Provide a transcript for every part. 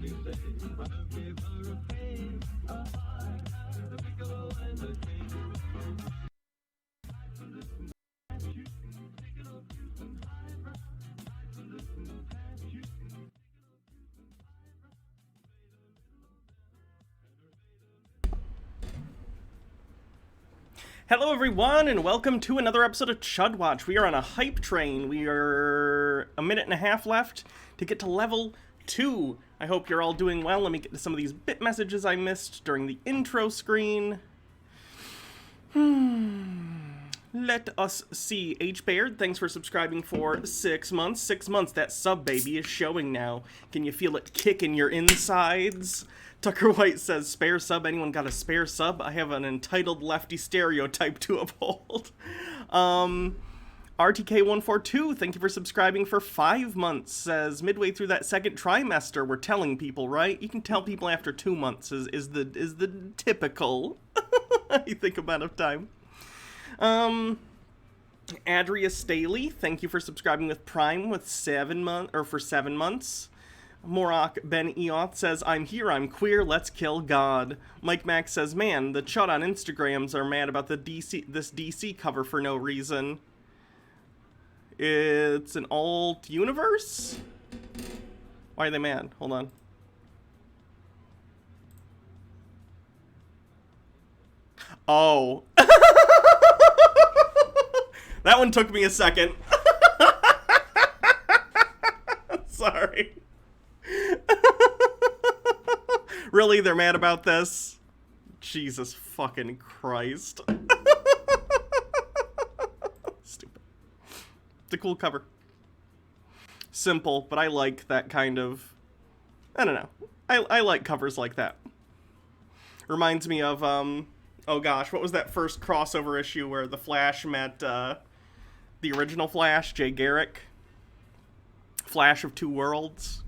Hello everyone, and welcome to another episode of Chud Watch. We are on a hype train. We are a minute and a half left to get to level 2. I hope you're all doing well. Let me get to some of these bit messages I missed during the intro screen. Let us see. H. Baird, thanks for subscribing for 6 months. 6 months, that sub baby is showing now. Can you feel it kick in your insides? Tucker White says, spare sub. Anyone got a spare sub? I have an entitled lefty stereotype to uphold. RTK142, thank you for subscribing for 5 months. Says, midway through that second trimester, we're telling people, right? You can tell people after 2 months is the typical, I think, amount of time. Adria Staley, thank you for subscribing with Prime with 7 months. Morak Ben Eoth says, I'm here, I'm queer, let's kill God. Mike Max says, man, the Chud on Instagrams are mad about this DC cover for no reason. It's an alt universe? Why are they mad? Hold on. Oh. That one took me a second. Sorry. Really? They're mad about this? Jesus fucking Christ. Stupid. It's a cool cover. Simple, but I like that kind of... I don't know. I like covers like that. Reminds me of, oh gosh, what was that first crossover issue where the Flash met, the original Flash, Jay Garrick? Flash of Two Worlds.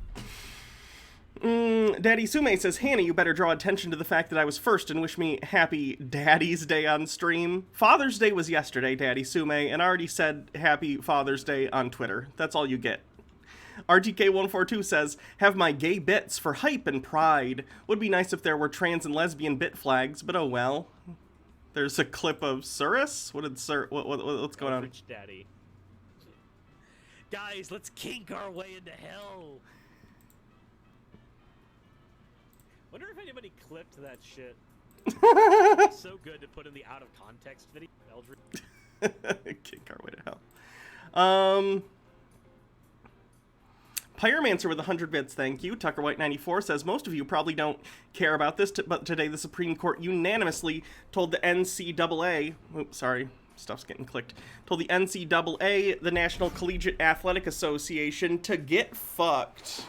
Daddy Sume says, Hannah, you better draw attention to the fact that I was first and wish me happy Daddy's Day on stream. Father's Day was yesterday, Daddy Sume, and I already said happy Father's Day on Twitter. That's all you get. RGK142 says, have my gay bits for hype and pride. Would be nice if there were trans and lesbian bit flags, but oh well. There's a clip of Surus? What did what's going on? Rich Daddy. Guys, let's kink our way into hell. Wonder if anybody clipped that shit. It's so good to put in the out of context video. Eldritch. Kink our way to hell. Pyromancer with 100 bits, thank you. Tucker White 94 says, most of you probably don't care about this, but today the Supreme Court unanimously told the NCAA, oops, sorry, stuff's getting clicked, told the NCAA, the National Collegiate Athletic Association, to get fucked.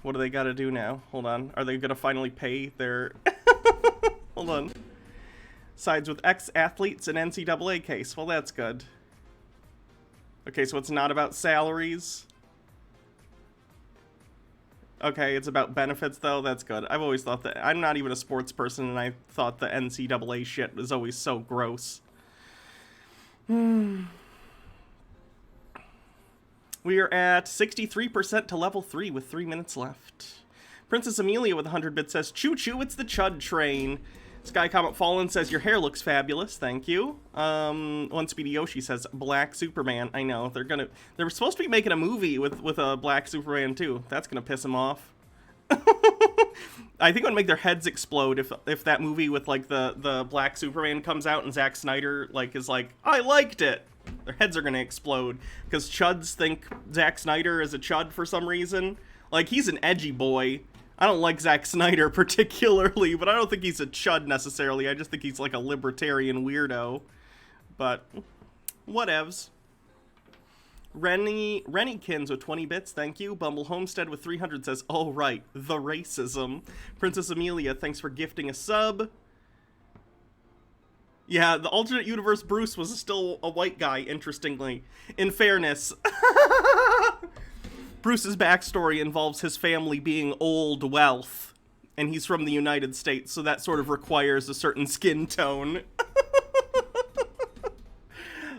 What do they gotta do now? Hold on. Are they gonna finally pay their... Hold on. Sides with ex-athletes in NCAA case. Well, that's good. Okay, so it's not about salaries. Okay, it's about benefits, though. That's good. I've always thought that... I'm not even a sports person, and I thought the NCAA shit was always so gross. We are at 63% to level 3 with 3 minutes left. Princess Amelia with 100 bits says, choo choo, it's the Chud train. Sky Comet Fallen says, your hair looks fabulous, thank you. One Speedy Yoshi says, Black Superman. I know, they're supposed to be making a movie with a Black Superman too. That's gonna piss him off. I think it would make their heads explode if that movie with like the Black Superman comes out and Zack Snyder is like, I liked it. Their heads are gonna explode because Chuds think Zack Snyder is a Chud for some reason. Like, he's an edgy boy. I don't like Zack Snyder particularly, but I don't think he's a Chud necessarily. I just think he's like a libertarian weirdo. But whatevs. Rennykins with 20 bits, thank you. Bumble Homestead with 300 says, oh right, the racism. Princess Amelia, thanks for gifting a sub. Yeah, the alternate universe Bruce was still a white guy, interestingly. In fairness. Bruce's backstory involves his family being old wealth, and he's from the United States, so that sort of requires a certain skin tone.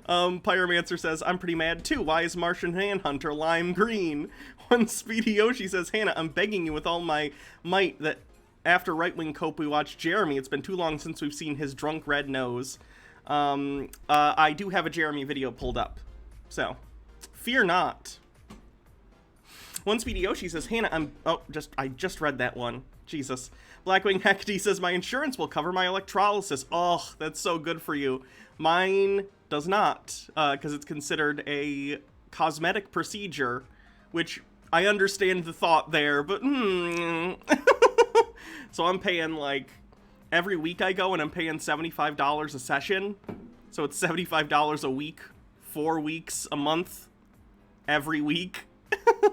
Pyromancer says, I'm pretty mad too. Why is Martian Manhunter lime green? One Speedy Yoshi says, Hannah, I'm begging you with all my might that after right-wing cope we watch Jeremy. It's been too long since we've seen his drunk red nose. I do have a Jeremy video pulled up, so fear not. One Speedy Yoshi says, Hannah, I just read that one. Jesus. Blackwing Hecate says, my insurance will cover my electrolysis. Oh, that's so good for you. Mine does not, because it's considered a cosmetic procedure, which I understand the thought there, but So I'm paying, like, every week I go and I'm paying $75 a session. So it's $75 a week, 4 weeks a month, every week.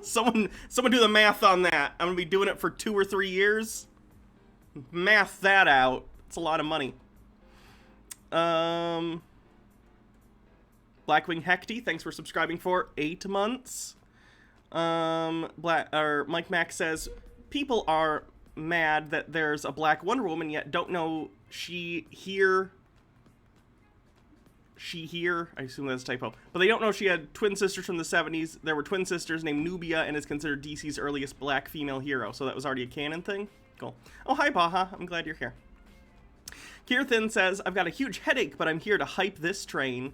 Someone do the math on that. I'm gonna be doing it for 2 or 3 years. Math that out. It's a lot of money. Blackwing Hecate, thanks for subscribing for 8 months. Mike Mack says, people are mad that there's a black Wonder Woman yet don't know she here, I assume that's a typo, but they don't know she had twin sisters from the 70s. There were twin sisters named Nubia and is considered DC's earliest black female hero, so that was already a canon thing. Cool. Oh, hi Baha, I'm glad you're here. Kirthan says, I've got a huge headache, but I'm here to hype this train.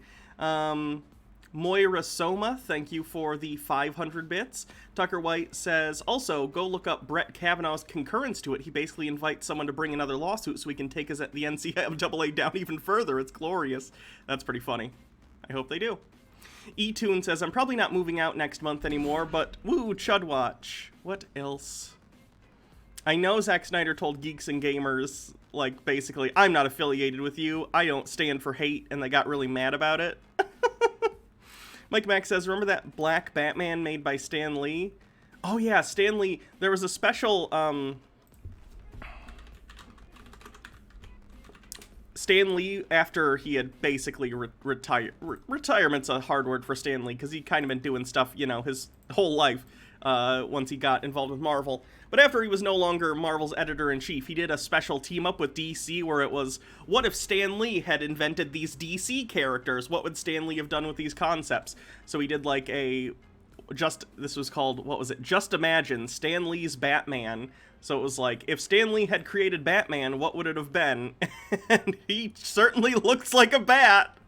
Moira Soma, thank you for the 500 bits. Tucker White says, also, go look up Brett Kavanaugh's concurrence to it. He basically invites someone to bring another lawsuit so we can take the NCAA down even further. It's glorious. That's pretty funny. I hope they do. E-Tune says, I'm probably not moving out next month anymore, but woo, Chud Watch. What else? I know Zack Snyder told Geeks and Gamers, like, basically, I'm not affiliated with you. I don't stand for hate, and they got really mad about it. Mike Mack says, remember that black Batman made by Stan Lee? Oh yeah, Stan Lee. There was a special, Stan Lee, after he had basically retired, retirement's a hard word for Stan Lee, because he'd kind of been doing stuff, you know, his whole life, once he got involved with Marvel. But after he was no longer Marvel's editor-in-chief, he did a special team-up with DC where it was, what if Stan Lee had invented these DC characters? What would Stan Lee have done with these concepts? So he did like this was called, what was it? Just Imagine, Stan Lee's Batman. So it was like, if Stan Lee had created Batman, what would it have been? And he certainly looks like a bat.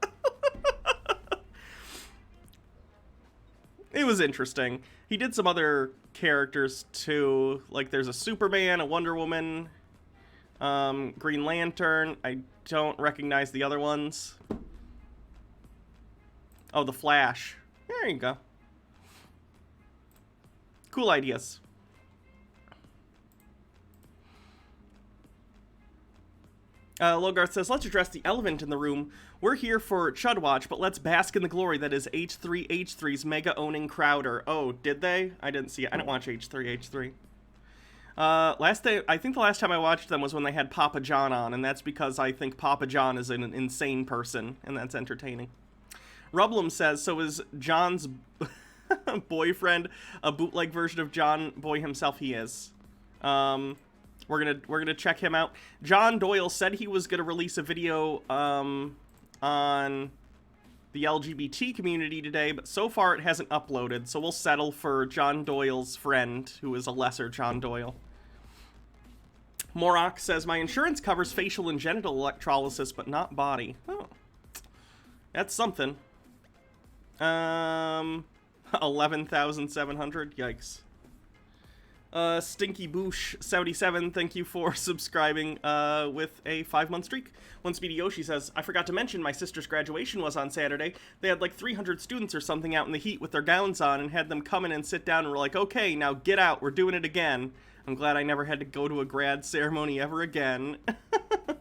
It was interesting. He did some other characters too, like there's a Superman, a Wonder Woman, Green Lantern. I don't recognize the other ones. Oh, the Flash. There you go. Cool ideas. Logarth says, let's address the elephant in the room. We're here for Chud Watch, but let's bask in the glory that is H3H3's mega-owning Crowder. Oh, did they? I didn't see it. I don't watch H3H3. I think the last time I watched them was when they had Papa John on, and that's because I think Papa John is an insane person, and that's entertaining. Rublum says, so is John's boyfriend a bootleg version of John Boy himself? He is. We're gonna check him out. John Doyle said he was gonna release a video on the LGBT community today, but so far it hasn't uploaded, so we'll settle for John Doyle's friend, who is a lesser John Doyle. Morok says, my insurance covers facial and genital electrolysis, but not body. Oh, that's something. 11,700, yikes. Stinky Boosh 77, thank you for subscribing with a 5-month streak. One Speedy Yoshi says, I forgot to mention my sister's graduation was on Saturday. They had like 300 students or something out in the heat with their gowns on and had them come in and sit down and were like, okay, now get out, we're doing it again. I'm glad I never had to go to a grad ceremony ever again.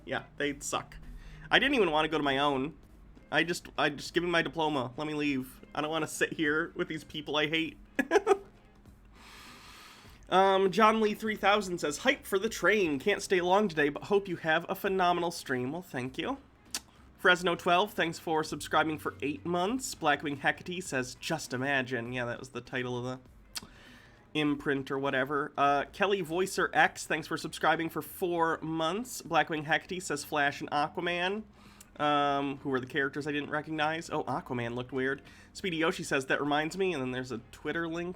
Yeah, they'd suck. I didn't even want to go to my own. I just give me my diploma, let me leave. I don't want to sit here with these people I hate. John Lee 3000 says, hype for the train. Can't stay long today, but hope you have a phenomenal stream. Well, thank you. Fresno 12, thanks for subscribing for 8 months. Blackwing Hecate says, just imagine. Yeah, that was the title of the imprint or whatever. Kelly Voicer X, thanks for subscribing for 4 months. Blackwing Hecate says, Flash and Aquaman. Who were the characters I didn't recognize? Oh, Aquaman looked weird. Speedy Yoshi says, that reminds me, and then there's a Twitter link.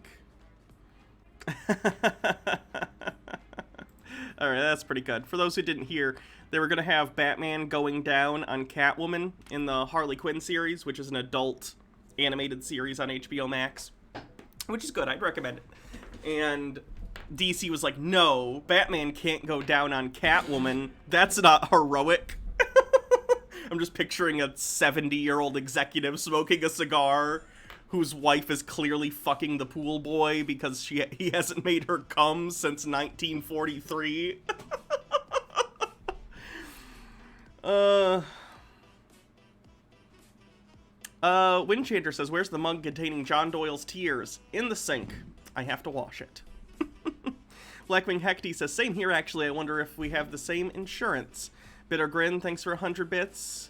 Alright, that's pretty good. For those who didn't hear, they were going to have Batman going down on Catwoman in the Harley Quinn series, which is an adult animated series on HBO Max, which is good. I'd recommend it. And DC was like, no, Batman can't go down on Catwoman. That's not heroic. I'm just picturing a 70-year-old executive smoking a cigar whose wife is clearly fucking the pool boy because he hasn't made her come since 1943. Windchanter says, where's the mug containing John Doyle's tears? In the sink. I have to wash it. Blackwing Hecty says, same here actually. I wonder if we have the same insurance. Bitter Grin, thanks for 100 bits.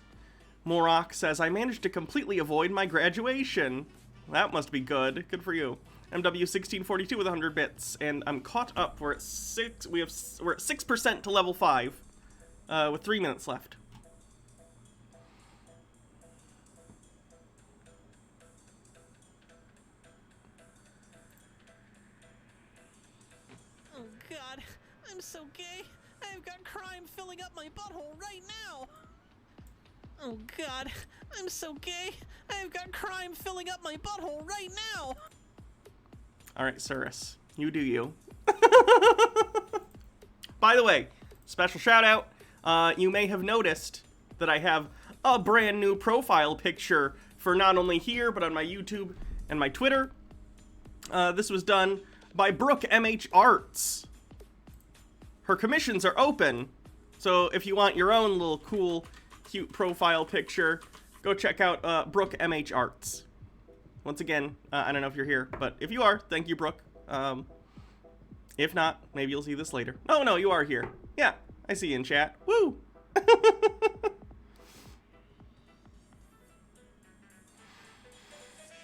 Morok says, I managed to completely avoid my graduation. That must be good. Good for you. MW1642 with 100 bits, and I'm caught up. We're at 6% to level 5, with 3 minutes left. Oh God, I'm so gay. I've got crime filling up my butthole right now. Oh God, I'm so gay. I've got crime filling up my butthole right now. Alright, Cirrus. You do you. By the way, special shout out. You may have noticed that I have a brand new profile picture for not only here, but on my YouTube and my Twitter. This was done by Brooke MH Arts. Her commissions are open. So if you want your own little cool, cute profile picture, go check out Brooke MH Arts. Once again, I don't know if you're here, but if you are, thank you, Brooke. If not, maybe you'll see this later. Oh, no, you are here. Yeah, I see you in chat. Woo!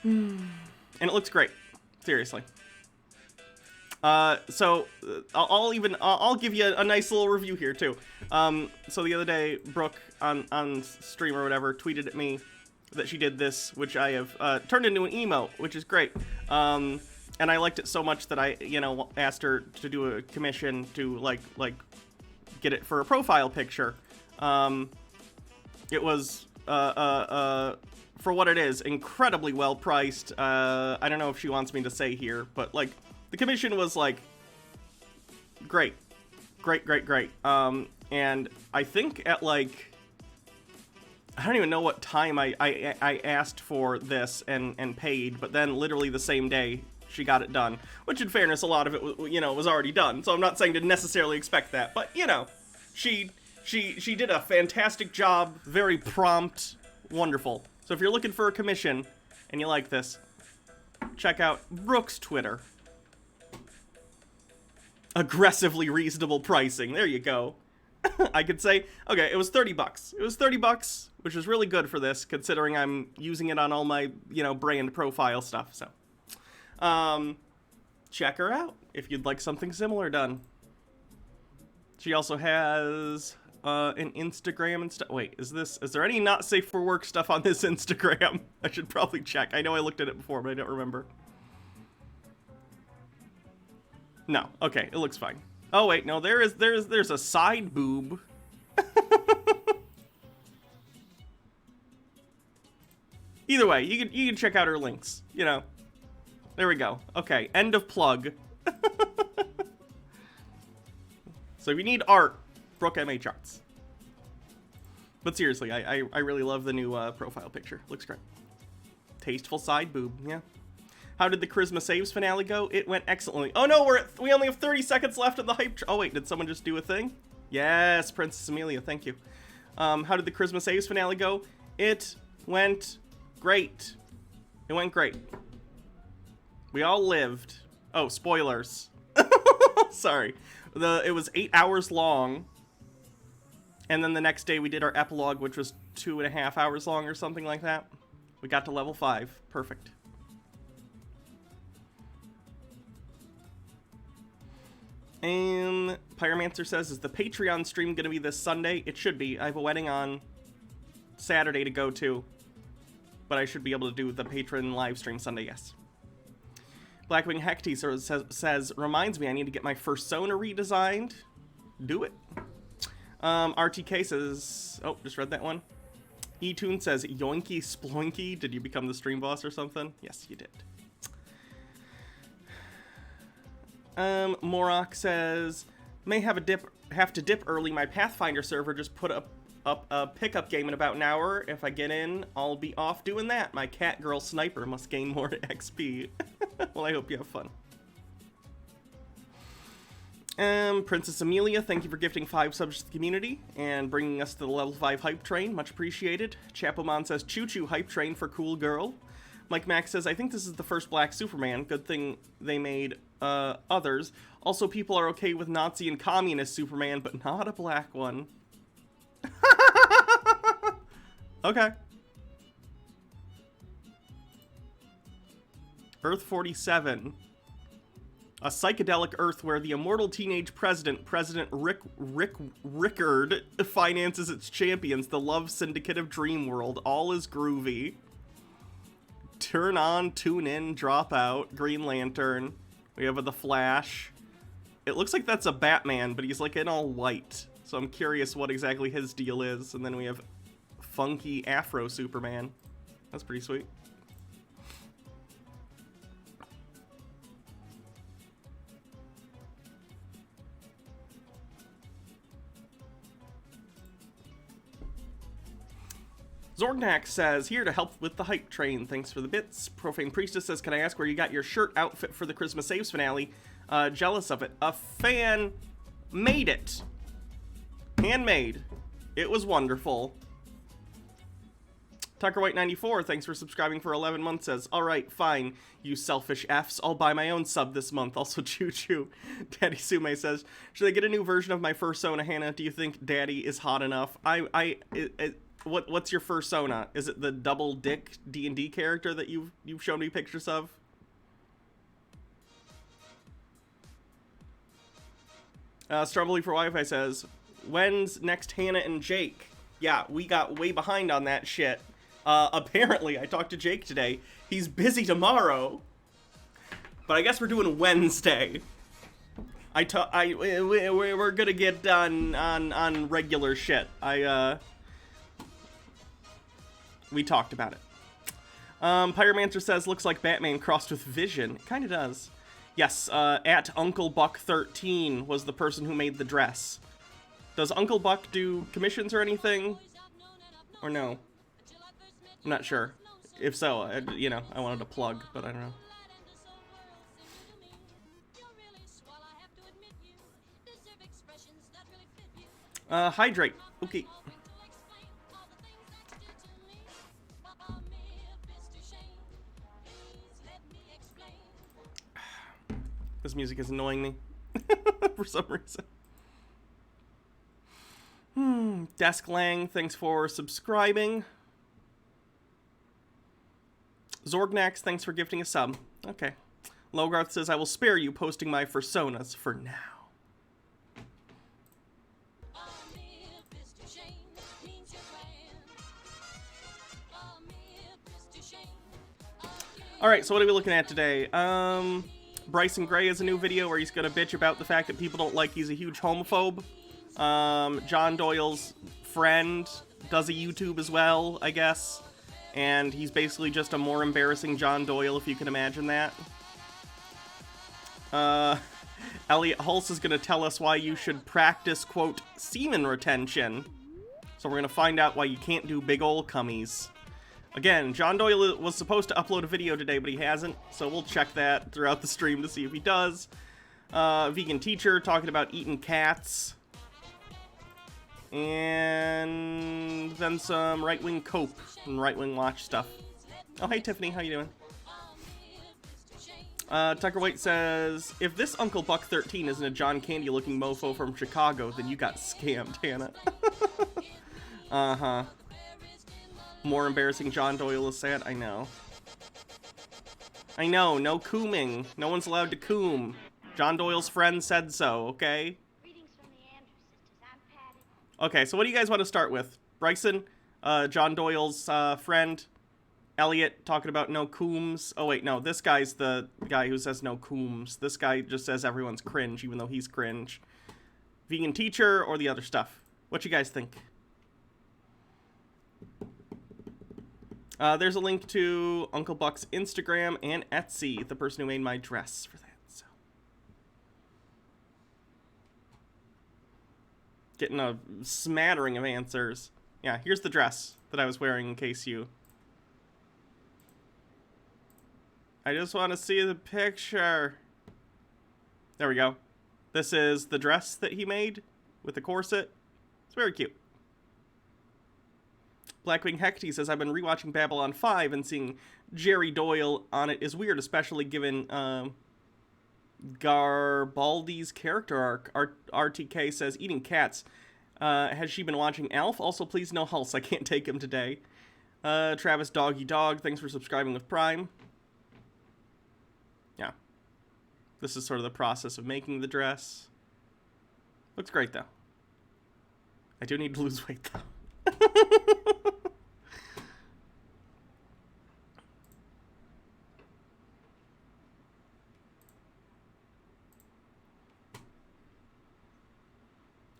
And it looks great. Seriously. So I'll give you a nice little review here too. So the other day, Brooke on stream or whatever tweeted at me that she did this, which I have turned into an emote, which is great. And I liked it so much that I, asked her to do a commission to like get it for a profile picture. It was for what it is, incredibly well priced. I don't know if she wants me to say here, but like the commission was like great. And I think at like, I don't even know what time I asked for this and paid, but then literally the same day she got it done. Which in fairness, a lot of it was already done. So I'm not saying to necessarily expect that, but she did a fantastic job, very prompt, wonderful. So if you're looking for a commission and you like this, check out Brooke's Twitter. Aggressively reasonable pricing. There you go. I could say, okay, it was 30 bucks. It was 30 bucks, which is really good for this, considering I'm using it on all my, brand profile stuff. So, check her out if you'd like something similar done. She also has an Instagram and stuff. Wait, is there any not safe for work stuff on this Instagram? I should probably check. I know I looked at it before, but I don't remember. No. Okay, it looks fine. Oh wait, no, there's a side boob. Either way, you can check out her links. There we go. Okay, end of plug. So if you need art, Brooke MH Arts. But seriously, I really love the new profile picture. Looks great. Tasteful side boob, yeah. How did the Charisma Saves finale go? It went excellently. Oh no, we only have 30 seconds left of the hype. Oh wait, did someone just do a thing? Yes, Princess Amelia, thank you. How did the Charisma Saves finale go? It went great. It went great. We all lived. Oh, spoilers. Sorry. It was 8 hours long. And then the next day we did our epilogue, which was 2.5 hours long or something like that. We got to level 5. Perfect. And Pyromancer says, is the Patreon stream going to be this Sunday? It should be. I have a wedding on Saturday to go to. But I should be able to do the Patreon live stream Sunday, yes. Blackwing Hecty says, reminds me I need to get my Fursona redesigned. Do it. RTK says, oh, just read that one. eTune says, yoinky sploinky. Did you become the stream boss or something? Yes, you did. Morok says, may have to dip early. My Pathfinder server just put up a pickup game in about an hour. If I get in, I'll be off doing that. My cat girl sniper must gain more XP. Well, I hope you have fun. Princess Amelia, thank you for gifting 5 subs to the community and bringing us to the level 5 hype train. Much appreciated. Chapomon says, choo choo hype train for cool girl. Mike Max says, I think this is the first black Superman. Good thing they made others. Also, people are okay with Nazi and communist Superman, but not a black one. Okay. Earth 47. A psychedelic Earth where the immortal teenage President Rickard, finances its champions, the love syndicate of Dream World. All is groovy. Turn on, tune in, drop out. Green Lantern. We have the Flash. It looks like that's a Batman, but he's like in all white. So I'm curious what exactly his deal is. And then we have funky Afro Superman. That's pretty sweet. Zorgnak says, here to help with the hype train. Thanks for the bits. Profane Priestess says, can I ask where you got your shirt outfit for the Christmas Saves finale? Jealous of it. A fan made it. Handmade. It was wonderful. Tucker White 94, thanks for subscribing for 11 months, says, alright, fine, you selfish Fs. I'll buy my own sub this month. Also, choo choo. Daddy Sume says, should I get a new version of my Fursona, Hannah? Do you think Daddy is hot enough? What's your Fursona? Is it the double dick D&D character that you've shown me pictures of? Strumbly for Wi-Fi says, when's next Hannah and Jake? Yeah, we got way behind on that shit. Apparently, I talked to Jake today. He's busy tomorrow. But I guess we're doing Wednesday. We're gonna get done on regular shit. We talked about it. Pyromancer says, looks like Batman crossed with Vision. It kind of does. Yes, at Uncle Buck 13 was the person who made the dress. Does Uncle Buck do commissions or anything? Or no? I'm not sure. If so, I wanted to plug, but I don't know. Hydrate. Okay. This music is annoying me for some reason. Desk Lang, thanks for subscribing. Zorgnax, thanks for gifting a sub. Okay. Logarth says, I will spare you posting my Fursonas for now. Alright, so what are we looking at today? Bryson Gray has a new video where he's gonna bitch about the fact that people don't like he's a huge homophobe. John Doyle's friend does a YouTube as well, I guess. And he's basically just a more embarrassing John Doyle, if you can imagine that. Elliot Hulse is gonna tell us why you should practice, quote, semen retention. So we're gonna find out why you can't do big ol' cummies. Again, John Doyle was supposed to upload a video today, but he hasn't, so we'll check that throughout the stream to see if he does. Vegan teacher talking about eating cats. And then some right-wing cope and right-wing watch stuff. Oh, hey, Tiffany, how you doing? Tucker White says, if this Uncle Buck 13 isn't a John Candy-looking mofo from Chicago, then you got scammed, Hannah. Uh-huh. More embarrassing John Doyle is sad? I know. I know, no cooming. No one's allowed to coom. John Doyle's friend said so, okay? Okay, so what do you guys want to start with? Bryson, John Doyle's friend, Elliot talking about no coombs. Oh, wait, no. This guy's the guy who says no coombs. This guy just says everyone's cringe, even though he's cringe. Vegan teacher or the other stuff? What you guys think? There's a link to Uncle Buck's Instagram and Etsy, the person who made my dress for that. So, getting a smattering of answers. Yeah, here's the dress that I was wearing in case you... I just want to see the picture. There we go. This is the dress that he made with the corset. It's very cute. Blackwing Hecty says, I've been rewatching Babylon 5 and seeing Jerry Doyle on it is weird, especially given Garibaldi's character arc. RTK says, eating cats. Has she been watching Alf? Also, please no Hulse. I can't take him today. Travis Doggy Dog, thanks for subscribing with Prime. Yeah. This is sort of the process of making the dress. Looks great, though. I do need to lose weight, though.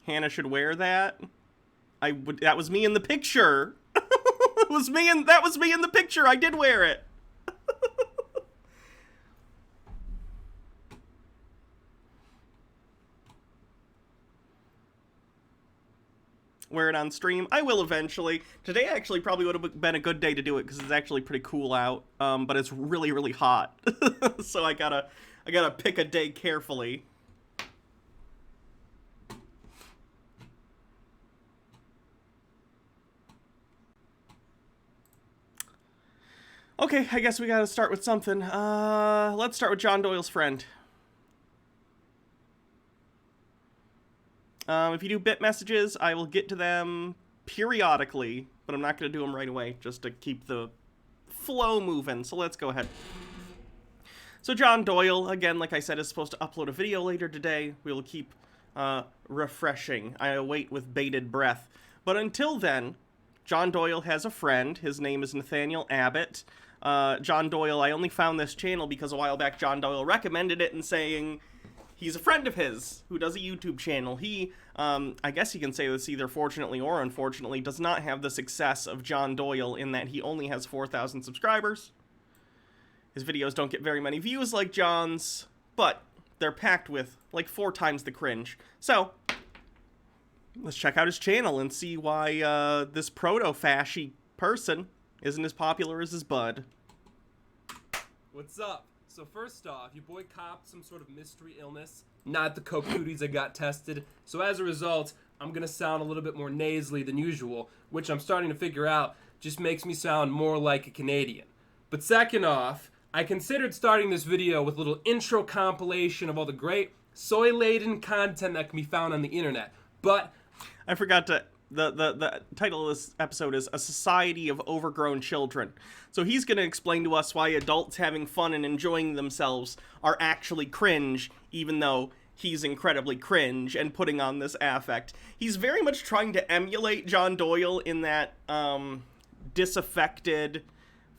Hannah should wear that. That was me in the picture. That was me in the picture. I did wear it. Wear it on stream. I will eventually. Today actually probably would have been a good day to do it because it's actually pretty cool out. But it's really, really hot. So I gotta pick a day carefully. Okay, I guess we gotta start with something. Let's start with John Doyle's friend. If you do bit messages, I will get to them periodically, but I'm not going to do them right away, just to keep the flow moving. So let's go ahead. So John Doyle, again, like I said, is supposed to upload a video later today. We will keep refreshing. I await with bated breath. But until then, John Doyle has a friend. His name is Nathaniel Abbott. John Doyle, I only found this channel because a while back John Doyle recommended it and saying... he's a friend of his who does a YouTube channel. He, I guess you can say this either fortunately or unfortunately, does not have the success of John Doyle in that he only has 4,000 subscribers. His videos don't get very many views like John's, but they're packed with like 4 times the cringe. So, let's check out his channel and see why this proto-fashy person isn't as popular as his bud. What's up? So first off, your boy copped some sort of mystery illness, not the coke cooties I got tested, so as a result, I'm gonna sound a little bit more nasally than usual, which I'm starting to figure out just makes me sound more like a Canadian. But second off, I considered starting this video with a little intro compilation of all the great soy-laden content that can be found on the internet, but... I forgot to... The title of this episode is A Society of Overgrown Children. So he's going to explain to us why adults having fun and enjoying themselves are actually cringe, even though he's incredibly cringe and putting on this affect. He's very much trying to emulate John Doyle in that disaffected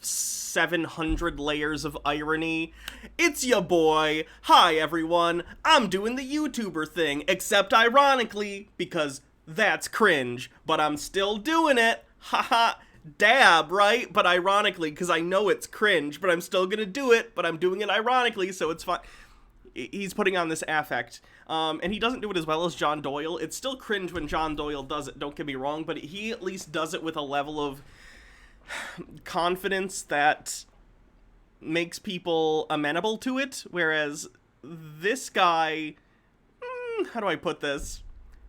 700 layers of irony. It's ya boy. Hi everyone. I'm doing the YouTuber thing, except ironically, because... that's cringe, but I'm still doing it. Haha, dab, right? But ironically, because I know it's cringe, but I'm still gonna do it, but I'm doing it ironically, so it's fine. He's putting on this affect. And he doesn't do it as well as John Doyle. It's still cringe when John Doyle does it, don't get me wrong, but he at least does it with a level of confidence that makes people amenable to it, whereas this guy, how do I put this?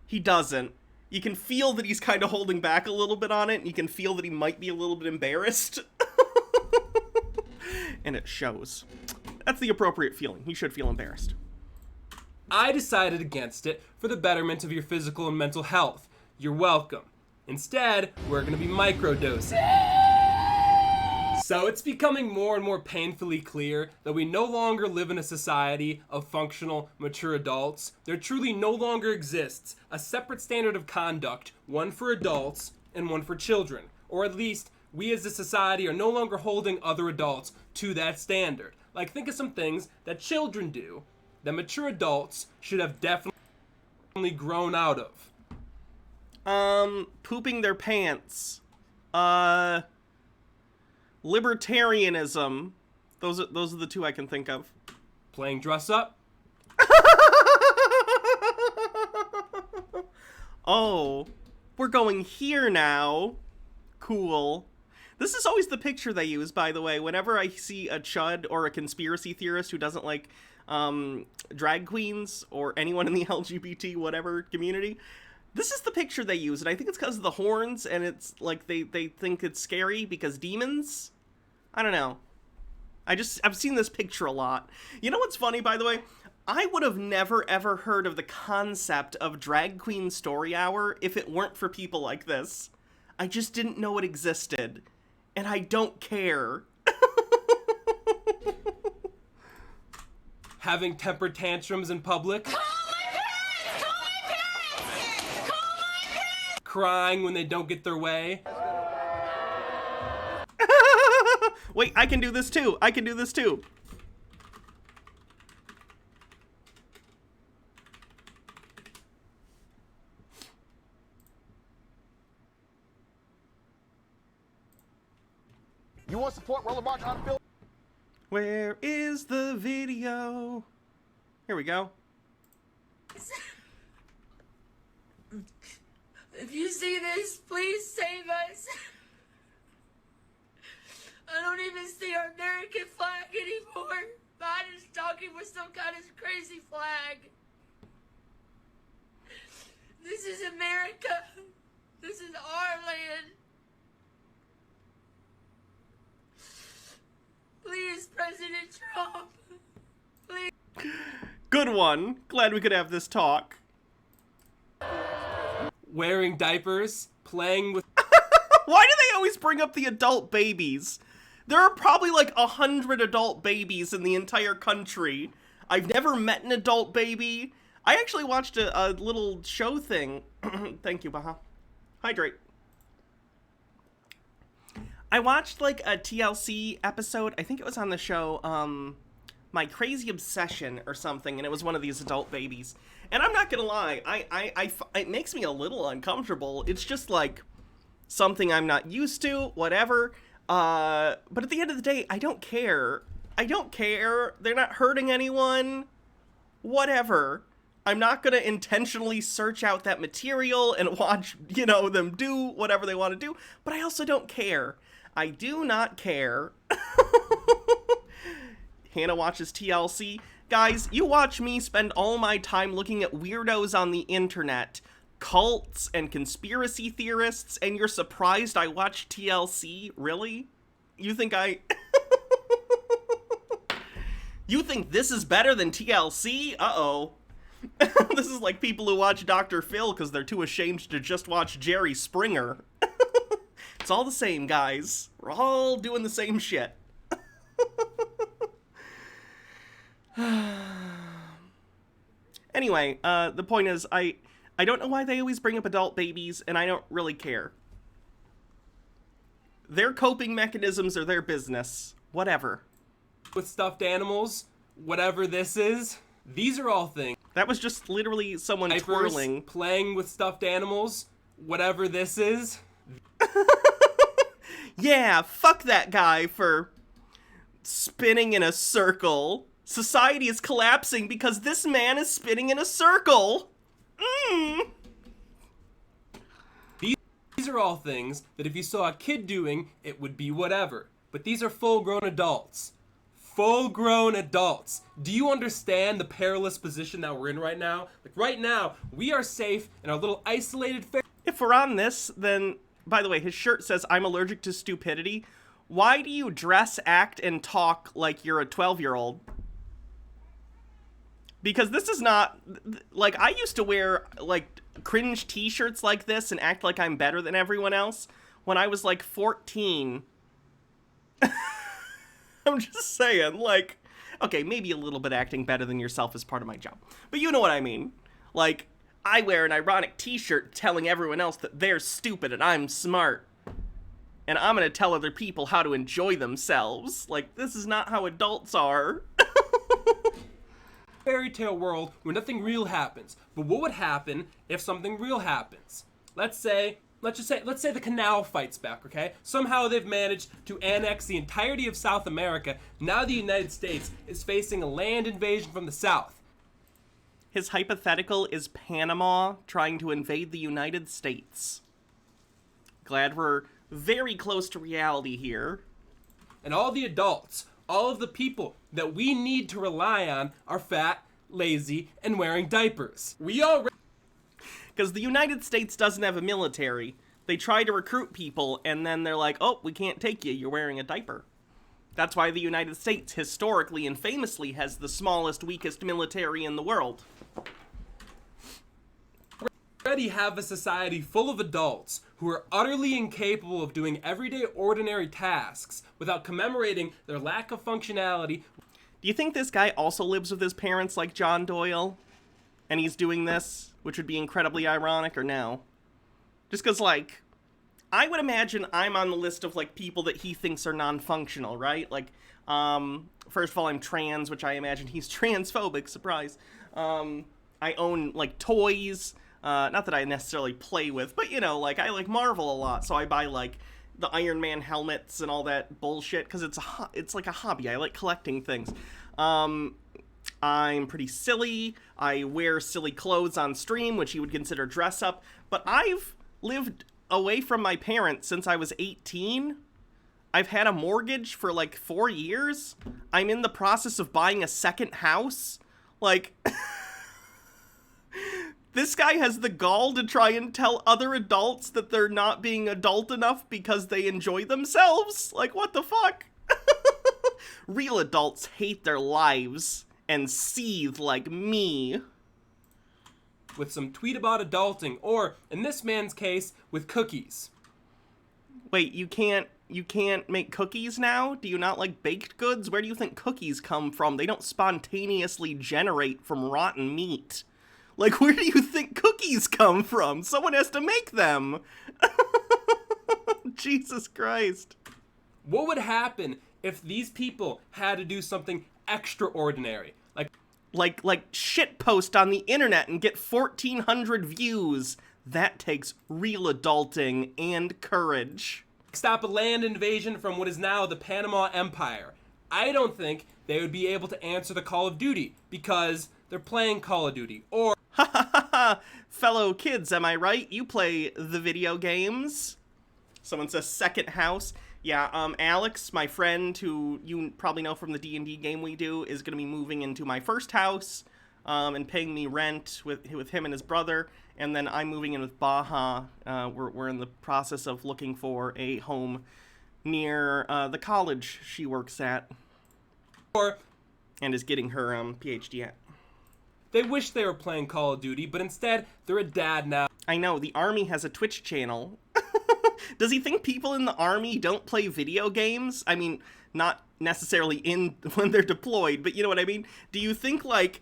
He doesn't. You can feel that he's kind of holding back a little bit on it, and you can feel that he might be a little bit embarrassed. And it shows. That's the appropriate feeling. He should feel embarrassed. I decided against it for the betterment of your physical and mental health. You're welcome. Instead, we're going to be microdosing. So it's becoming more and more painfully clear that we no longer live in a society of functional, mature adults. There truly no longer exists a separate standard of conduct, one for adults and one for children. Or at least, we as a society are no longer holding other adults to that standard. Like, think of some things that children do that mature adults should have definitely grown out of. Pooping their pants. Libertarianism. Those are the two I can think of. Playing dress up. Oh, we're going here now. Cool. This is always the picture they use, by the way, whenever I see a chud or a conspiracy theorist who doesn't like drag queens or anyone in the LGBT whatever community. This is the picture they use, and I think it's because of the horns, and it's like they think it's scary because demons? I don't know. I've seen this picture a lot. You know what's funny, by the way? I would have never ever heard of the concept of drag queen story hour if it weren't for people like this. I just didn't know it existed. And I don't care. Having temper tantrums in public. Call my parents! Call my parents! Call my parents! Crying when they don't get their way. Wait, I can do this too. I can do this too. You want support Rollerbox on film? Where is the video? Here we go. If you see this, please save us. I don't even see our American flag anymore. Biden is talking with some kind of crazy flag. This is America. This is our land. Please, President Trump. Please. Good one. Glad we could have this talk. Wearing diapers. Playing with... Why do they always bring up the adult babies? There are probably like 100 adult babies in the entire country. I've never met an adult baby. I actually watched a little show thing. Thank you, Baha. Hydrate. I watched like a TLC episode. I think it was on the show, My Crazy Obsession or something, and it was one of these adult babies. And I'm not gonna lie, it makes me a little uncomfortable. It's just like something I'm not used to, whatever. But at the end of the day, I don't care. I don't care. They're not hurting anyone. Whatever. I'm not gonna intentionally search out that material and watch, them do whatever they want to do. But I also don't care. I do not care. Hannah watches TLC. Guys, you watch me spend all my time looking at weirdos on the internet, cults and conspiracy theorists, and you're surprised I watch TLC? Really? You think You think this is better than TLC? Uh-oh. This is like people who watch Dr. Phil because they're too ashamed to just watch Jerry Springer. It's all the same, guys. We're all doing the same shit. Anyway, the point is, I don't know why they always bring up adult babies, and I don't really care. Their coping mechanisms are their business. Whatever. with stuffed animals, whatever this is. These are all things. That was just literally someone Diapers, twirling. playing with stuffed animals, whatever this is. Yeah, fuck that guy for spinning in a circle. Society is collapsing because this man is spinning in a circle. These are all things that if you saw a kid doing, it would be whatever. But these are full-grown adults. Full-grown adults. Do you understand the perilous position that we're in right now? Like right now, we are safe in our little isolated If we're on this, then, by the way, his shirt says, "I'm allergic to stupidity." Why do you dress, act, and talk like you're a 12-year-old? Because this is not, like, I used to wear, like, cringe t-shirts like this and act like I'm better than everyone else when I was, like, 14. I'm just saying, like, okay, maybe a little bit acting better than yourself is part of my job. But you know what I mean. Like, I wear an ironic t-shirt telling everyone else that they're stupid and I'm smart. and I'm gonna tell other people how to enjoy themselves. Like, this is not how adults are. Fairy tale world where nothing real happens. But what would happen if something real happens? Let's say the canal fights back, okay? Somehow they've managed to annex the entirety of South America. Now the United States is facing a land invasion from the south. His hypothetical is Panama trying to invade the United States. Glad we're very close to reality here. And all the adults, all of the people that we need to rely on are fat, lazy, and wearing diapers. Because the United States doesn't have a military. They try to recruit people, and then they're like, oh, we can't take you, you're wearing a diaper. That's why the United States, historically and famously, has the smallest, weakest military in the world. We already have a society full of adults who are utterly incapable of doing everyday ordinary tasks without commemorating their lack of functionality. Do you think this guy also lives with his parents like John Doyle? And he's doing this, which would be incredibly ironic, or no? Just because, like, I would imagine I'm on the list of, like, people that he thinks are non-functional, right? Like, first of all, I'm trans, which I imagine he's transphobic, surprise. I own, like, toys, not that I necessarily play with, but, you know, like, I like Marvel a lot, so I buy, like, the Iron Man helmets and all that bullshit, because it's like a hobby. I like collecting things. I'm pretty silly. I wear silly clothes on stream, which you would consider dress up. But I've lived away from my parents since I was 18. I've had a mortgage for like 4 years. I'm in the process of buying a second house. Like, this guy has the gall to try and tell other adults that they're not being adult enough because they enjoy themselves. Like, what the fuck? Real adults hate their lives and seethe like me. With some tweet about adulting, or, in this man's case, with cookies. Wait, you can't make cookies now? Do you not like baked goods? Where do you think cookies come from? They don't spontaneously generate from rotten meat. Like, where do you think cookies come from? Someone has to make them. Jesus Christ. What would happen if these people had to do something extraordinary? Like shit post on the internet and get 1,400 views. That takes real adulting and courage. Stop a land invasion from what is now the Panama Empire. I don't think they would be able to answer the Call of Duty because they're playing Call of Duty. Or, Ha ha ha ha! Fellow kids, am I right? You play the video games? Someone says second house. Yeah, Alex, my friend, who you probably know from the D&D game we do, is going to be moving into my first house, and paying me rent with him and his brother, and then I'm moving in with Baja. We're in the process of looking for a home near the college she works at, and is getting her PhD at. they wish they were playing Call of Duty, but instead, they're a dad now. I know, the Army has a Twitch channel. Does he think people in the Army don't play video games? I mean, not necessarily when they're deployed, but you know what I mean? Do you think, like,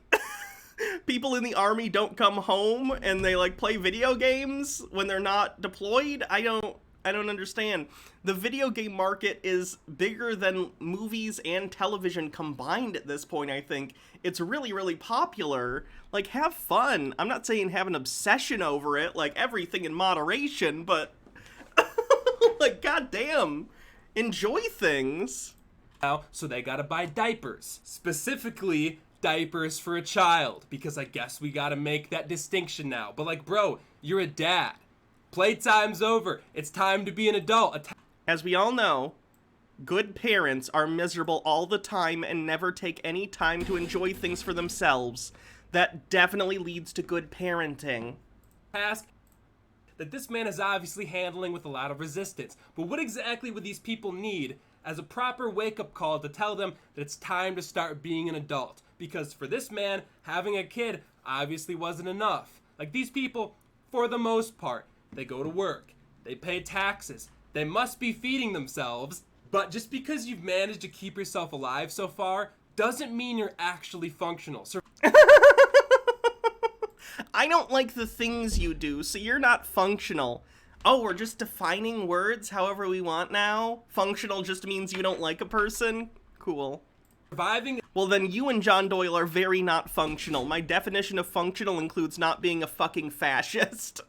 people in the Army don't come home and they, like, play video games when they're not deployed? I don't understand. The video game market is bigger than movies and television combined at this point, I think. It's really, really popular. Like, have fun. I'm not saying have an obsession over it, like, everything in moderation, but like, goddamn, enjoy things. Now, so they gotta buy diapers. Specifically, diapers for a child, because I guess we gotta make that distinction now. But like, bro, you're a dad. Playtime's over. It's time to be an adult. As we all know, good parents are miserable all the time and never take any time to enjoy things for themselves. That definitely leads to good parenting. Task that this man is obviously handling with a lot of resistance. But what exactly would these people need as a proper wake-up call to tell them that it's time to start being an adult? Because for this man, having a kid obviously wasn't enough. Like, these people, for the most part, they go to work, they pay taxes, they must be feeding themselves. But just because you've managed to keep yourself alive so far doesn't mean you're actually functional. I don't like the things you do, so you're not functional. Oh, we're just defining words however we want now? Functional just means you don't like a person? Cool. Surviving. Well, then you and John Doyle are very not functional. My definition of functional includes not being a fucking fascist.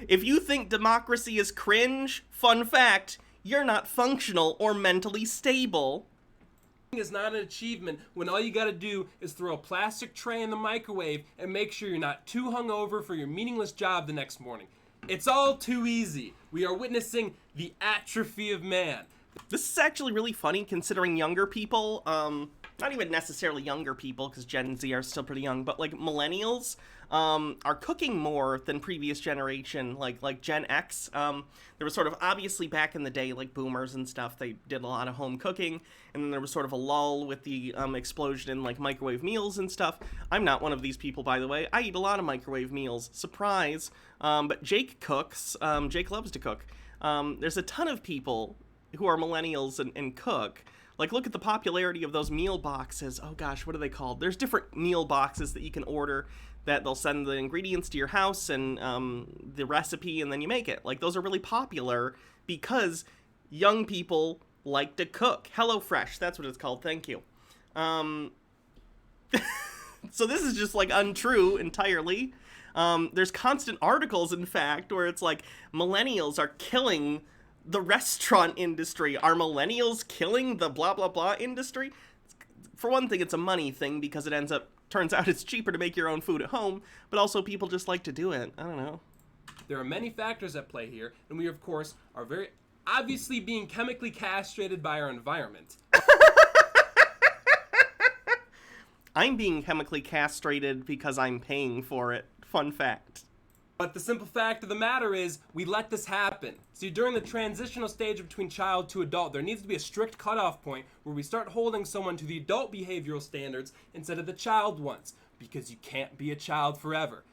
If you think democracy is cringe, fun fact, you're not functional or mentally stable. Is not an achievement when all you gotta do is throw a plastic tray in the microwave and make sure you're not too hungover for your meaningless job the next morning. It's all too easy. We are witnessing the atrophy of man. This is actually really funny considering younger people, not even necessarily younger people because Gen Z are still pretty young, but like millennials are cooking more than previous generation, like Gen X. There was sort of obviously back in the day, like boomers and stuff, they did a lot of home cooking, and then there was sort of a lull with the explosion in like microwave meals and stuff. I'm not one of these people, by the way. I eat a lot of microwave meals. Surprise. But Jake cooks. Jake loves to cook. There's a ton of people who are millennials and cook. Like, look at the popularity of those meal boxes. Oh gosh, what are they called? There's different meal boxes that you can order that they'll send the ingredients to your house and the recipe, and then you make it. Like, those are really popular because young people like to cook. HelloFresh, that's what it's called. Thank you. So this is just, like, untrue entirely. There's constant articles, in fact, where it's like, millennials are killing the restaurant industry. Are millennials killing the blah blah blah industry? For one thing, it's a money thing because it turns out it's cheaper to make your own food at home, but also people just like to do it. I don't know. There are many factors at play here, and we of course are very obviously being chemically castrated by our environment. I'm being chemically castrated because I'm paying for it. Fun fact. But the simple fact of the matter is, we let this happen. See, during the transitional stage between child to adult, there needs to be a strict cutoff point where we start holding someone to the adult behavioral standards instead of the child ones, because you can't be a child forever.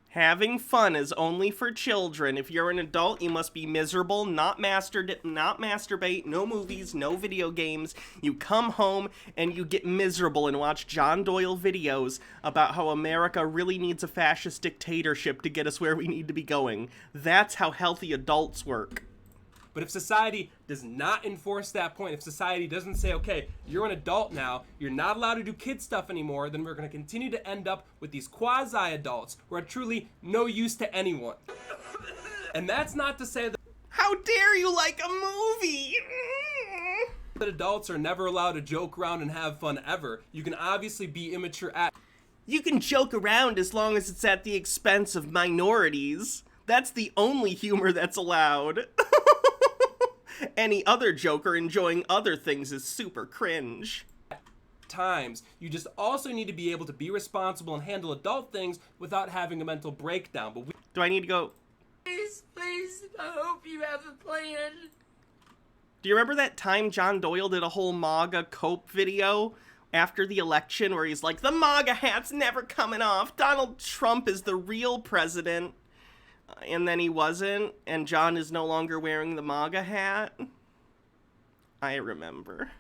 Having fun is only for children. If you're an adult, you must be miserable, not masturbate, no movies, no video games. You come home and you get miserable and watch John Doyle videos about how America really needs a fascist dictatorship to get us where we need to be going. That's how healthy adults work. But if society does not enforce that point, if society doesn't say, okay, you're an adult now, you're not allowed to do kid stuff anymore, then we're going to continue to end up with these quasi-adults who are truly no use to anyone. And that's not to say that How dare you like a movie? adults are never allowed to joke around and have fun ever. You can obviously be immature at... You can joke around as long as it's at the expense of minorities. That's the only humor that's allowed. Any other joker enjoying other things is super cringe. times. You just also need to be able to be responsible and handle adult things without having a mental breakdown. But Do I need to go... Please, I hope you have a plan. Do you remember that time John Doyle did a whole MAGA cope video after the election where he's like, the MAGA hat's never coming off, Donald Trump is the real president, and then he wasn't, and John is no longer wearing the MAGA hat? I remember.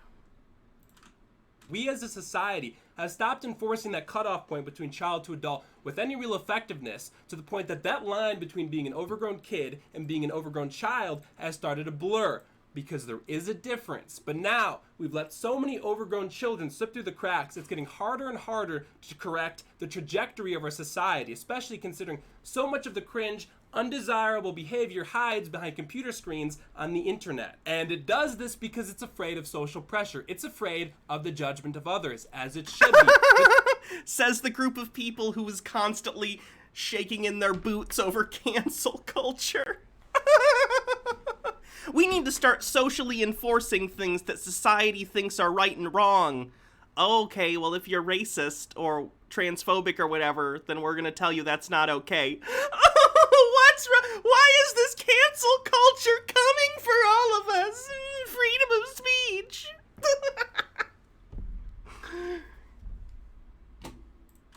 we as a society have stopped enforcing that cutoff point between child to adult with any real effectiveness, to the point that that line between being an overgrown kid and being an overgrown child has started to blur. Because there is a difference. But now, we've let so many overgrown children slip through the cracks, it's getting harder and harder to correct the trajectory of our society, especially considering so much of the cringe, undesirable behavior hides behind computer screens on the internet. And it does this because it's afraid of social pressure. It's afraid of the judgment of others, as it should be. Says the group of people who is constantly shaking in their boots over cancel culture. We need to start socially enforcing things that society thinks are right and wrong. Okay, well, if you're racist or transphobic or whatever, then we're gonna tell you that's not okay. What's wrong? Why is this cancel culture coming for all of us? Freedom of speech.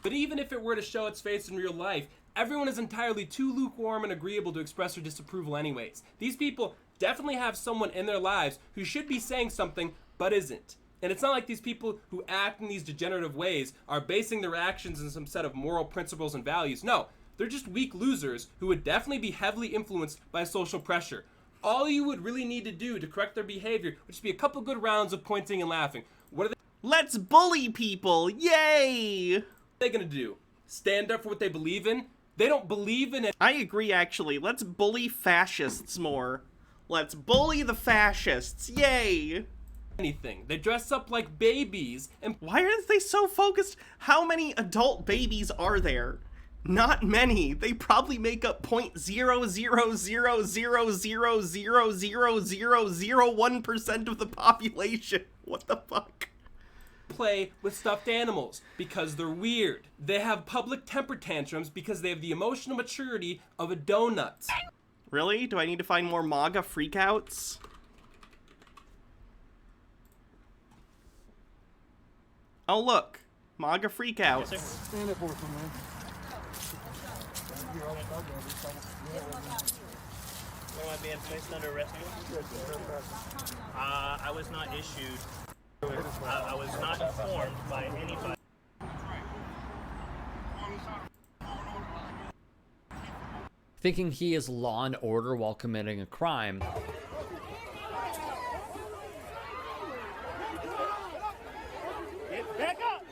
But even if it were to show its face in real life, everyone is entirely too lukewarm and agreeable to express their disapproval anyways. These people definitely have someone in their lives who should be saying something, but isn't. And it's not like these people who act in these degenerative ways are basing their actions on some set of moral principles and values. No, They're just weak losers who would definitely be heavily influenced by social pressure. All you would really need to do to correct their behavior would just be a couple good rounds of pointing and laughing. What are Let's bully people! Yay! they gonna do? Stand up for what they believe in? They don't believe in it. I agree, actually. Let's bully fascists more. Let's bully the fascists. Yay! Anything. They dress up like babies and Why are they so focused? How many adult babies are there? Not many. They probably make up 0.00000000001% of the population. What the fuck? play with stuffed animals because they're weird. They have public temper tantrums because they have the emotional maturity of a donut. Really? Do I need to find more MAGA freakouts? Oh look, MAGA freakout. Stand up for us, man. Where am I being placed under arrest? I was not issued. I was not informed by anybody. Thinking he is law and order while committing a crime. Back up!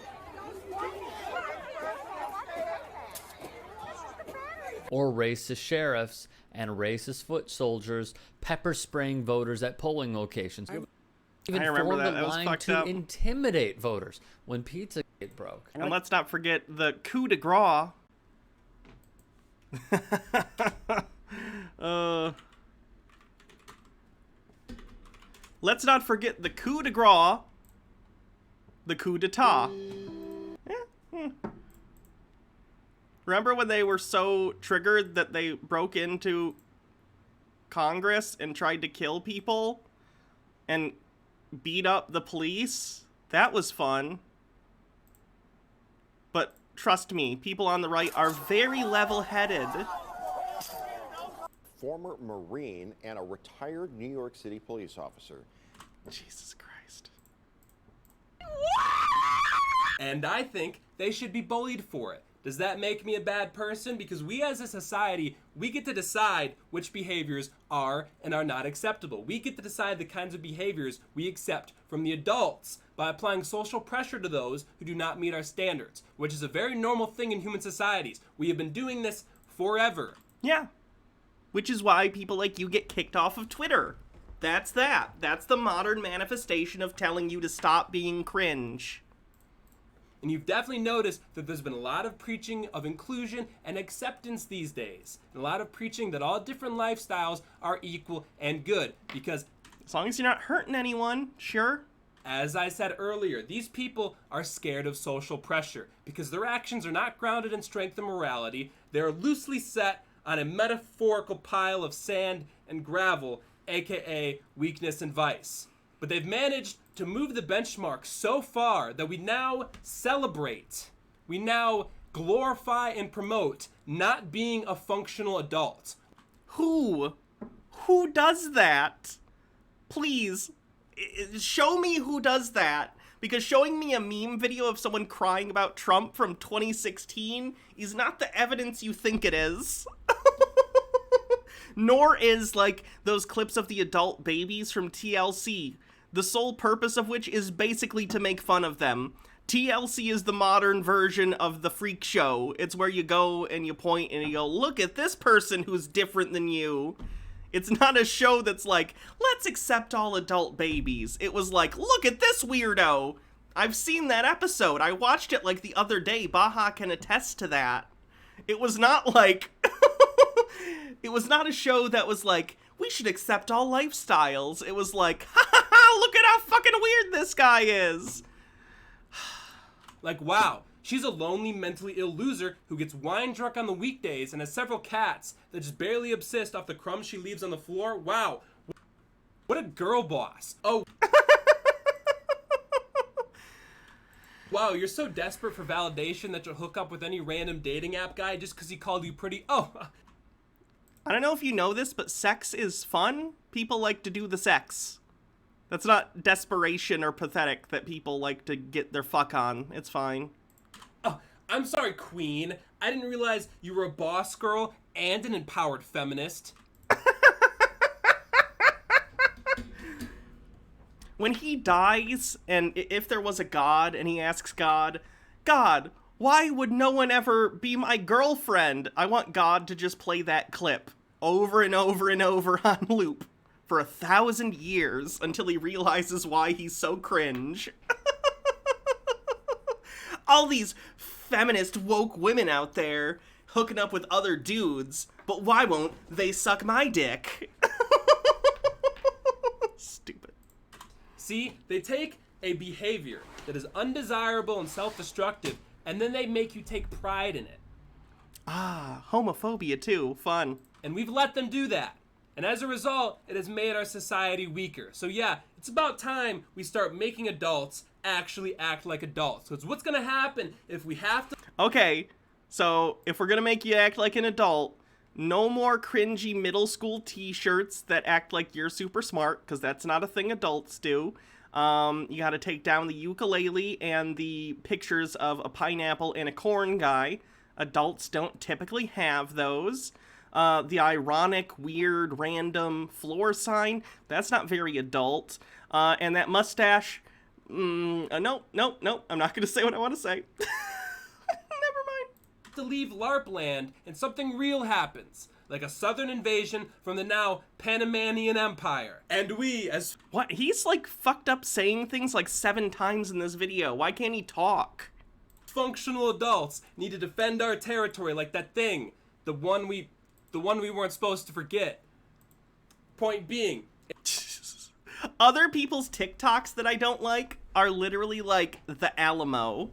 Or racist sheriffs and racist foot soldiers pepper spraying voters at polling locations. Even I remember formed that. a That was line fucked to up. intimidate voters when Pizzagate broke. And let's not forget the coup de grace. Let's not forget the coup de grace. The coup d'etat. Remember when they were so triggered that they broke into Congress and tried to kill people and beat up the police? That was fun. But trust me, people on the right are very level-headed. Former Marine and a retired New York City police officer. Jesus Christ. And I think they should be bullied for it. Does that make me a bad person? Because we as a society, we get to decide which behaviors are and are not acceptable. We get to decide the kinds of behaviors we accept from the adults by applying social pressure to those who do not meet our standards, which is a very normal thing in human societies. We have been doing this forever. Yeah. Which is why people like you get kicked off of Twitter. That's that. That's the modern manifestation of telling you to stop being cringe. And you've definitely noticed that there's been a lot of preaching of inclusion and acceptance these days. And a lot of preaching that all different lifestyles are equal and good. Because, As long as you're not hurting anyone, sure. as I said earlier, these people are scared of social pressure because their actions are not grounded in strength and morality. They're loosely set on a metaphorical pile of sand and gravel, aka weakness and vice. But they've managed to move the benchmark so far that we now celebrate, we now glorify and promote not being a functional adult. Who? Who does that? Please, show me who does that. Because showing me a meme video of someone crying about Trump from 2016 is not the evidence you think it is. Nor is, like, those clips of the adult babies from TLC, the sole purpose of which is basically to make fun of them. TLC is the modern version of the freak show. It's where you go and you point and you go, look at this person who's different than you. It's not a show that's like, let's accept all adult babies. It was like, look at this weirdo. I've seen that episode. I watched it like the other day. Baha can attest to that. It was not like... It was not a show that was like, we should accept all lifestyles. It was like, ha ha ha, look at how fucking weird this guy is. Like, wow, she's a lonely, mentally ill loser who gets wine drunk on the weekdays and has several cats that just barely obsist off the crumbs she leaves on the floor. Wow, what a girl boss. Oh. Wow, you're so desperate for validation that you'll hook up with any random dating app guy just because he called you pretty. Oh. I don't know if you know this, but sex is fun. People like to do the sex. That's not desperation or pathetic that people like to get their fuck on. It's fine. Oh, I'm sorry, Queen. I didn't realize you were a boss girl and an empowered feminist. When he dies, and if there was a god, and he asks God, God, why would no one ever be my girlfriend? I want God to just play that clip over and over and over on loop for 1,000 years until he realizes why he's so cringe. All these feminist woke women out there hooking up with other dudes, but why won't they suck my dick? Stupid. See, they take a behavior that is undesirable and self-destructive, and then they make you take pride in it. Ah, homophobia too. Fun. And we've let them do that. And as a result, it has made our society weaker. So yeah, it's about time we start making adults actually act like adults. Because what's gonna happen if we have to... Okay, so if we're gonna make you act like an adult, no more cringy middle school t-shirts that act like you're super smart, because that's not a thing adults do. You gotta take down the ukulele and the pictures of a pineapple and a corn guy. Adults don't typically have those. The ironic, weird, random floor sign, that's not very adult. And that mustache, no, I'm not gonna say what I want to say. Never mind. to leave LARP land and something real happens, like a southern invasion from the now Panamanian Empire. And we, as What? He's like fucked up saying things like 7 times in this video. Why can't he talk? functional adults, need to defend our territory like that thing, the one we weren't supposed to forget. Point being, Other people's TikToks that I don't like are literally like the Alamo.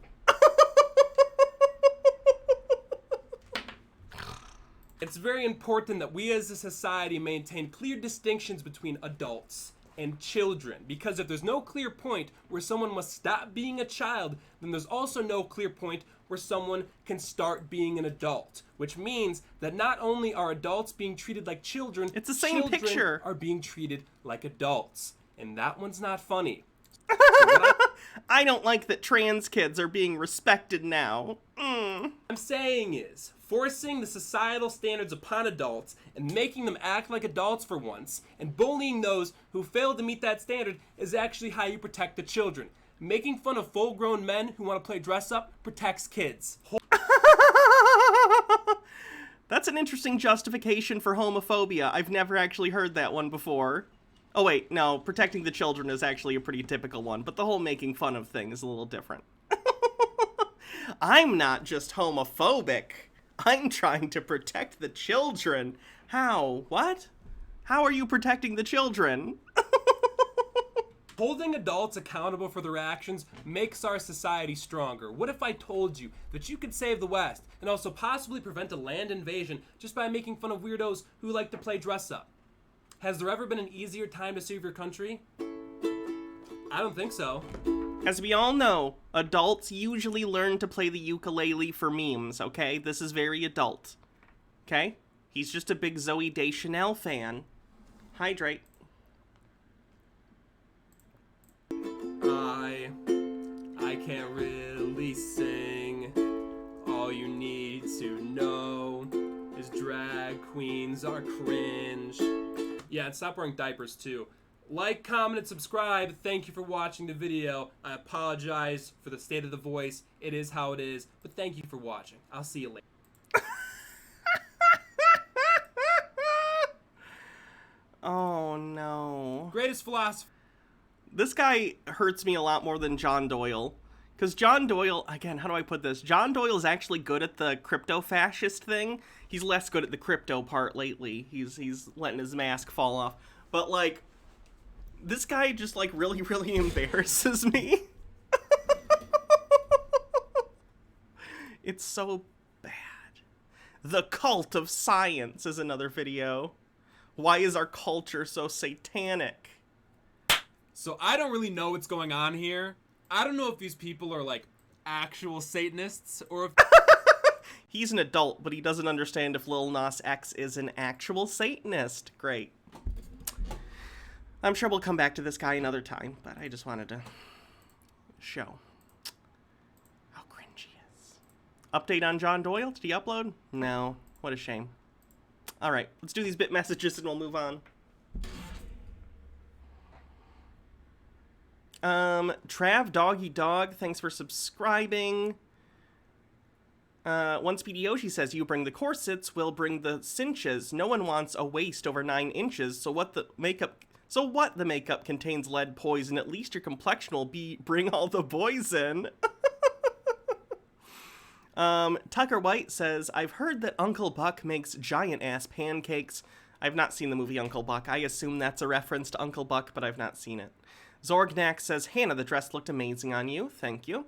it's very important that we as a society maintain clear distinctions between adults and children, because if there's no clear point where someone must stop being a child, then there's also no clear point where someone can start being an adult, which means that not only are adults being treated like children, It's the same children picture. are being treated like adults, and that one's not funny. I don't like that trans kids are being respected now. I'm saying is, forcing the societal standards upon adults and making them act like adults for once, and bullying those who fail to meet that standard is actually how you protect the children. Making fun of full-grown men who want to play dress-up protects kids. That's an interesting justification for homophobia. I've never actually heard that one before. Oh wait, no, protecting the children is actually a pretty typical one, but the whole making fun of thing is a little different. I'm not just homophobic. I'm trying to protect the children. How? What? How are you protecting the children? Holding adults accountable for their actions makes our society stronger. What if I told you that you could save the West and also possibly prevent a land invasion just by making fun of weirdos who like to play dress-up? Has there ever been an easier time to serve your country? I don't think so. As we all know, adults usually learn to play the ukulele for memes, okay? This is very adult. Okay? He's just a big Zooey Deschanel fan. Hydrate. I can't really sing. All you need to know is drag queens are cringe. Yeah, and stop wearing diapers too. Like, comment, and subscribe. Thank you for watching the video. I apologize for the state of the voice. It is how it is, but thank you for watching. I'll see you later. Oh no. Greatest philosopher. This guy hurts me a lot more than John Doyle. Because John Doyle, again, how do I put this? John Doyle is actually good at the crypto-fascist thing. He's less good at the crypto part lately. He's letting his mask fall off. But, like, this guy just, like, really, really embarrasses me. It's so bad. The cult of science is another video. Why is our culture so satanic? So I don't really know what's going on here. I don't know if these people are like actual Satanists or if He's an adult, but he doesn't understand if Lil Nas X is an actual Satanist. Great. I'm sure we'll come back to this guy another time, but I just wanted to show how cringe he is. Update on John Doyle? Did he upload? No. What a shame. Alright, let's do these bit messages and we'll move on. Trav Doggy Dog, thanks for subscribing. One Speedy Yoshi says, you bring the corsets, we'll bring the cinches. No one wants a waist over 9 inches, so what the makeup contains lead poison. At least your complexion will be bring all the boys in. Tucker White says, I've heard that Uncle Buck makes giant-ass pancakes. I've not seen the movie Uncle Buck. I assume that's a reference to Uncle Buck, but I've not seen it. Zorgnak says, Hannah, the dress looked amazing on you. Thank you.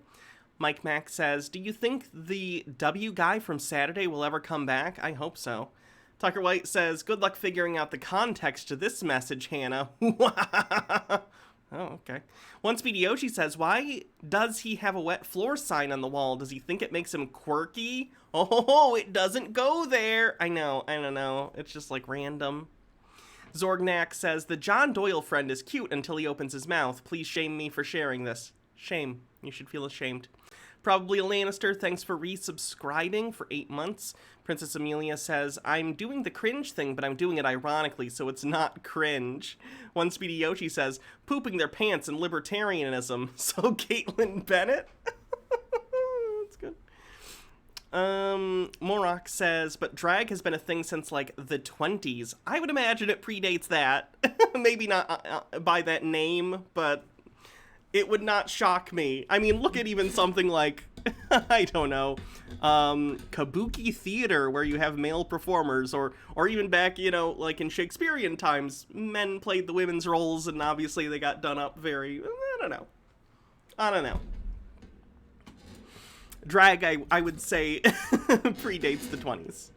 Mike Mack says, do you think the W guy from Saturday will ever come back? I hope so. Tucker White says, good luck figuring out the context to this message, Hannah. Oh, okay. One Speedy Yoshi says, why does he have a wet floor sign on the wall? Does he think it makes him quirky? Oh, it doesn't go there. I know, I don't know. It's just like random. Zorgnak says, the John Doyle friend is cute until he opens his mouth. Please shame me for sharing this. Shame. You should feel ashamed. Probably a Lannister, thanks for resubscribing for 8 months. Princess Amelia says, I'm doing the cringe thing, but I'm doing it ironically, so it's not cringe. One Speedy Yoshi says, pooping their pants and libertarianism. So Caitlin Bennett? That's good. Morok says, but drag has been a thing since, like, the 20s. I would imagine it predates that. Maybe not by that name, but it would not shock me. I mean, look at even something like, I don't know, kabuki theater, where you have male performers, or even back, you know, like in Shakespearean times, men played the women's roles, and obviously they got done up very, I don't know. Drag, I would say, predates the 20s.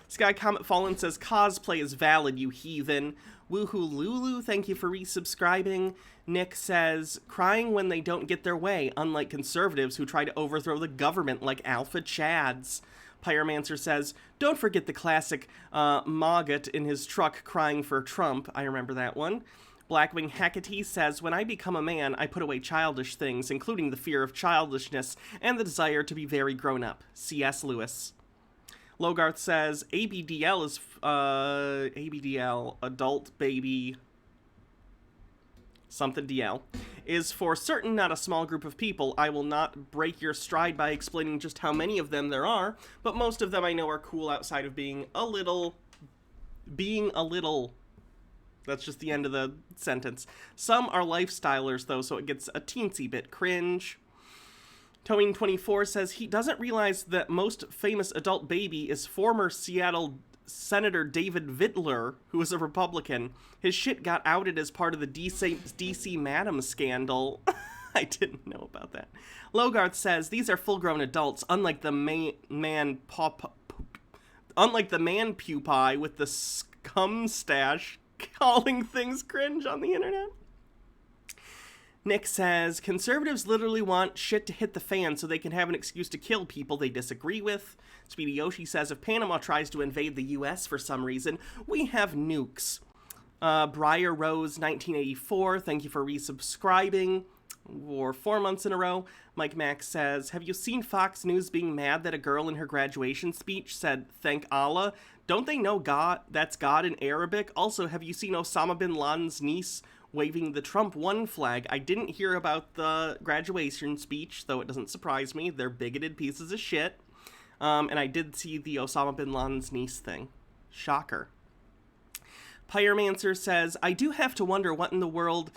Sky Comet Fallen says, cosplay is valid, you heathen. Woohoo Lulu, thank you for resubscribing. Nick says, crying when they don't get their way, unlike conservatives who try to overthrow the government like alpha chads. Pyromancer says, don't forget the classic Mogget in his truck crying for Trump. I remember that one. Blackwing Hecate says, when I become a man, I put away childish things, including the fear of childishness and the desire to be very grown up. C.S. Lewis. Logarth says, ABDL is, ABDL, adult baby, something DL, is for certain not a small group of people. I will not break your stride by explaining just how many of them there are, but most of them I know are cool outside of being a little. That's just the end of the sentence. Some are lifestylers, though, so it gets a teensy bit cringe. Towing24 says he doesn't realize that most famous adult baby is former Seattle Senator David Vittler, who is a Republican. His shit got outed as part of the DC Madam scandal. I didn't know about that. Logarth says these are full-grown adults, unlike the man pupae with the scum stash calling things cringe on the internet. Nick says, conservatives literally want shit to hit the fan so they can have an excuse to kill people they disagree with. Speedy Yoshi says, if Panama tries to invade the U.S. for some reason, we have nukes. Briar Rose 1984, thank you for resubscribing for 4 months in a row. Mike Max says, have you seen Fox News being mad that a girl in her graduation speech said, thank Allah? Don't they know God? That's God in Arabic? Also, have you seen Osama bin Laden's niece waving the Trump 1 flag? I didn't hear about the graduation speech, though it doesn't surprise me. They're bigoted pieces of shit. And I did see the Osama bin Laden's niece thing. Shocker. Pyromancer says, I do have to wonder what in the world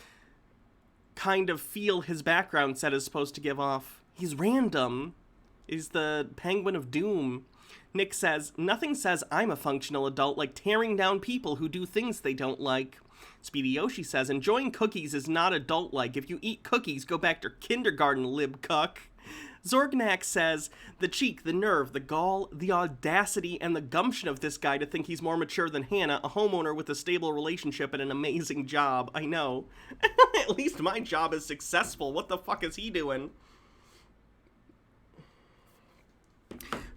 kind of feel his background set is supposed to give off. He's random. He's the Penguin of Doom. Nick says, nothing says I'm a functional adult like tearing down people who do things they don't like. Speedy Yoshi says, enjoying cookies is not adult-like. If you eat cookies, go back to kindergarten, lib-cuck. Zorgnak says, the cheek, the nerve, the gall, the audacity, and the gumption of this guy to think he's more mature than Hannah, a homeowner with a stable relationship and an amazing job. I know. At least my job is successful. What the fuck is he doing?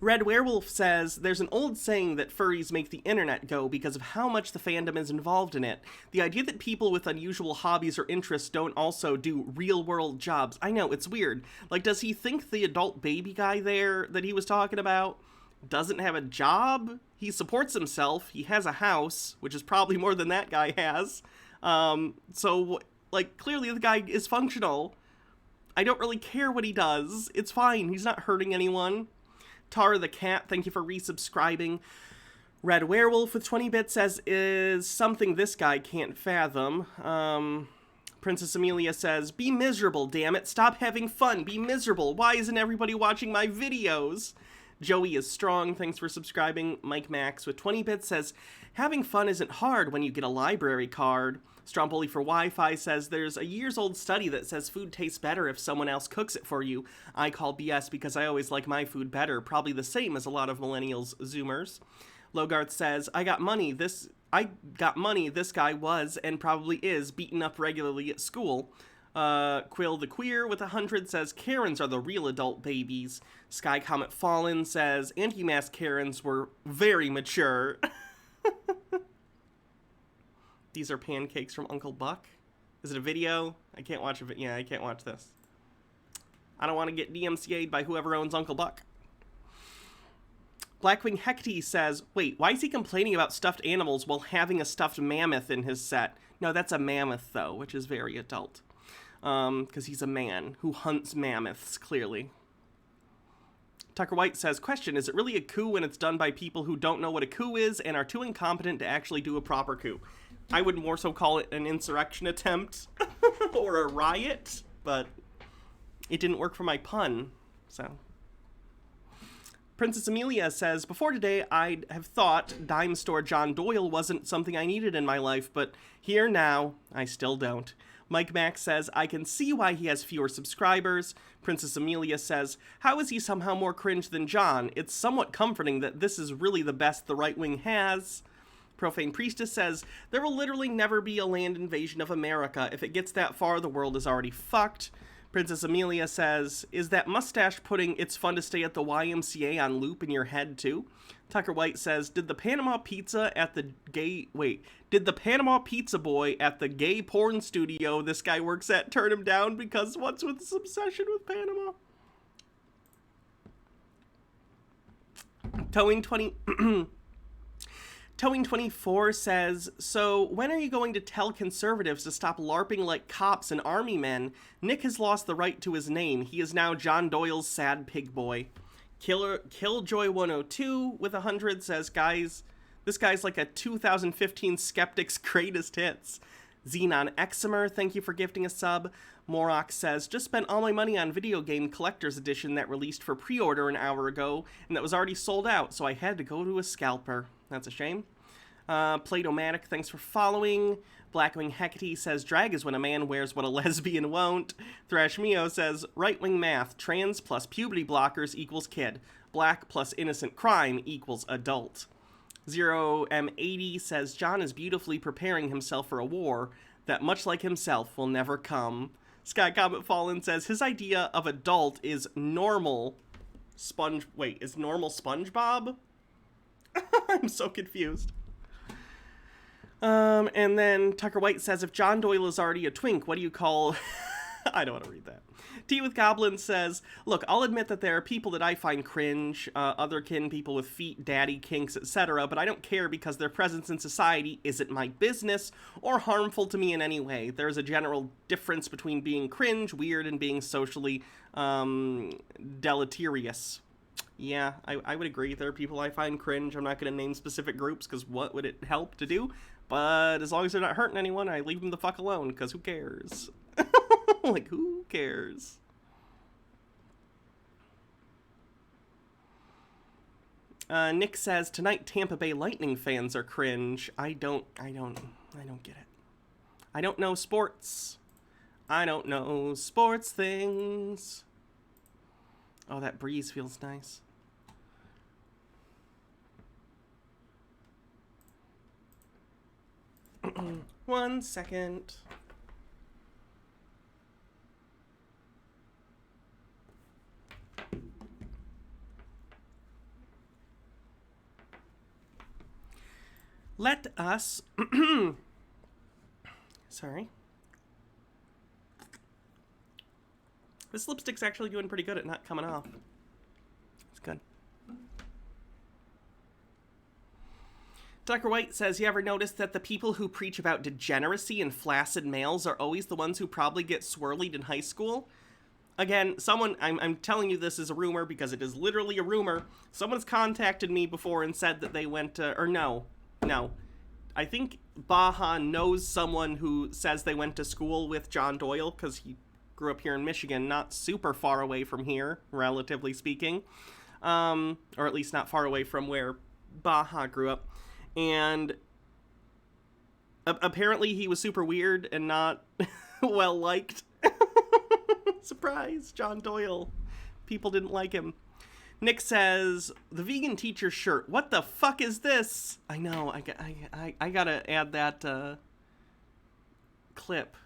Red Werewolf says, there's an old saying that furries make the internet go because of how much the fandom is involved in it. The idea that people with unusual hobbies or interests don't also do real-world jobs. I know, it's weird. Like, does he think the adult baby guy there that he was talking about doesn't have a job? He supports himself. He has a house, which is probably more than that guy has. So, like, clearly the guy is functional. I don't really care what he does. It's fine. He's not hurting anyone. Tara the Cat, thank you for resubscribing. Red Werewolf with 20 bits says, is something this guy can't fathom. Princess Amelia says, be miserable, damn it. Stop having fun. Be miserable. Why isn't everybody watching my videos? Joey is strong, thanks for subscribing. Mike Max with 20 bits says, having fun isn't hard when you get a library card. Stromboli for Wi-Fi says, there's a years-old study that says food tastes better if someone else cooks it for you. I call BS because I always like my food better, probably the same as a lot of millennials Zoomers. Logarth says, I got money, this guy was, and probably is, beaten up regularly at school. Quill the Queer with 100 says, Karens are the real adult babies. Sky Comet Fallen says, anti-mask Karens were very mature. These are pancakes from Uncle Buck. Is it a video? I can't watch it. Yeah, I can't watch this. I don't want to get DMCA'd by whoever owns Uncle Buck. Blackwing Hecate says, wait, why is he complaining about stuffed animals while having a stuffed mammoth in his set? No, that's a mammoth, though, which is very adult. Because he's a man who hunts mammoths, clearly. Tucker White says, question, is it really a coup when it's done by people who don't know what a coup is and are too incompetent to actually do a proper coup? I would more so call it an insurrection attempt or a riot, but it didn't work for my pun, so. Princess Amelia says, before today, I'd have thought dime store John Doyle wasn't something I needed in my life, but here now, I still don't. Mike Max says, I can see why he has fewer subscribers. Princess Amelia says, how is he somehow more cringe than John? It's somewhat comforting that this is really the best the right wing has. Profane Priestess says, there will literally never be a land invasion of America. If it gets that far, the world is already fucked. Princess Amelia says, is that mustache putting it's fun to stay at the YMCA on loop in your head too? Tucker White says, did the Panama Pizza boy at the gay porn studio this guy works at turn him down because what's with this obsession with Panama? Towing24 says, so when are you going to tell conservatives to stop LARPing like cops and army men? Nick has lost the right to his name. He is now John Doyle's sad pig boy. Killjoy102 with 100 says, guys, this guy's like a 2015 Skeptics greatest hits. Xenon Exemer, thank you for gifting a sub. Morok says, just spent all my money on video game collector's edition that released for pre-order an hour ago, and that was already sold out, so I had to go to a scalper. That's a shame. Platomatic, thanks for following. Blackwing Hecate says, drag is when a man wears what a lesbian won't. Thrash Mio says, right-wing math, trans plus puberty blockers equals kid. Black plus innocent crime equals adult. 0M80 says, John is beautifully preparing himself for a war that, much like himself, will never come. Sky Comet Fallen says, his idea of adult is normal is normal SpongeBob? I'm so confused. And then Tucker White says, if John Doyle is already a twink, what do you call... I don't want to read that. Tea with Goblin says, look, I'll admit that there are people that I find cringe, otherkin, people with feet, daddy, kinks, etc., but I don't care because their presence in society isn't my business or harmful to me in any way. There's a general difference between being cringe, weird, and being socially deleterious. Yeah, I would agree. There are people I find cringe. I'm not going to name specific groups because what would it help to do? But as long as they're not hurting anyone, I leave them the fuck alone because who cares? Like, who cares? Nick says, tonight Tampa Bay Lightning fans are cringe. I don't get it. I don't know sports. I don't know sports things. Oh, that breeze feels nice. One second. Let us... Sorry. This lipstick's actually doing pretty good at not coming off. It's good. Dr. White says, you ever notice that the people who preach about degeneracy and flaccid males are always the ones who probably get swirlied in high school? Again, I'm telling you this is a rumor because it is literally a rumor. Someone's contacted me before and said that they went to, or no. I think Baja knows someone who says they went to school with John Doyle because he grew up here in Michigan, not super far away from here, relatively speaking. Or at least not far away from where Baja grew up. And apparently he was super weird and not well liked. Surprise, John Doyle. People didn't like him. Nick says, the vegan teacher shirt. What the fuck is this? I know, I gotta add that clip.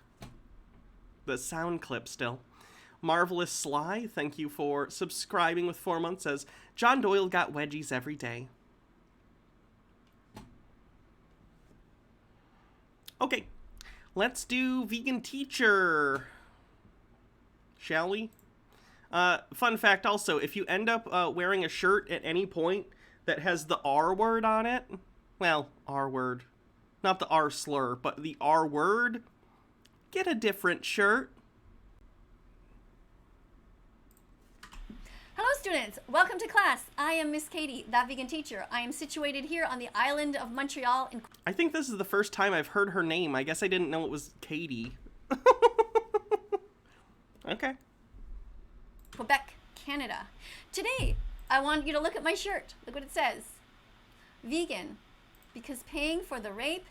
The sound clip still. Marvelous Sly, thank you for subscribing with 4 months, says, John Doyle got wedgies every day. Okay, let's do vegan teacher. Shall we? Fun fact also, if you end up wearing a shirt at any point that has the R word on it, well, R word, not the R slur, but the R word, get a different shirt. Hello students, welcome to class. I am Miss Katie, that vegan teacher. I am situated here on the island of Montreal in... I think this is the first time I've heard her name. I guess I didn't know it was Katie. Okay. Quebec, Canada. Today, I want you to look at my shirt. Look what it says. Vegan, because paying for the rape,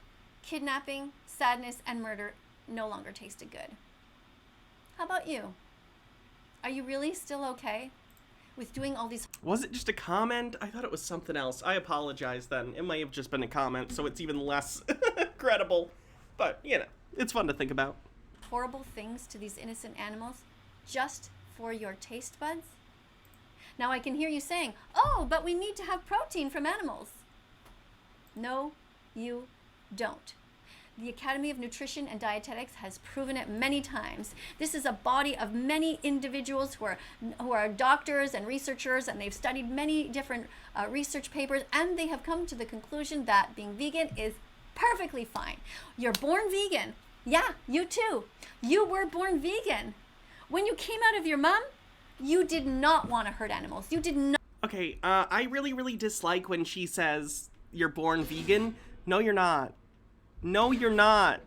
kidnapping, sadness, and murder no longer tasted good. How about you? Are you really still okay with doing all these... Was it just a comment? I thought it was something else. I apologize then. It might have just been a comment, so it's even less credible. But, you know, it's fun to think about. Horrible things to these innocent animals just for your taste buds? Now I can hear you saying, oh, but we need to have protein from animals. No, you don't. The Academy of Nutrition and Dietetics has proven it many times. This is a body of many individuals who are doctors and researchers, and they've studied many different research papers, and they have come to the conclusion that being vegan is perfectly fine. You're born vegan. Yeah, you too. You were born vegan. When you came out of your mom, you did not want to hurt animals. You did not. Okay, I really dislike when she says you're born vegan. No, you're not. No, you're not.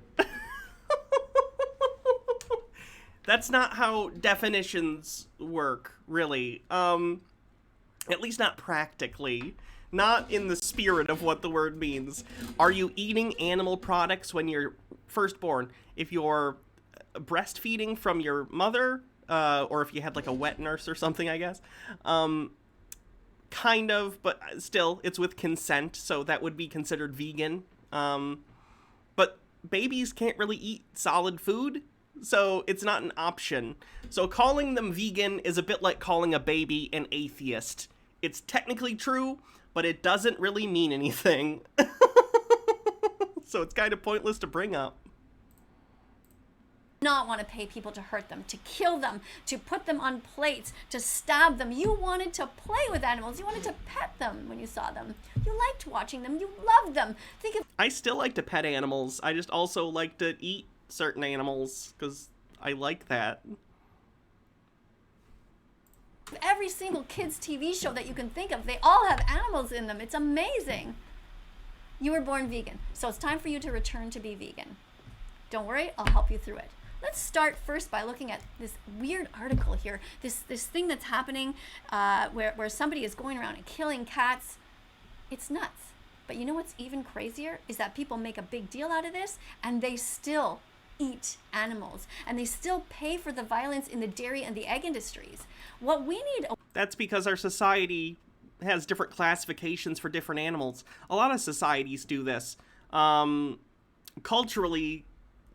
That's not how definitions work, really. At least not practically. Not in the spirit of what the word means. Are you eating animal products when you're first born? If you're breastfeeding from your mother, or if you had like a wet nurse or something, I guess. Kind of, but still, it's with consent, so that would be considered vegan. But babies can't really eat solid food, so it's not an option. So calling them vegan is a bit like calling a baby an atheist. It's technically true, but it doesn't really mean anything. So it's kind of pointless to bring up. Not want to pay people to hurt them, to kill them, to put them on plates, to stab them. You wanted to play with animals. You wanted to pet them when you saw them. You liked watching them. You loved them. Think of... I still like to pet animals. I just also like to eat certain animals because I like that. Every single kids' TV show that you can think of, they all have animals in them. It's amazing. You were born vegan, so it's time for you to return to be vegan. Don't worry, I'll help you through it. Let's start first by looking at this weird article here. This thing that's happening where somebody is going around and killing cats. It's nuts. But you know what's even crazier is that people make a big deal out of this and they still eat animals. And they still pay for the violence in the dairy and the egg industries. What we need... That's because our society has different classifications for different animals. A lot of societies do this. Culturally...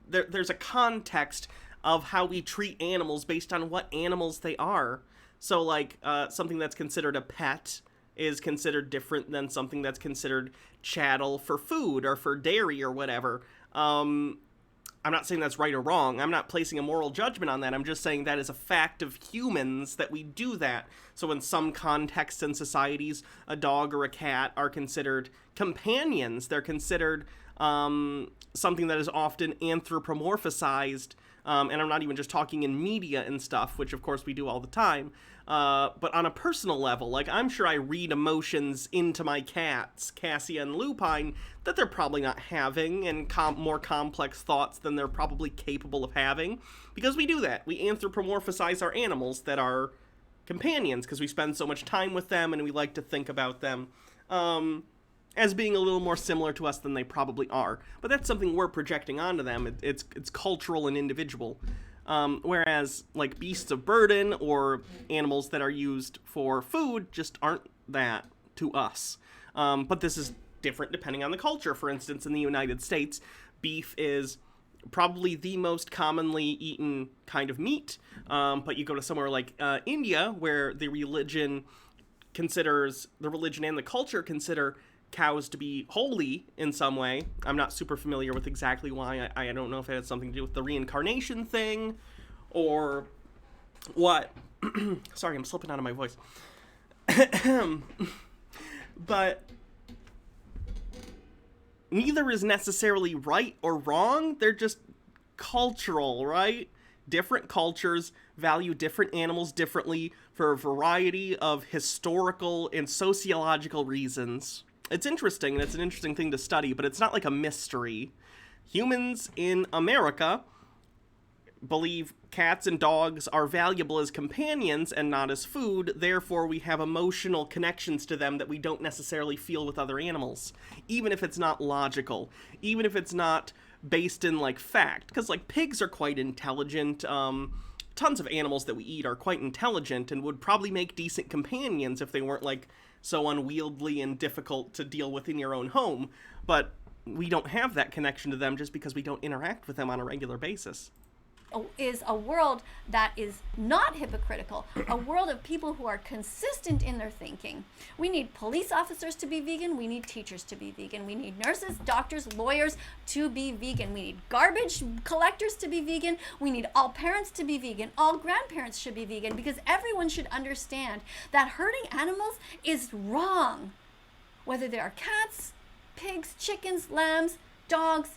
There's a context of how we treat animals based on what animals they are. So, like, something that's considered a pet is considered different than something that's considered chattel for food or for dairy or whatever. I'm not saying that's right or wrong. I'm not placing a moral judgment on that. I'm just saying that is a fact of humans that we do that. So in some contexts and societies, a dog or a cat are considered companions. They're considered something that is often anthropomorphized. And I'm not even just talking in media and stuff, which of course we do all the time. But on a personal level, like, I'm sure I read emotions into my cats, Cassia and Lupine, that they're probably not having, and more complex thoughts than they're probably capable of having, because we do that. We anthropomorphize our animals that are companions, because we spend so much time with them, and we like to think about them as being a little more similar to us than they probably are. But that's something we're projecting onto them. It's cultural and individual. Whereas, like, beasts of burden or animals that are used for food just aren't that to us. But this is different depending on the culture. For instance, in the United States, beef is probably the most commonly eaten kind of meat. But you go to somewhere like India, where the religion and the culture consider cows to be holy in some way. I'm not super familiar with exactly why. I don't know if it had something to do with the reincarnation thing or what. Sorry, I'm slipping out of my voice. But neither is necessarily right or wrong. They're just cultural, right? Different cultures value different animals differently for a variety of historical and sociological reasons. It's interesting, and it's an interesting thing to study, but it's not like a mystery. Humans in America believe cats and dogs are valuable as companions and not as food, therefore we have emotional connections to them that we don't necessarily feel with other animals, even if it's not logical, even if it's not based in, like, fact, because, like, pigs are quite intelligent, tons of animals that we eat are quite intelligent and would probably make decent companions if they weren't, like, so unwieldy and difficult to deal with in your own home, but we don't have that connection to them just because we don't interact with them on a regular basis. Is a world that is not hypocritical, a world of people who are consistent in their thinking. We need police officers to be vegan, we need teachers to be vegan, we need nurses, doctors, lawyers to be vegan, we need garbage collectors to be vegan, we need all parents to be vegan, all grandparents should be vegan, because everyone should understand that hurting animals is wrong. Whether they are cats, pigs, chickens, lambs, dogs,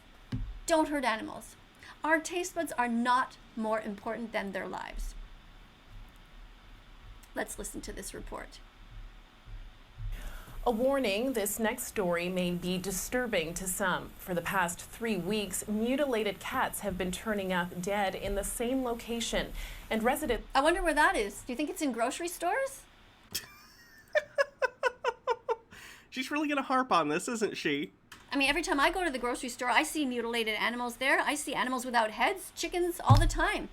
don't hurt animals. Our taste buds are not more important than their lives. Let's listen to this report. A warning, this next story may be disturbing to some. For the past 3 weeks, mutilated cats have been turning up dead in the same location. And residents... I wonder where that is. Do you think it's in grocery stores? She's really gonna harp on this, isn't she? I mean, every time I go to the grocery store, I see mutilated animals there. I see animals without heads, chickens, all the time.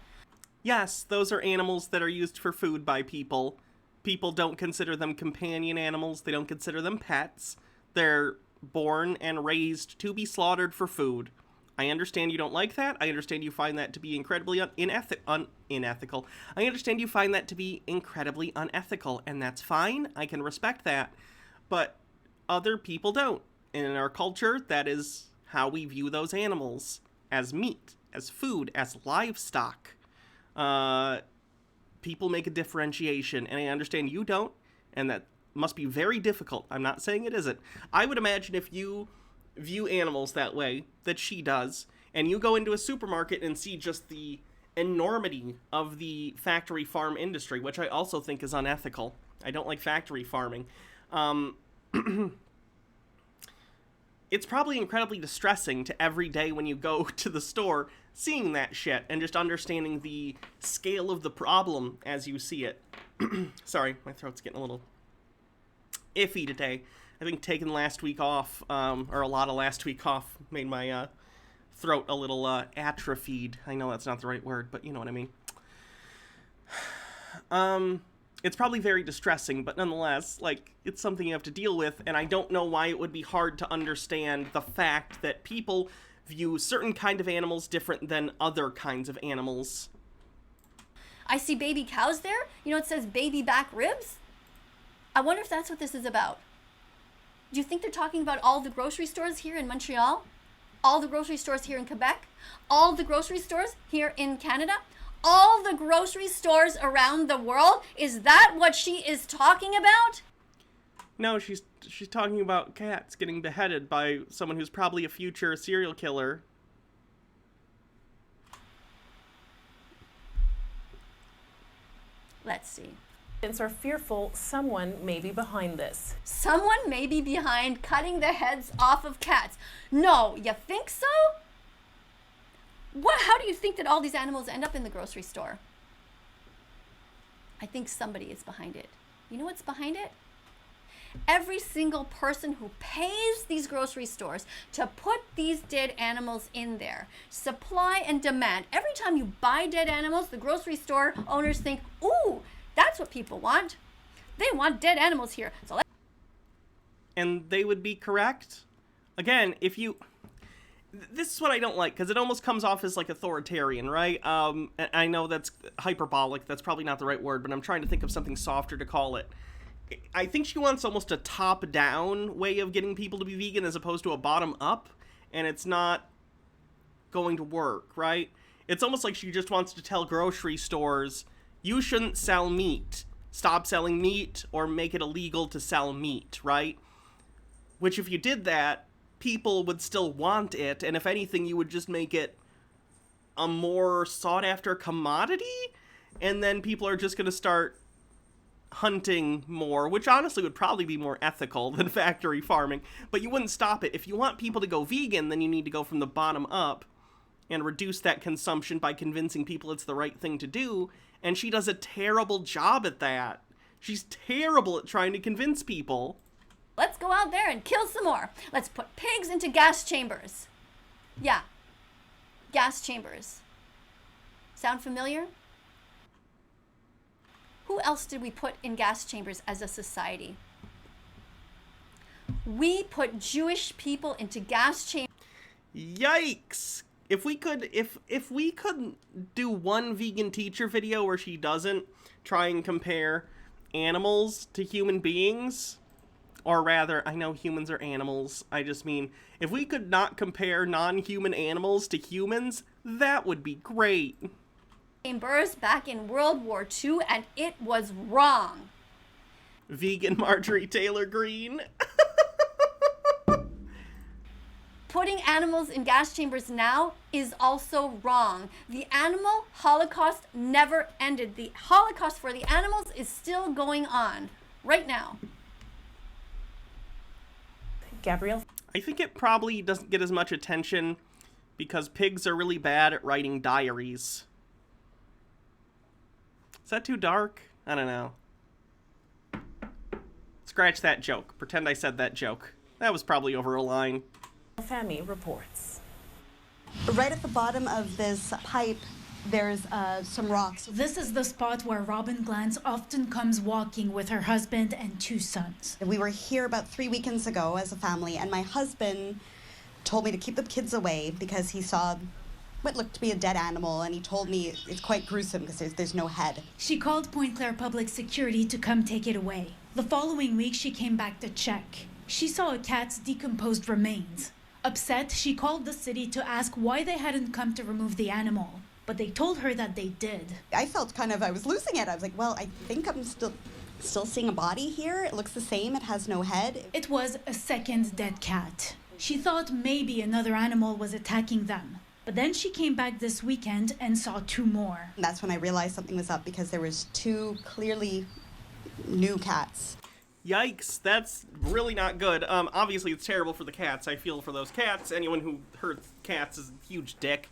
Yes, those are animals that are used for food by people. People don't consider them companion animals. They don't consider them pets. They're born and raised to be slaughtered for food. I understand you don't like that. I understand you find that to be incredibly unethical. I understand you find that to be incredibly unethical, and that's fine. I can respect that. But other people don't. In our culture, that is how we view those animals, as meat, as food, as livestock. People make a differentiation, and I understand you don't, and that must be very difficult. I'm not saying it isn't. I would imagine if you view animals that way, that she does, and you go into a supermarket and see just the enormity of the factory farm industry, which I also think is unethical. I don't like factory farming. It's probably incredibly distressing to every day when you go to the store seeing that shit and just understanding the scale of the problem as you see it. Sorry, my throat's getting a little iffy today. I think taking last week off, or a lot of last week off, made my throat a little atrophied. I know that's not the right word, but you know what I mean. It's probably very distressing, but nonetheless, like, it's something you have to deal with, and I don't know why it would be hard to understand the fact that people view certain kind of animals different than other kinds of animals. I see baby cows there. You know, it says baby back ribs. I wonder if that's what this is about. Do you think they're talking about all the grocery stores here in Montreal? All the grocery stores here in Quebec? All the grocery stores here in Canada? All the grocery stores around the world? Is that what she is talking about? No, she's talking about cats getting beheaded by someone who's probably a future serial killer. Let's see. Are fearful someone may be behind this. Someone may be behind cutting the heads off of cats. No, you think so? How do you think that all these animals end up in the grocery store? I think somebody is behind it. You know what's behind it? Every single person who pays these grocery stores to put these dead animals in there. Supply and demand. Every time you buy dead animals, the grocery store owners think, ooh, that's what people want. They want dead animals here. So and they would be correct. Again, if you... This is what I don't like, because it almost comes off as, like, authoritarian, right? And I know that's hyperbolic. That's probably not the right word, but I'm trying to think of something softer to call it. I think she wants almost a top-down way of getting people to be vegan as opposed to a bottom-up, and it's not going to work, right? It's almost like she just wants to tell grocery stores, you shouldn't sell meat. Stop selling meat or make it illegal to sell meat, right? Which if you did that, people would still want it, and if anything, you would just make it a more sought-after commodity, and then people are just going to start hunting more, which honestly would probably be more ethical than factory farming, but you wouldn't stop it. If you want people to go vegan, then you need to go from the bottom up and reduce that consumption by convincing people it's the right thing to do, and she does a terrible job at that. She's terrible at trying to convince people. let's go out there and kill some more. Let's put pigs into gas chambers. Yeah, gas chambers. Sound familiar? Who else did we put in gas chambers as a society? We put Jewish people into gas chambers. Yikes! If we could do one vegan teacher video where she doesn't try and compare animals to human beings, or rather, I know humans are animals, I just mean, if we could not compare non-human animals to humans, that would be great. Chambers back in World War II, and it was wrong. Vegan Marjorie Taylor Greene. Putting animals in gas chambers now is also wrong. The animal holocaust never ended. The holocaust for the animals is still going on right now. Gabrielle? I think it probably doesn't get as much attention because pigs are really bad at writing diaries. Is that too dark? I don't know. Scratch that joke. Pretend I said that joke. That was probably over a line. Femi reports. Right at the bottom of this pipe, there's some rocks. This is the spot where Robin Glantz often comes walking with her husband and 2 sons. We were here about 3 weekends ago as a family, and my husband told me to keep the kids away because he saw what looked to be a dead animal, and he told me it's quite gruesome because there's no head. She called Point Claire Public Security to come take it away. The following week, she came back to check. She saw a cat's decomposed remains. Upset, she called the city to ask why they hadn't come to remove the animal, but they told her that they did. I felt I was losing it. I was like, well, I think I'm still seeing a body here. It looks the same. It has no head. It was a second dead cat. She thought maybe another animal was attacking them. But then she came back this weekend and saw 2 more. And that's when I realized something was up because there was 2 clearly new cats. Yikes, that's really not good. Obviously it's terrible for the cats. I feel for those cats. Anyone who hurts cats is a huge dick.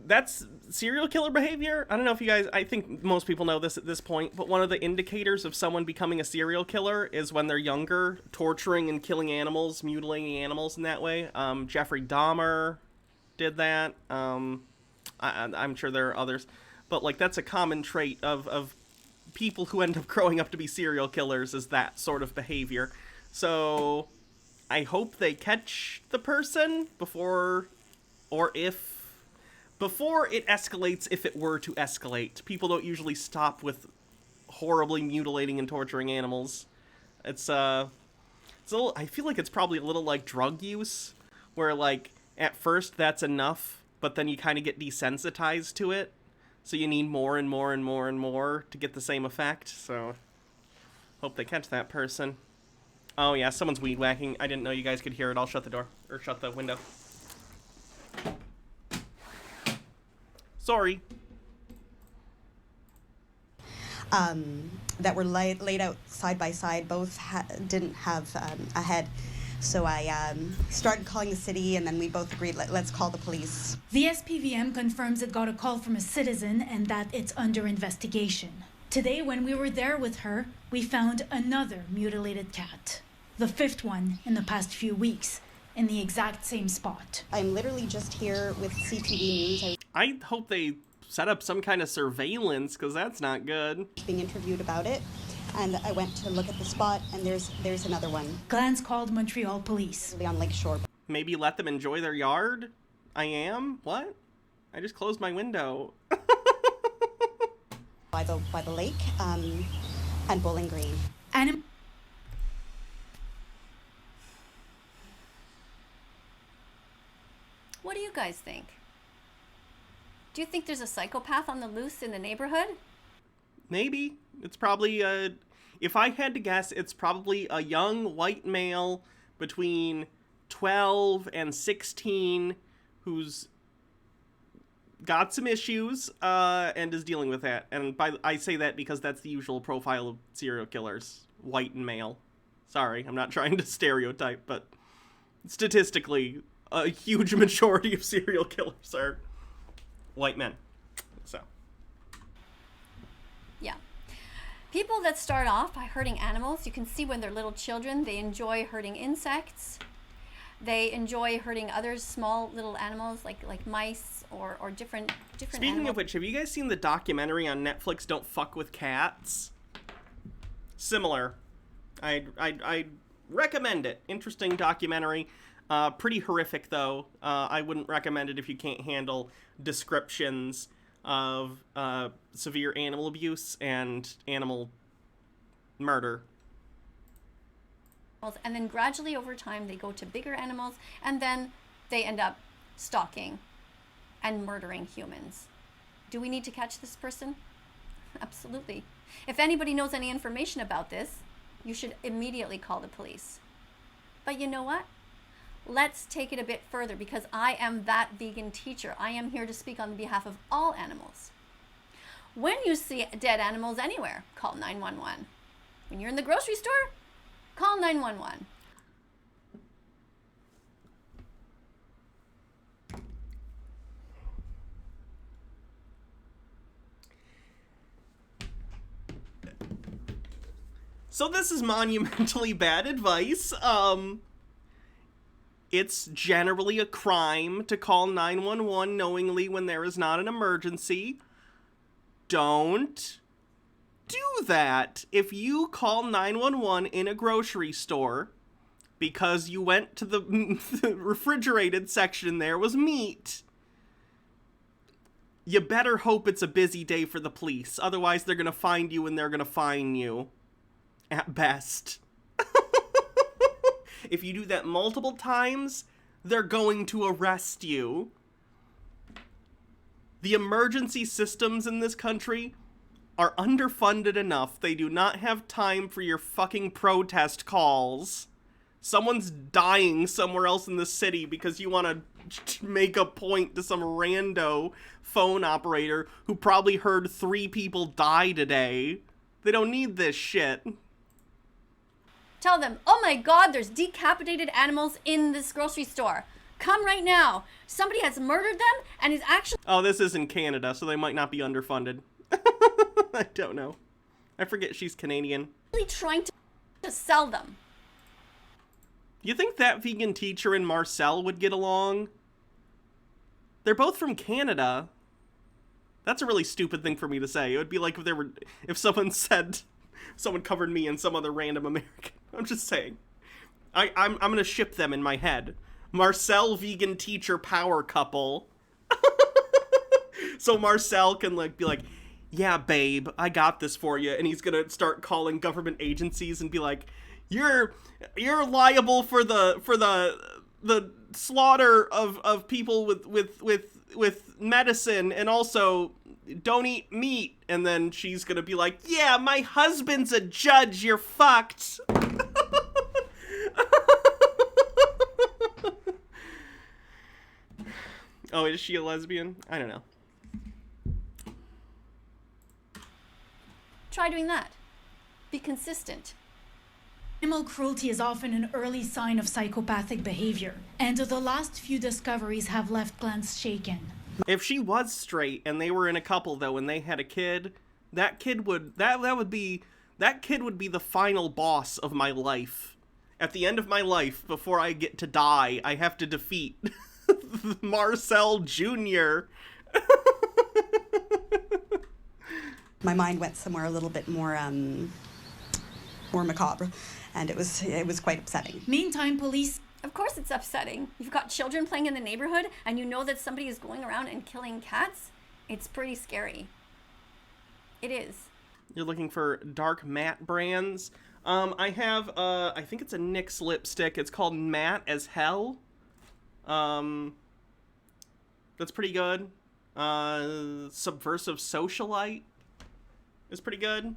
That's serial killer behavior. I don't know if you guys, I think most people know this at this point, but one of the indicators of someone becoming a serial killer is when they're younger, torturing and killing animals, mutilating animals in that way. Jeffrey Dahmer did that. I'm sure there are others, but like that's a common trait of people who end up growing up to be serial killers, is that sort of behavior. So I hope they catch the person before it escalates, if it were to escalate. People don't usually stop with horribly mutilating and torturing animals. It's a little, I feel like it's probably a little like drug use, where like at first that's enough, but then you kind of get desensitized to it, so you need more and more and more and more to get the same effect. So hope they catch that person. Oh yeah, someone's weed whacking. I didn't know you guys could hear it. I'll shut the door, or shut the window. Sorry. That were laid out side by side. Both didn't have a head. So I started calling the city, and then we both agreed, let's call the police. The SPVM confirms it got a call from a citizen and that it's under investigation. Today, when we were there with her, we found another mutilated cat. The 5th one in the past few weeks, in the exact same spot. I'm literally just here with CTV News. I hope they set up some kind of surveillance, because that's not good. Being interviewed about it, and I went to look at the spot, and there's another one. Glance called Montreal police. On Lake Shore. Maybe let them enjoy their yard? I am? What? I just closed my window. by the lake, and Bowling Green. What do you guys think? Do you think there's a psychopath on the loose in the neighborhood? Maybe. It's probably, if I had to guess, it's probably a young white male between 12 and 16 who's got some issues, and is dealing with that. And I say that because that's the usual profile of serial killers. White and male. Sorry, I'm not trying to stereotype, but statistically, a huge majority of serial killers are white men. So. Yeah. People that start off by hurting animals, you can see when they're little children, they enjoy hurting insects. They enjoy hurting other small little animals like mice or different Speaking animals. of which, have you guys seen the documentary on Netflix, Don't Fuck with Cats? Similar. I'd recommend it. Interesting documentary. Pretty horrific, though. I wouldn't recommend it if you can't handle descriptions of severe animal abuse and animal murder. And then gradually over time they go to bigger animals, and then they end up stalking and murdering humans. Do we need to catch this person? Absolutely. If anybody knows any information about this, you should immediately call the police. But you know what? Let's take it a bit further, because I am that vegan teacher. I am here to speak on behalf of all animals. When you see dead animals anywhere, call 911. When you're in the grocery store, call 911. So this is monumentally bad advice. It's generally a crime to call 911 knowingly when there is not an emergency. Don't do that. If you call 911 in a grocery store because you went to the refrigerated section and there was meat, you better hope it's a busy day for the police. Otherwise, they're going to find you and they're going to fine you. At best. If you do that multiple times, they're going to arrest you. The emergency systems in this country are underfunded enough. They do not have time for your fucking protest calls. Someone's dying somewhere else in the city because you want to make a point to some rando phone operator who probably heard 3 people die today. They don't need this shit. Tell them, oh my God, there's decapitated animals in this grocery store. Come right now. Somebody has murdered them and is actually... Oh, this is in Canada, so they might not be underfunded. I don't know. I forget she's Canadian. Trying to sell them. You think that vegan teacher and Marcel would get along? They're both from Canada. That's a really stupid thing for me to say. It would be like if someone said... Someone covered me in some other random American. I'm just saying. I'm gonna ship them in my head. Marcel vegan teacher power couple. So Marcel can be like, yeah, babe, I got this for you. And he's gonna start calling government agencies and be like, you're liable for the slaughter of people with medicine, and also don't eat meat. And then she's gonna be like, yeah, my husband's a judge, you're fucked. Oh, is she a lesbian? I don't know. Try doing that. Be consistent. Animal cruelty is often an early sign of psychopathic behavior, and the last few discoveries have left Glenn's shaken. If she was straight and they were in a couple though and they had a kid, that kid would be the final boss of my life. At the end of my life, before I get to die, I have to defeat Marcel Jr. My mind went somewhere a little bit more macabre, and it was quite upsetting. Meantime, police... Of course it's upsetting. You've got children playing in the neighborhood, and you know that somebody is going around and killing cats. It's pretty scary. It is. You're looking for dark matte brands. I have, I think it's a NYX lipstick. It's called Matte as Hell. That's pretty good. Subversive Socialite is pretty good.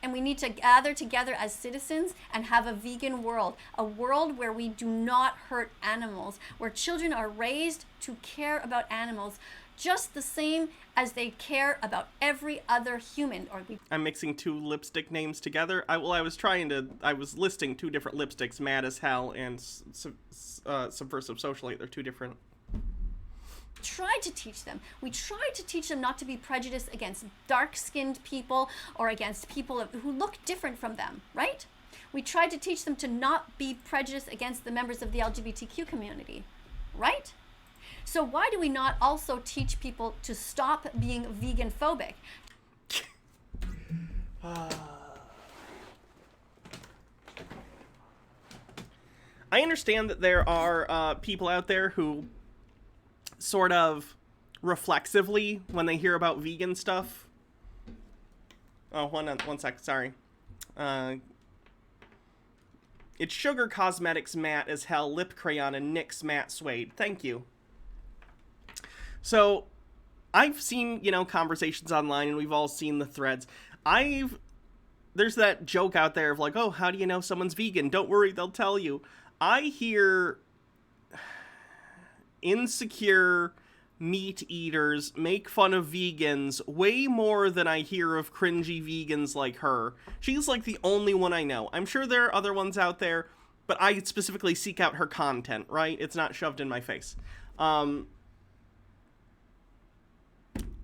And we need to gather together as citizens and have a vegan world. A world where we do not hurt animals. Where children are raised to care about animals just the same as they care about every other human. I'm mixing two lipstick names together. I was listing two different lipsticks, Mad as Hell and Subversive Socialite. They're two different. Tried to teach them. We tried to teach them not to be prejudiced against dark-skinned people or against people who look different from them, right? We tried to teach them to not be prejudiced against the members of the LGBTQ community, right? So why do we not also teach people to stop being vegan phobic? I understand that there are people out there who sort of reflexively, when they hear about vegan stuff. Oh, one sec, sorry. It's Sugar Cosmetics Matte as Hell Lip Crayon and NYX Matte Suede. Thank you. So, I've seen, conversations online, and we've all seen the threads. There's that joke out there of like, oh, how do you know someone's vegan? Don't worry, they'll tell you. I hear insecure meat eaters make fun of vegans way more than I hear of cringy vegans like her. She's like the only one I know. I'm sure there are other ones out there, but I specifically seek out her content, right? It's not shoved in my face.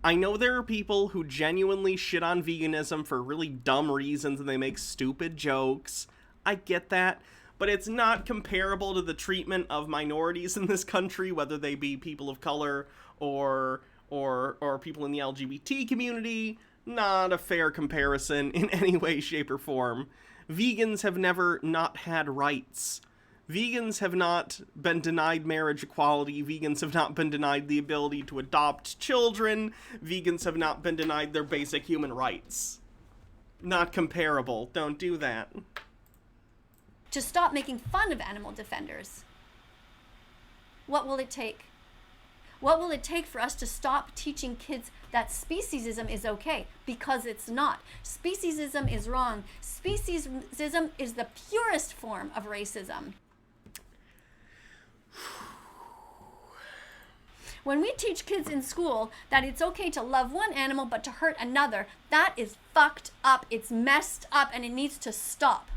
I know there are people who genuinely shit on veganism for really dumb reasons and they make stupid jokes. I get that. But it's not comparable to the treatment of minorities in this country, whether they be people of color or people in the LGBT community. Not a fair comparison in any way, shape, or form. Vegans have never not had rights. Vegans have not been denied marriage equality. Vegans have not been denied the ability to adopt children. Vegans have not been denied their basic human rights. Not comparable. Don't do that. To stop making fun of animal defenders. What will it take? What will it take for us to stop teaching kids that speciesism is okay? Because it's not. Speciesism is wrong. Speciesism is the purest form of racism. When we teach kids in school that it's okay to love one animal but to hurt another, that is fucked up, it's messed up, and it needs to stop.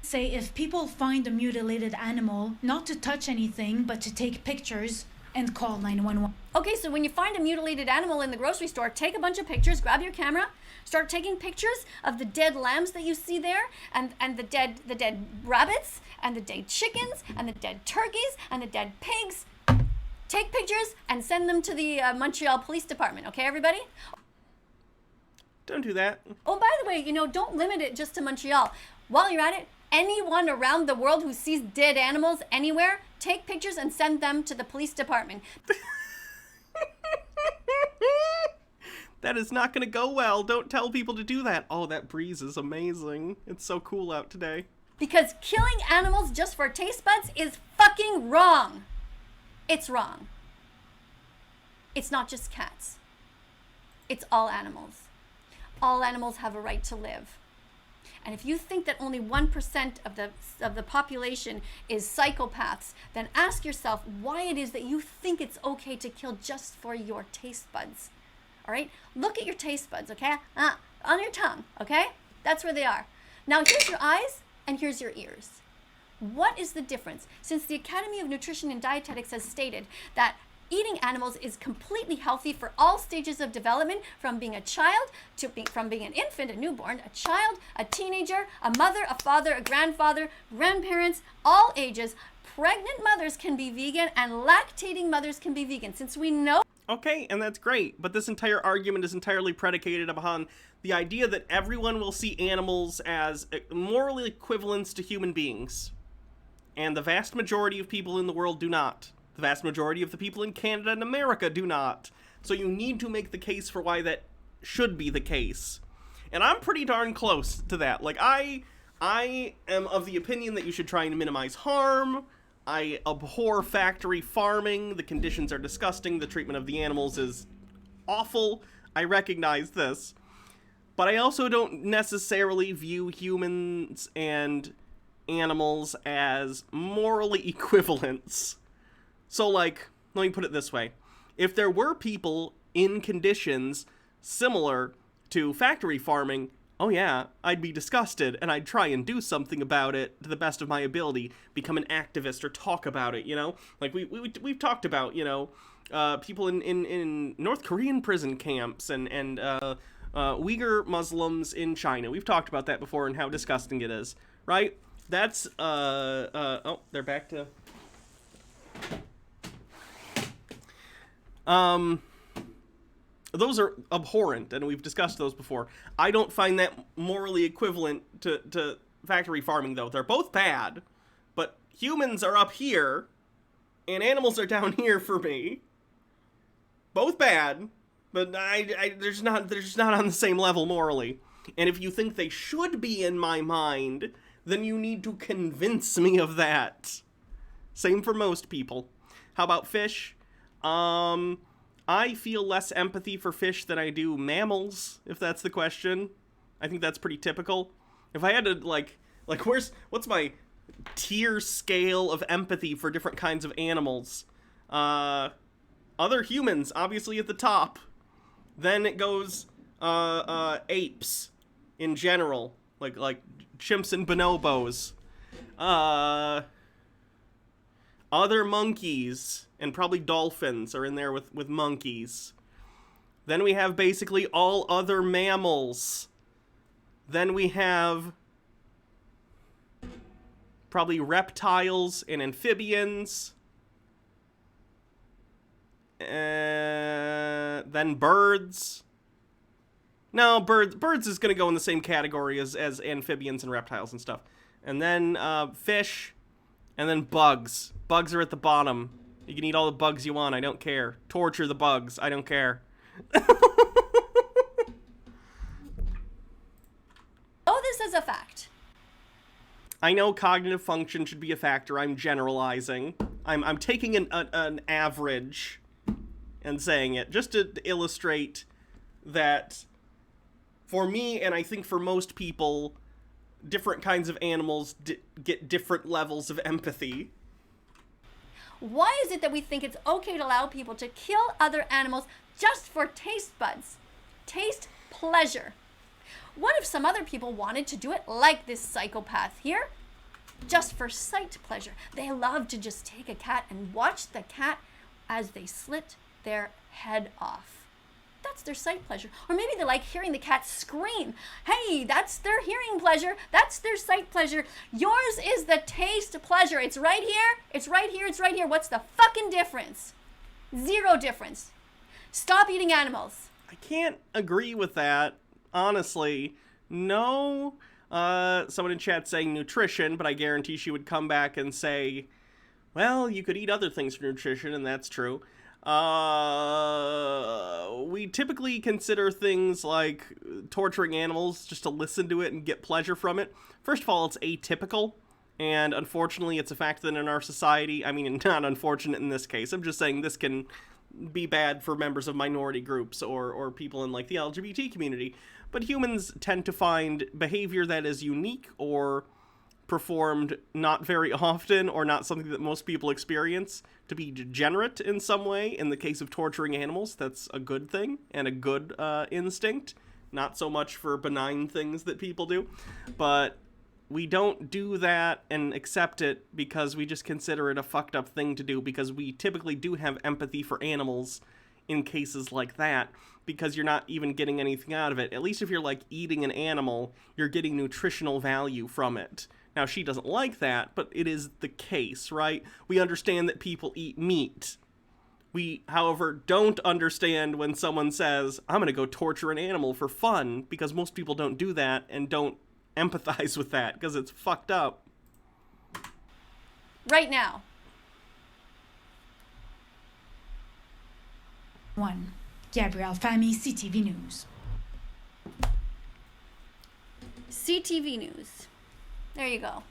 Say if people find a mutilated animal, not to touch anything, but to take pictures and call 911. Okay, so when you find a mutilated animal in the grocery store, take a bunch of pictures, grab your camera, start taking pictures of the dead lambs that you see there, and the dead rabbits, and the dead chickens, and the dead turkeys, and the dead pigs. Take pictures and send them to the Montreal Police Department, okay, everybody? Don't do that. Oh, by the way, don't limit it just to Montreal. While you're at it, anyone around the world who sees dead animals anywhere, take pictures and send them to the police department. That is not going to go well. Don't tell people to do that. Oh, that breeze is amazing. It's so cool out today. Because killing animals just for taste buds is fucking wrong. It's wrong. It's not just cats. It's all animals. All animals have a right to live. And if you think that only 1% of the population is psychopaths, then ask yourself why it is that you think it's okay to kill just for your taste buds. All right? Look at your taste buds, okay? On your tongue, okay? That's where they are. Now here's your eyes and here's your ears. What is the difference? Since the Academy of Nutrition and Dietetics has stated that eating animals is completely healthy for all stages of development, from being a child from being an infant, a newborn, a child, a teenager, a mother, a father, a grandfather, grandparents, all ages. Pregnant mothers can be vegan and lactating mothers can be vegan. Since we know... Okay, and that's great, but this entire argument is entirely predicated upon the idea that everyone will see animals as morally equivalents to human beings. And the vast majority of people in the world do not. The vast majority of the people in Canada and America do not. So you need to make the case for why that should be the case. And I'm pretty darn close to that. Like, I am of the opinion that you should try and minimize harm. I abhor factory farming. The conditions are disgusting. The treatment of the animals is awful. I recognize this. But I also don't necessarily view humans and animals as morally equivalents. So, like, let me put it this way. If there were people in conditions similar to factory farming, oh yeah, I'd be disgusted, and I'd try and do something about it to the best of my ability, become an activist or talk about it, you know? Like, we've talked about, you know, people in North Korean prison camps and Uyghur Muslims in China. We've talked about that before and how disgusting it is, right? That's, oh, they're back to... Those are abhorrent, and we've discussed those before. I don't find that morally equivalent to factory farming, though. They're both bad, but humans are up here, and animals are down here for me. Both bad, but they're just not on the same level morally. And if you think they should be in my mind, then you need to convince me of that. Same for most people. How about fish? I feel less empathy for fish than I do mammals, if that's the question. I think that's pretty typical. If I had to, like what's my tier scale of empathy for different kinds of animals? Other humans, obviously at the top. Then it goes, apes, in general. Like chimps and bonobos. Other monkeys, and probably dolphins are in there with monkeys. Then we have basically all other mammals. Then we have probably reptiles and amphibians. Then birds. No, birds is going to go in the same category as amphibians and reptiles and stuff. And then fish, and then bugs. Bugs are at the bottom. You can eat all the bugs you want, I don't care. Torture the bugs, I don't care. Oh, this is a fact. I know cognitive function should be a factor. I'm generalizing. I'm taking an average and saying it just to illustrate that for me, and I think for most people, different kinds of animals get different levels of empathy. Why is it that we think it's okay to allow people to kill other animals just for taste buds? Taste pleasure. What if some other people wanted to do it like this psychopath here? Just for sight pleasure. They love to just take a cat and watch the cat as they slit their head off. That's their sight pleasure. Or maybe they like hearing the cat scream. Hey, that's their hearing pleasure. That's their sight pleasure. Yours is the taste pleasure. It's right here. It's right here. It's right here. What's the fucking difference? Zero difference. Stop eating animals. I can't agree with that, honestly. No. Someone in chat saying nutrition, but I guarantee she would come back and say, well, you could eat other things for nutrition, and that's true. We typically consider things like torturing animals just to listen to it and get pleasure from it. First of all, it's atypical, and unfortunately it's a fact that in our society, I mean, not unfortunate in this case, I'm just saying this can be bad for members of minority groups or people in like the LGBT community, but humans tend to find behavior that is unique or performed not very often or not something that most people experience to be degenerate in some way. In the case of torturing animals, that's a good thing and a good instinct, not so much for benign things that people do, but we don't do that and accept it because we just consider it a fucked up thing to do, because we typically do have empathy for animals in cases like that, because you're not even getting anything out of it. At least if you're like eating an animal, you're getting nutritional value from it. Now, she doesn't like that, but it is the case, right? We understand that people eat meat. We, however, don't understand when someone says, I'm gonna go torture an animal for fun, because most people don't do that and don't empathize with that because it's fucked up. Right now. 1. Gabrielle Fahmy, CTV News. CTV News. There you go.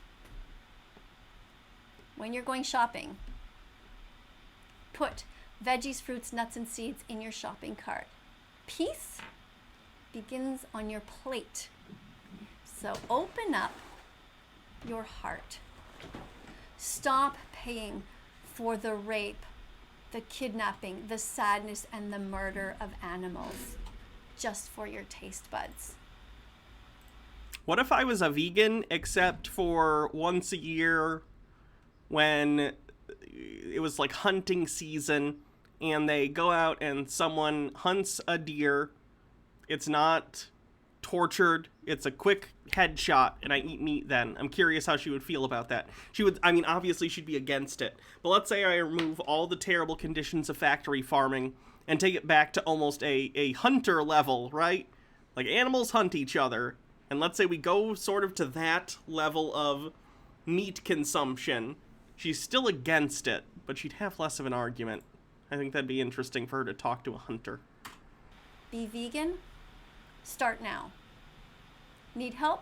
When you're going shopping, put veggies, fruits, nuts, and seeds in your shopping cart. Peace begins on your plate. So open up your heart. Stop paying for the rape, the kidnapping, the sadness, and the murder of animals just for your taste buds. What if I was a vegan except for once a year when it was like hunting season and they go out and someone hunts a deer? It's not tortured, it's a quick headshot, and I eat meat then. I'm curious how she would feel about that. She would, I mean, obviously she'd be against it, but let's say I remove all the terrible conditions of factory farming and take it back to almost a hunter level, right? Like animals hunt each other, and let's say we go sort of to that level of meat consumption. She's still against it, but she'd have less of an argument. I think that'd be interesting for her to talk to a hunter. Be vegan? Start now. Need help?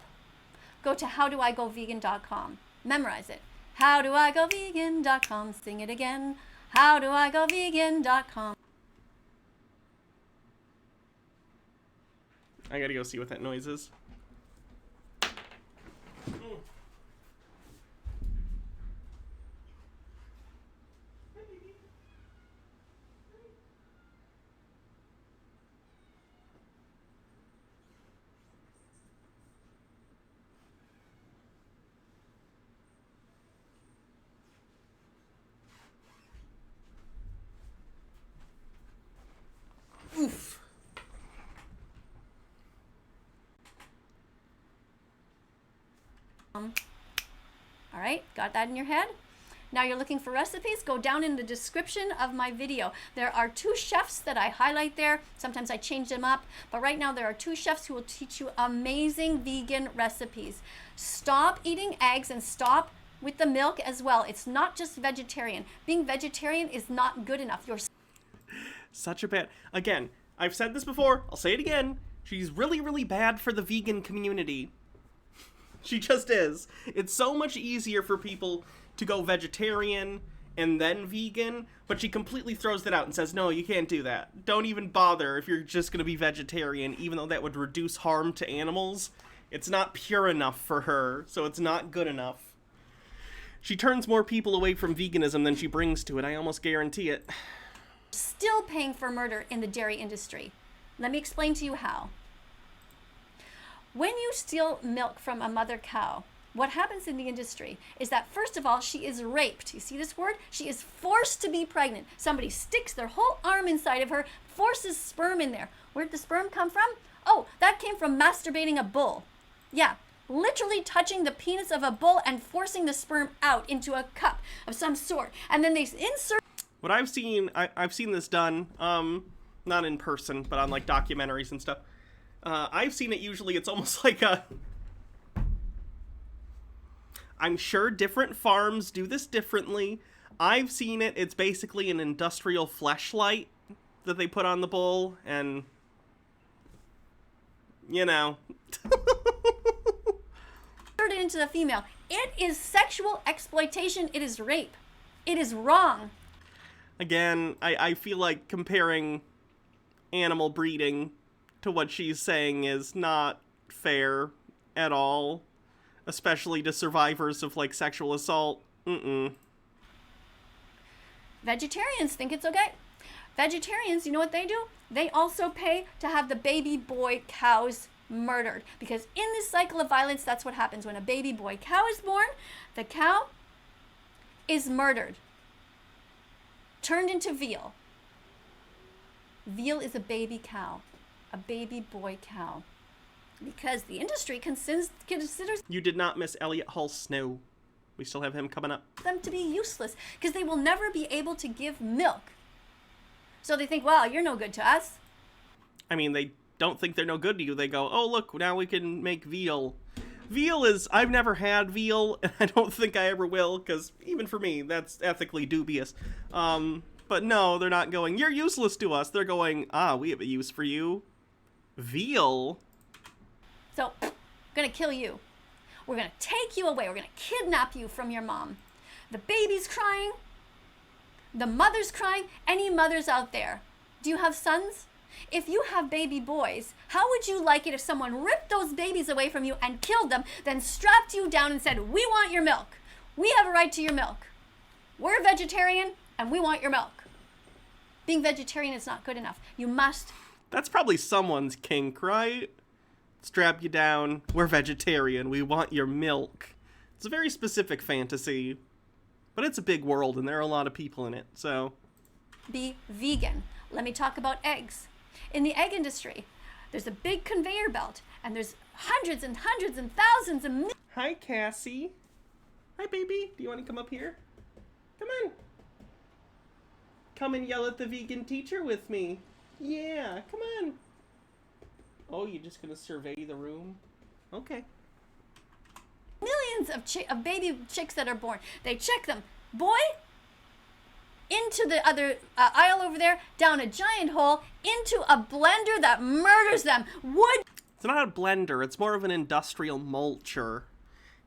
Go to howdoigovegan.com. Memorize it. Howdoigovegan.com. Sing it again. Howdoigovegan.com. I gotta go see what that noise is. Oof. All right, got that in your head? Now you're looking for recipes? Go down in the description of my video. There are 2 chefs that I highlight there. Sometimes I change them up, but right now there are 2 chefs who will teach you amazing vegan recipes. Stop eating eggs and stop with the milk as well. It's not just vegetarian. Being vegetarian is not good enough. You're such a bad... Again, I've said this before, I'll say it again. She's really, really bad for the vegan community. She just is. It's so much easier for people to go vegetarian and then vegan, but she completely throws that out and says, no, you can't do that. Don't even bother if you're just going to be vegetarian, even though that would reduce harm to animals. It's not pure enough for her, so it's not good enough. She turns more people away from veganism than she brings to it, I almost guarantee it. still paying for murder in the dairy industry. Let me explain to you how. When you steal milk from a mother cow, what happens in the industry is that, first of all, she is raped. You see this word? She is forced to be pregnant. Somebody sticks their whole arm inside of her, forces sperm in there. Where'd the sperm come from? Oh, that came from masturbating a bull. Yeah, literally touching the penis of a bull and forcing the sperm out into a cup of some sort. And then they insert... What I've seen this done, not in person, but on like documentaries and stuff. I've seen it usually, it's almost like a... I'm sure different farms do this differently. I've seen it. It's basically an industrial fleshlight that they put on the bull, and you know. Turn it into the female. It is sexual exploitation. It is rape. It is wrong. Again, I feel like comparing animal breeding to what she's saying is not fair at all, especially to survivors of like sexual assault. Vegetarians think it's okay. Vegetarians, you know what they do? They also pay to have the baby boy cows murdered, because in this cycle of violence, that's what happens. When a baby boy cow is born, the cow is murdered, turned into veal. Veal is a baby cow, a baby boy cow, because the industry considers You did not miss Elliot Hall Snow. We still have him coming up. them to be useless, because they will never be able to give milk. So they think, well, you're no good to us. I mean, they don't think they're no good to you. They go, oh, look, now we can make veal. Veal is, I've never had veal, and I don't think I ever will, because even for me, that's ethically dubious. But no, they're not going, you're useless to us. They're going, we have a use for you. Veal? So, we're gonna kill you. We're gonna take you away. We're gonna kidnap you from your mom. The baby's crying. The mother's crying. Any mothers out there? Do you have sons? If you have baby boys, how would you like it if someone ripped those babies away from you and killed them, then strapped you down and said, we want your milk. We have a right to your milk. We're vegetarian and we want your milk. Being vegetarian is not good enough. You must. That's probably someone's kink, right? Strap you down. We're vegetarian. We want your milk. It's a very specific fantasy, but it's a big world and there are a lot of people in it, so. Be vegan. Let me talk about eggs. In the egg industry, there's a big conveyor belt, and there's hundreds and hundreds and thousands of Hi, Cassie. Hi, baby. Do you want to come up here? Come on. Come and yell at the vegan teacher with me. Yeah, come on. Oh, you're just going to survey the room? Okay. millions of baby chicks that are born. They check them. Boy, into the other aisle over there, down a giant hole, into a blender that murders them. Wood. It's not a blender. It's more of an industrial mulcher.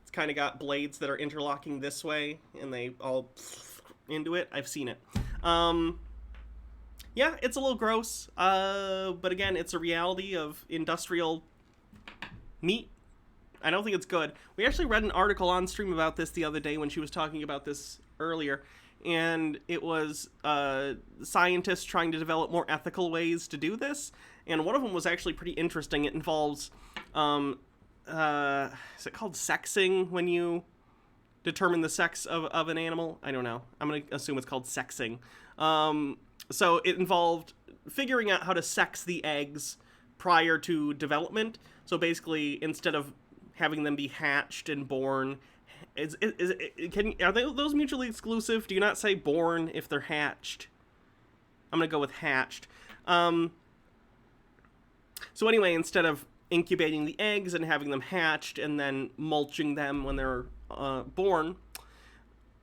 It's kind of got blades that are interlocking this way, and they all into it. I've seen it. Yeah, it's a little gross. But again, it's a reality of industrial meat. I don't think it's good. We actually read an article on stream about this the other day when she was talking about this earlier. And it was scientists trying to develop more ethical ways to do this. And one of them was actually pretty interesting. It involves, is it called sexing when you determine the sex of an animal? I don't know. I'm going to assume it's called sexing. So it involved figuring out how to sex the eggs prior to development. So basically, instead of having them be hatched and born, are those mutually exclusive? Do you not say born if they're hatched? I'm gonna go with hatched. So anyway, instead of incubating the eggs and having them hatched and then mulching them when they're born,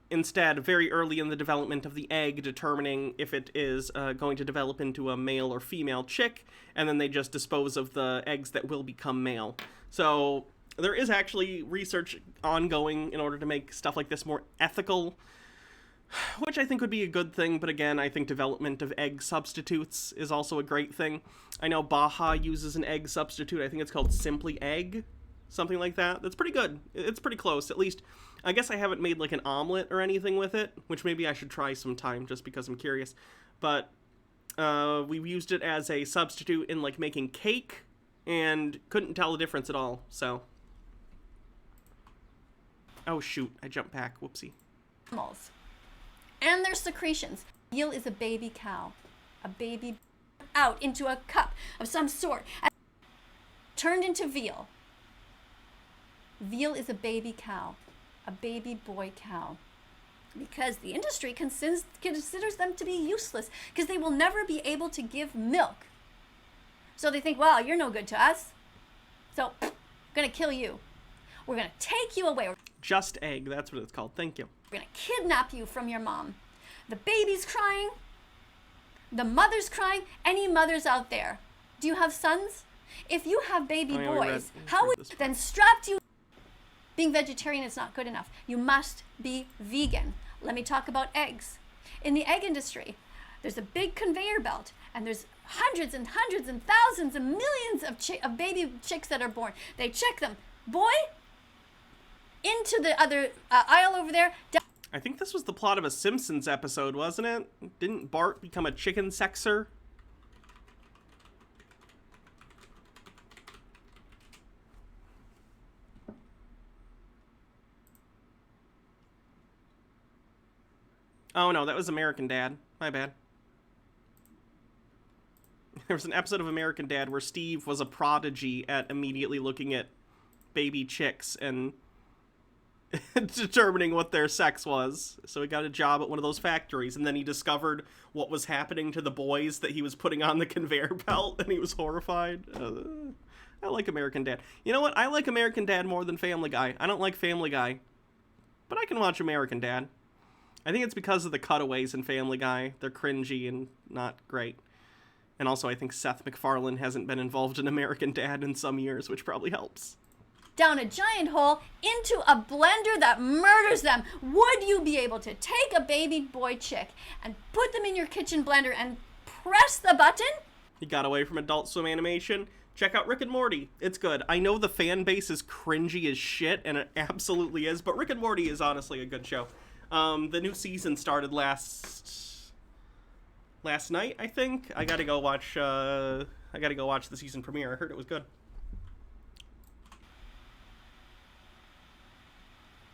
instead, very early in the development of the egg, determining if it is going to develop into a male or female chick, and then they just dispose of the eggs that will become male. So there is actually research ongoing in order to make stuff like this more ethical, which I think would be a good thing, but again, I think development of egg substitutes is also a great thing. I know Baja uses an egg substitute. I think it's called Simply Egg, something like that. That's pretty good. It's pretty close, at least. I guess I haven't made like an omelet or anything with it, which maybe I should try sometime just because I'm curious. But we used it as a substitute in like making cake and couldn't tell the difference at all, so. Oh shoot, I jumped back, whoopsie. Animals. And their secretions. Veal is a baby cow. A baby out into a cup of some sort. Turned into veal. Veal is a baby cow. A baby boy cow. Because the industry considers them to be useless, because they will never be able to give milk. So they think, well, you're no good to us. So, we're going to kill you. We're going to take you away. Just Egg, that's what it's called. Thank you. We're gonna kidnap you from your mom. The baby's crying. The mother's crying. Any mothers out there? Do you have sons? If you have baby boys, how would then strapped you? Being vegetarian is not good enough. You must be vegan. Let me talk about eggs. In the egg industry, there's a big conveyor belt, and there's hundreds and hundreds and thousands and millions of baby chicks that are born. They check them. Boy, into the other aisle over there. I think this was the plot of a Simpsons episode, wasn't it? Didn't Bart become a chicken sexer? Oh no, that was American Dad. My bad. There was an episode of American Dad where Steve was a prodigy at immediately looking at baby chicks and determining what their sex was. So he got a job at one of those factories, and then he discovered what was happening to the boys that he was putting on the conveyor belt, and he was horrified. I like American Dad. You know what? I like American Dad more than Family Guy. I don't like Family Guy, but I can watch American Dad. I think it's because of the cutaways in Family Guy. They're cringy and not great. And also, I think Seth MacFarlane hasn't been involved in American Dad in some years, which probably helps. Down a giant hole into a blender that murders them. Would you be able to take a baby boy chick and put them in your kitchen blender and press the button? He got away from Adult Swim animation. Check out Rick and Morty. It's good. I know the fan base is cringy as shit, and it absolutely is, but Rick and Morty is honestly a good show. The new season started last night, I think. I gotta go watch the season premiere. I heard it was good.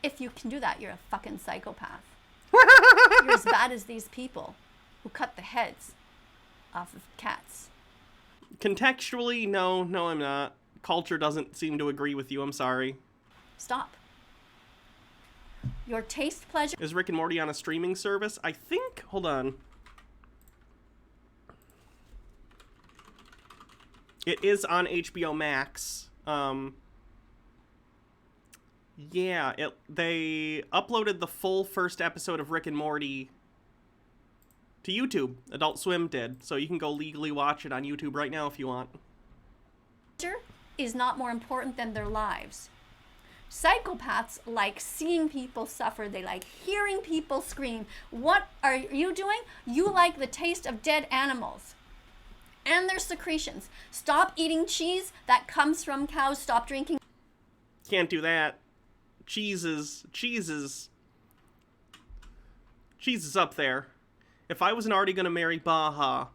If you can do that, you're a fucking psychopath. You're as bad as these people who cut the heads off of cats. Contextually, no, I'm not. Culture doesn't seem to agree with you. I'm sorry. Stop. Your taste pleasure. Is Rick and Morty on a streaming service? I think, hold on. It is on HBO Max. Yeah, they uploaded the full first episode of Rick and Morty to YouTube. Adult Swim did, so you can go legally watch it on YouTube right now if you want. Is not more important than their lives. Psychopaths like seeing people suffer. They like hearing people scream. What are you doing? You like the taste of dead animals and their secretions. Stop eating cheese that comes from cows. Stop drinking. Can't do that. Cheese is up there. If I wasn't already gonna marry Baja,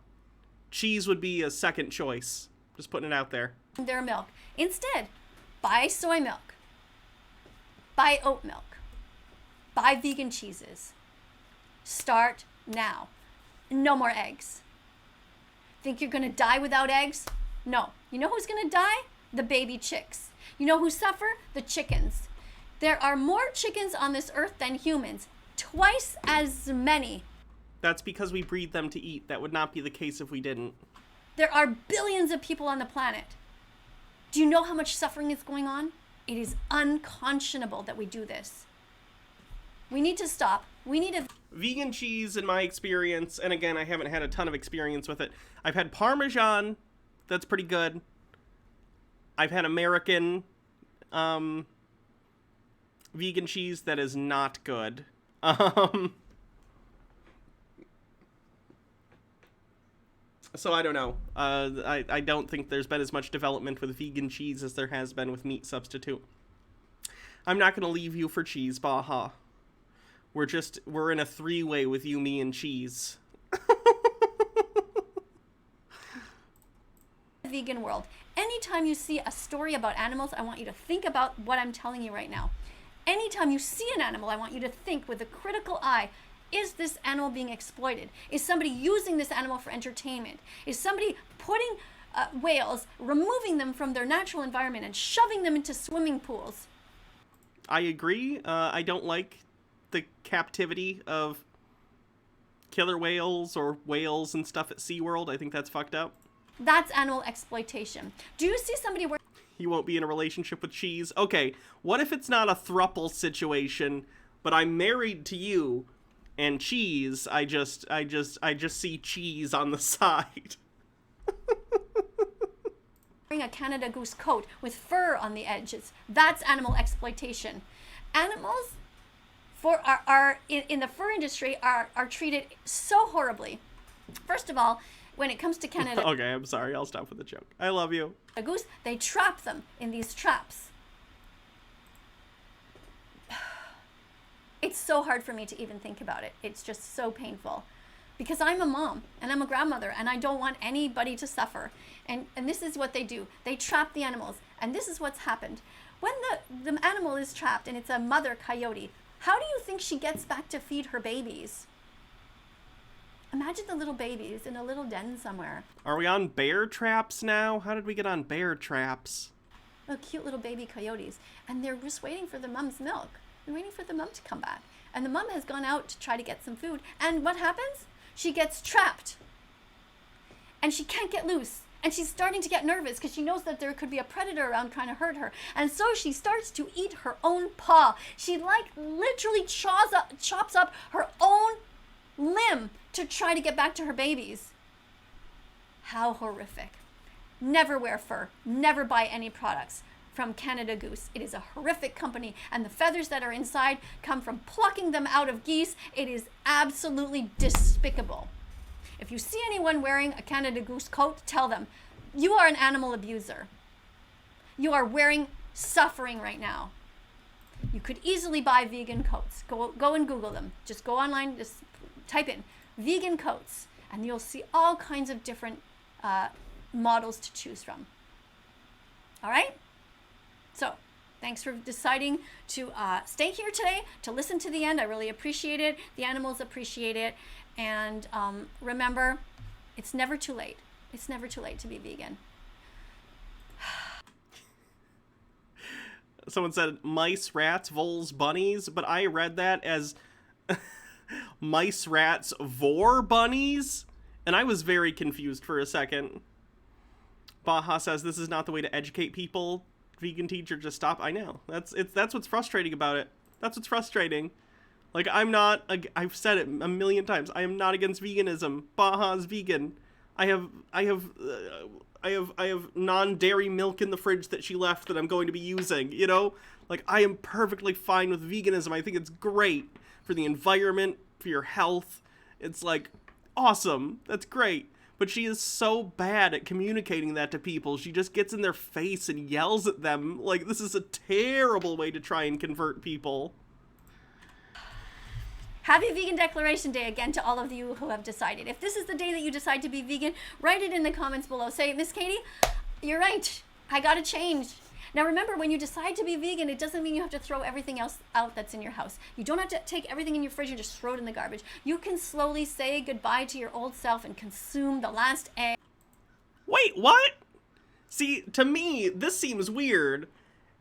cheese would be a second choice. Just putting it out there. Their milk. Instead, buy soy milk. Buy oat milk. Buy vegan cheeses. Start now. No more eggs. Think you're gonna die without eggs? No. You know who's gonna die? The baby chicks. You know who suffer? The chickens. There are more chickens on this earth than humans. Twice as many. That's because we breed them to eat. That would not be the case if we didn't. There are billions of people on the planet. Do you know how much suffering is going on? It is unconscionable that we do this. We need to stop. We need to... Vegan cheese, in my experience, and again, I haven't had a ton of experience with it. I've had Parmesan. That's pretty good. I've had American vegan cheese that is not good. So I don't know. I don't think there's been as much development with vegan cheese as there has been with meat substitute. I'm not going to leave you for cheese, Baja. We're in a three-way with you, me, and cheese. Vegan world. Anytime you see a story about animals, I want you to think about what I'm telling you right now. Anytime you see an animal, I want you to think with a critical eye, is this animal being exploited? Is somebody using this animal for entertainment? Is somebody putting whales, removing them from their natural environment and shoving them into swimming pools? I agree. I don't like the captivity of killer whales or whales and stuff at SeaWorld. I think that's fucked up. That's animal exploitation. Do you see somebody You won't be in a relationship with cheese. Okay, what if it's not a throuple situation, but I'm married to you, and cheese, I just see cheese on the side. Wearing a Canada Goose coat with fur on the edges. That's animal exploitation. Animals are in the fur industry are treated so horribly. First of all, when it comes to Canada Okay, I'm sorry. I'll stop with the joke. I love you. a goose, they trap them in these traps. It's so hard for me to even think about it. It's just so painful. Because I'm a mom and I'm a grandmother and I don't want anybody to suffer. And this is what they do. They trap the animals. And this is what's happened. When the animal is trapped and it's a mother coyote, how do you think she gets back to feed her babies? Imagine the little babies in a little den somewhere. Are we on bear traps now? How did we get on bear traps? Cute little baby coyotes. And they're just waiting for the mom's milk. They're waiting for the mom to come back. And the mom has gone out to try to get some food. And what happens? She gets trapped. And she can't get loose. And she's starting to get nervous because she knows that there could be a predator around trying to hurt her. And so she starts to eat her own paw. She literally chops up her own limb to try to get back to her babies. How horrific. Never wear fur. Never buy any products from Canada Goose. It is a horrific company, and the feathers that are inside come from plucking them out of geese. It is absolutely despicable. If you see anyone wearing a Canada Goose coat, tell them, you are an animal abuser. You are wearing suffering right now. You could easily buy vegan coats. Go and Google them. Just go online, just type in vegan coats, and you'll see all kinds of different models to choose from. All right? So, thanks for deciding to stay here today, to listen to the end. I really appreciate it. The animals appreciate it. And remember, it's never too late. It's never too late to be vegan. Someone said mice, rats, voles, bunnies, but I read that as mice, rats, vor bunnies, and I was very confused for a second. Baja says this is not the way to educate people. Vegan teacher, just stop. I know. That's what's frustrating about it. That's what's frustrating. Like, I've said it a million times. I am not against veganism. Baja's vegan. I have non-dairy milk in the fridge that she left that I'm going to be using, you know? Like, I am perfectly fine with veganism. I think it's great for the environment, for your health. It's like awesome. That's great. But she is so bad at communicating that to people. She just gets in their face and yells at them. Like, this is a terrible way to try and convert people. Happy Vegan Declaration Day again to all of you who have decided. If this is the day that you decide to be vegan, write it in the comments below. Say, Miss Katie, you're right. I gotta change. Now remember, when you decide to be vegan, it doesn't mean you have to throw everything else out that's in your house. You don't have to take everything in your fridge and just throw it in the garbage. You can slowly say goodbye to your old self and consume the last egg. Wait, what? See, to me, this seems weird.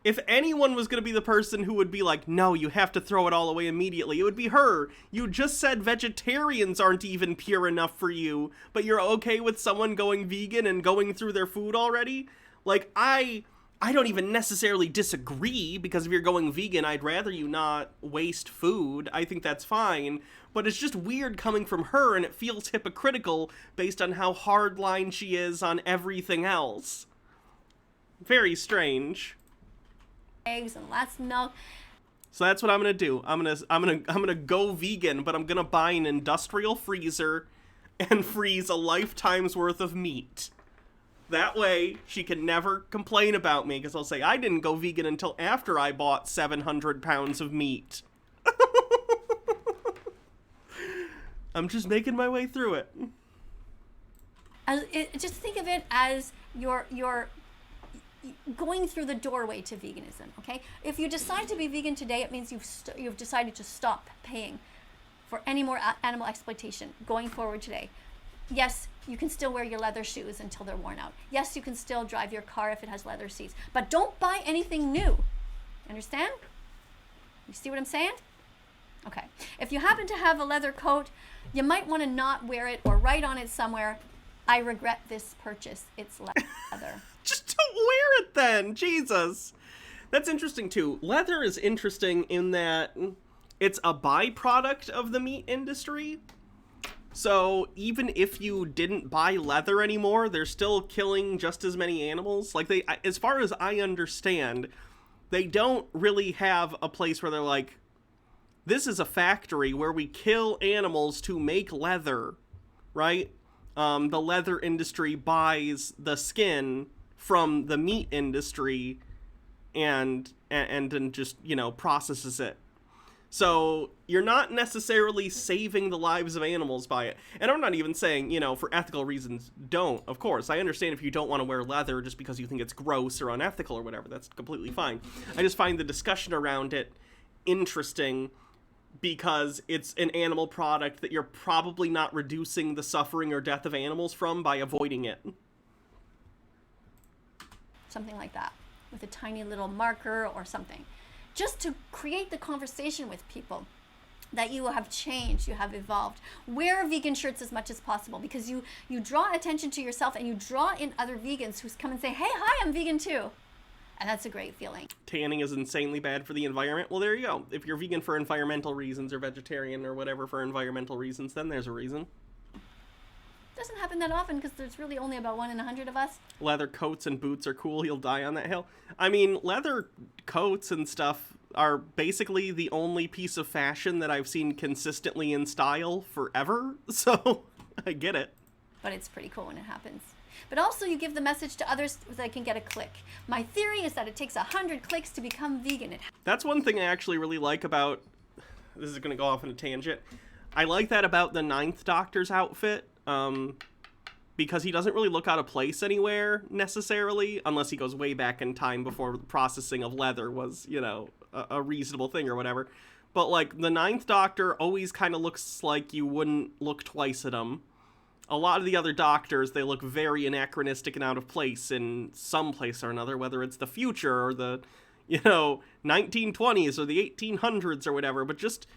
If anyone was going to be the person who would be like, no, you have to throw it all away immediately, it would be her. You just said vegetarians aren't even pure enough for you, but you're okay with someone going vegan and going through their food already? Like, I don't even necessarily disagree, because if you're going vegan, I'd rather you not waste food. I think that's fine. But it's just weird coming from her, and it feels hypocritical based on how hardline she is on everything else. Very strange. Eggs and lots of milk. So that's what I'm gonna do. I'm gonna go vegan, but I'm gonna buy an industrial freezer and freeze a lifetime's worth of meat. That way, she can never complain about me, because I'll say, I didn't go vegan until after I bought 700 pounds of meat. I'm just making my way through it. Just think of it as your going through the doorway to veganism, okay? If you decide to be vegan today, it means you've decided to stop paying for any more animal exploitation going forward today. Yes, you can still wear your leather shoes until they're worn out. Yes, you can still drive your car if it has leather seats. But don't buy anything new. Understand? You see what I'm saying? Okay. If you happen to have a leather coat, you might want to not wear it or write on it somewhere, I regret this purchase. It's leather. Just don't wear it then. Jesus. That's interesting too. Leather is interesting in that it's a byproduct of the meat industry. So even if you didn't buy leather anymore, they're still killing just as many animals. Like, they, as far as I understand, they don't really have a place where they're like, this is a factory where we kill animals to make leather, right? The leather industry buys the skin from the meat industry and just, you know, processes it. So you're not necessarily saving the lives of animals by it. And I'm not even saying, you know, for ethical reasons, don't. Of course, I understand if you don't want to wear leather just because you think it's gross or unethical or whatever. That's completely fine. I just find the discussion around it interesting because it's an animal product that you're probably not reducing the suffering or death of animals from by avoiding it. Something like that, with a tiny little marker or something. Just to create the conversation with people that you have changed, you have evolved. Wear vegan shirts as much as possible because you draw attention to yourself and you draw in other vegans who come and say, hey, hi, I'm vegan too. And that's a great feeling. Tanning is insanely bad for the environment. Well, there you go. If you're vegan for environmental reasons or vegetarian or whatever for environmental reasons, then there's a reason. Doesn't happen that often because there's really only about 1 in 100 of us. Leather coats and boots are cool. You'll die on that hill. I mean, leather coats and stuff are basically the only piece of fashion that I've seen consistently in style forever. So I get it. But it's pretty cool when it happens. But also you give the message to others so they can get a click. My theory is that it takes 100 clicks to become vegan. That's one thing I actually really like about... This is going to go off on a tangent. I like that about the Ninth Doctor's outfit. Because he doesn't really look out of place anywhere, necessarily, unless he goes way back in time before the processing of leather was, you know, a reasonable thing or whatever. But, like, the Ninth Doctor always kind of looks like you wouldn't look twice at him. A lot of the other Doctors, they look very anachronistic and out of place in some place or another, whether it's the future or the, you know, 1920s or the 1800s or whatever. But just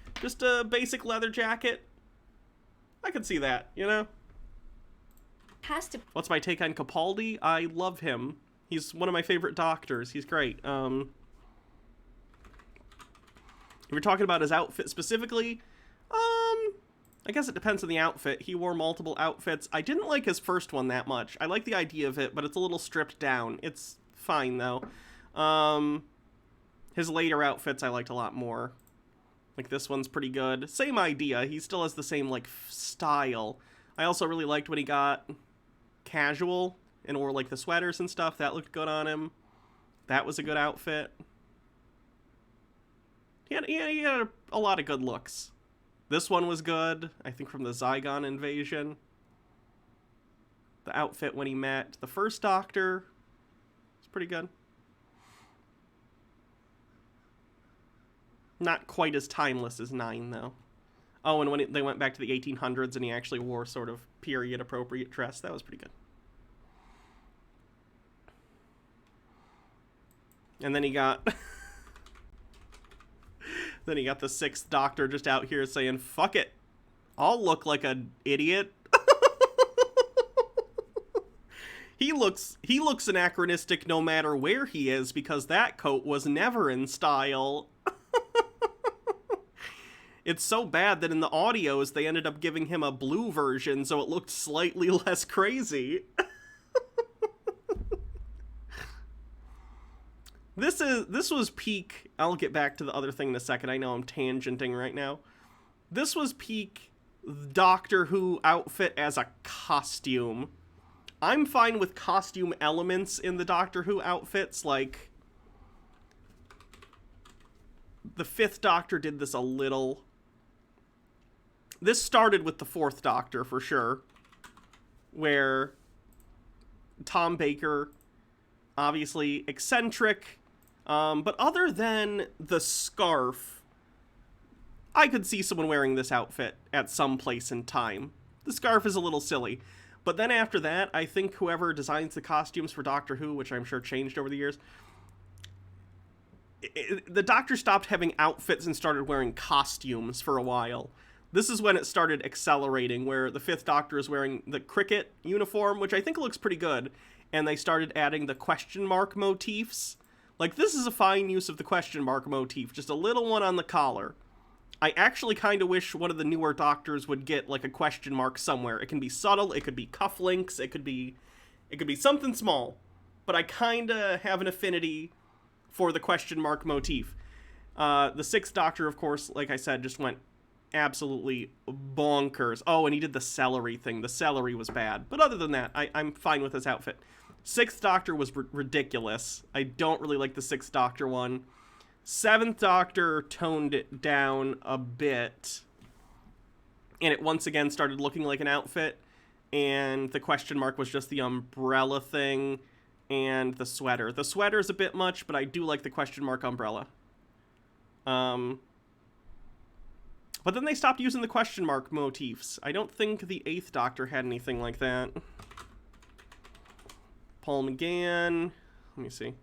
a basic leather jacket, I could see that, you know? Has to. What's my take on Capaldi? I love him. He's one of my favorite Doctors. He's great. If you're talking about his outfit specifically, I guess it depends on the outfit. He wore multiple outfits. I didn't like his first one that much. I like the idea of it, but it's a little stripped down. It's fine, though. His later outfits I liked a lot more. Like, this one's pretty good. Same idea. He still has the same, like, style. I also really liked when he got casual and wore, like, the sweaters and stuff. That looked good on him. That was a good outfit. He had a lot of good looks. This one was good, I think from the Zygon invasion. The outfit when he met the first Doctor was pretty good. Not quite as timeless as 9, though. Oh, and when they went back to the 1800s and he actually wore sort of period-appropriate dress, that was pretty good. And then he got... then he got the 6th Doctor just out here saying, fuck it, I'll look like an idiot. He looks anachronistic no matter where he is because that coat was never in style. It's so bad that in the audios they ended up giving him a blue version so it looked slightly less crazy. This was peak. I'll get back to the other thing in a second. I know I'm tangenting right now. This was peak Doctor Who outfit as a costume. I'm fine with costume elements in the Doctor Who outfits, like the 5th Doctor did this a little. This started with the 4th Doctor for sure, where Tom Baker, obviously eccentric, but other than the scarf, I could see someone wearing this outfit at some place in time. The scarf is a little silly. But then after that, I think whoever designs the costumes for Doctor Who, which I'm sure changed over the years, the Doctor stopped having outfits and started wearing costumes for a while. This is when it started accelerating, where the 5th Doctor is wearing the cricket uniform, which I think looks pretty good. and they started adding the question mark motifs. Like, this is a fine use of the question mark motif, just a little one on the collar. I actually kind of wish one of the newer doctors would get, like, a question mark somewhere. It can be subtle, it could be cufflinks, it could be something small. But I kind of have an affinity for the question mark motif. The Sixth Doctor, of course, like I said, just went absolutely bonkers. Oh, and he did the celery thing. The celery was bad. But other than that, I'm fine with his outfit. Sixth Doctor was ridiculous. I don't really like the Sixth Doctor one. Seventh Doctor toned it down a bit. And it once again started looking like an outfit. And the question mark was just the umbrella thing and the sweater. The sweater's a bit much, but I do like the question mark umbrella. But then they stopped using the question mark motifs. I don't think the Eighth Doctor had anything like that. Paul McGann. Let me see.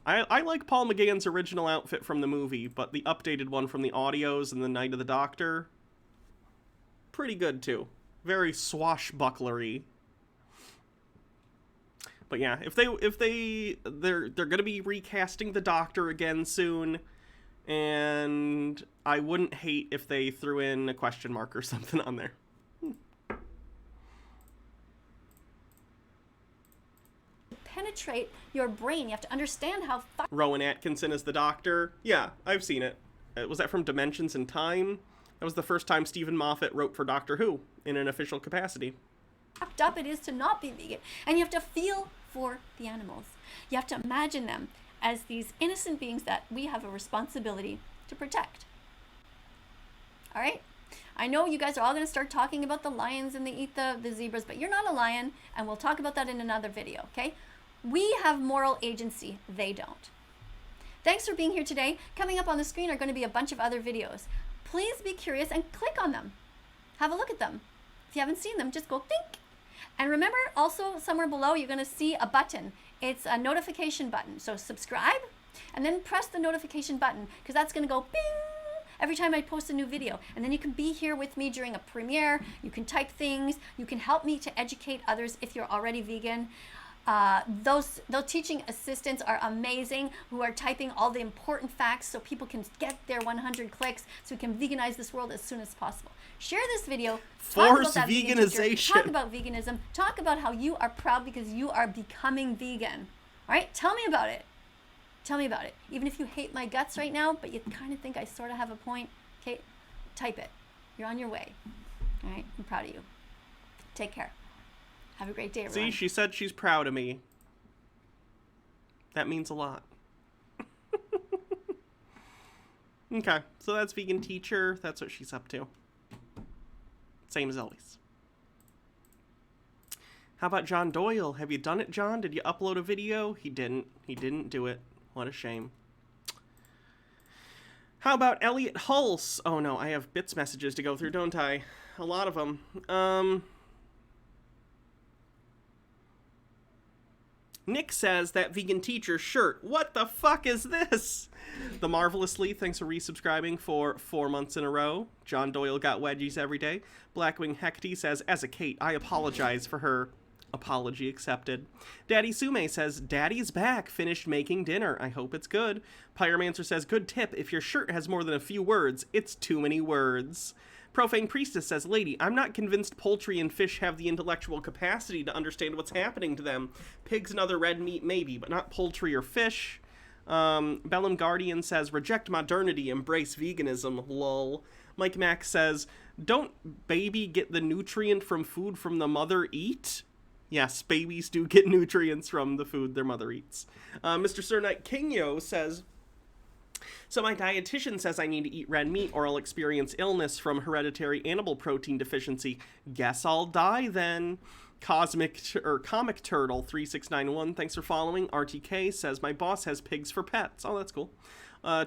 I like Paul McGann's original outfit from the movie, but the updated one from the audios and the Night of the Doctor, pretty good too. Very swashbucklery. But yeah, they're gonna be recasting the Doctor again soon, and I wouldn't hate if they threw in a question mark or something on there. Penetrate your brain. You have to understand how Rowan Atkinson as the Doctor. Yeah, I've seen it. Was that from Dimensions in Time? That was the first time Stephen Moffat wrote for Doctor Who in an official capacity. fucked up it is to not be vegan. And you have to feel for the animals. You have to imagine them as these innocent beings that we have a responsibility to protect. All right? I know you guys are all going to start talking about the lions and they eat the zebras, but you're not a lion, and we'll talk about that in another video, okay? We have moral agency. They don't. Thanks for being here today. Coming up on the screen are going to be a bunch of other videos. Please be curious and click on them. Have a look at them. If you haven't seen them, just go think. And remember, also somewhere below, you're going to see a button. It's a notification button. So subscribe, and then press the notification button, because that's going to go bing every time I post a new video. And then you can be here with me during a premiere. You can type things. You can help me to educate others if you're already vegan. Those teaching assistants are amazing, who are typing all the important facts so people can get their 100 clicks so we can veganize this world as soon as possible. Share this video. Force veganization. Talk about veganism. Talk about how you are proud because you are becoming vegan. All right? Tell me about it. Tell me about it. Even if you hate my guts right now, but you kind of think I sort of have a point, okay? Type it. You're on your way. All right? I'm proud of you. Take care. Have a great day, everyone. See, she said she's proud of me. That means a lot. Okay, so that's Vegan Teacher. That's what she's up to. Same as always. How about John Doyle? Have you done it, John? Did you upload a video? He didn't. He didn't do it. What a shame. How about Elliot Hulse? Oh no, I have bits messages to go through, don't I? A lot of them. Nick says that Vegan Teacher shirt. What the fuck is this? The Marvelously, thanks for resubscribing for 4 months in a row. John Doyle got wedgies every day. Blackwing Hecty says, as a Kate, I apologize for her. Apology accepted. Daddy Sume says, Daddy's back, finished making dinner. I hope it's good. Pyromancer says, good tip, if your shirt has more than a few words, it's too many words. Profane Priestess says, Lady, I'm not convinced poultry and fish have the intellectual capacity to understand what's happening to them. Pigs and other red meat, maybe, but not poultry or fish. Bellum Guardian says, reject modernity, embrace veganism, lol. Mike Mack says, don't baby get the nutrient from food from the mother eat? Yes, babies do get nutrients from the food their mother eats. Mr. Sir Knight Kingyo says, so my dietitian says I need to eat red meat or I'll experience illness from hereditary animal protein deficiency. Guess I'll die then. Comic Turtle 3691, thanks for following. RTK says my boss has pigs for pets. Oh, that's cool.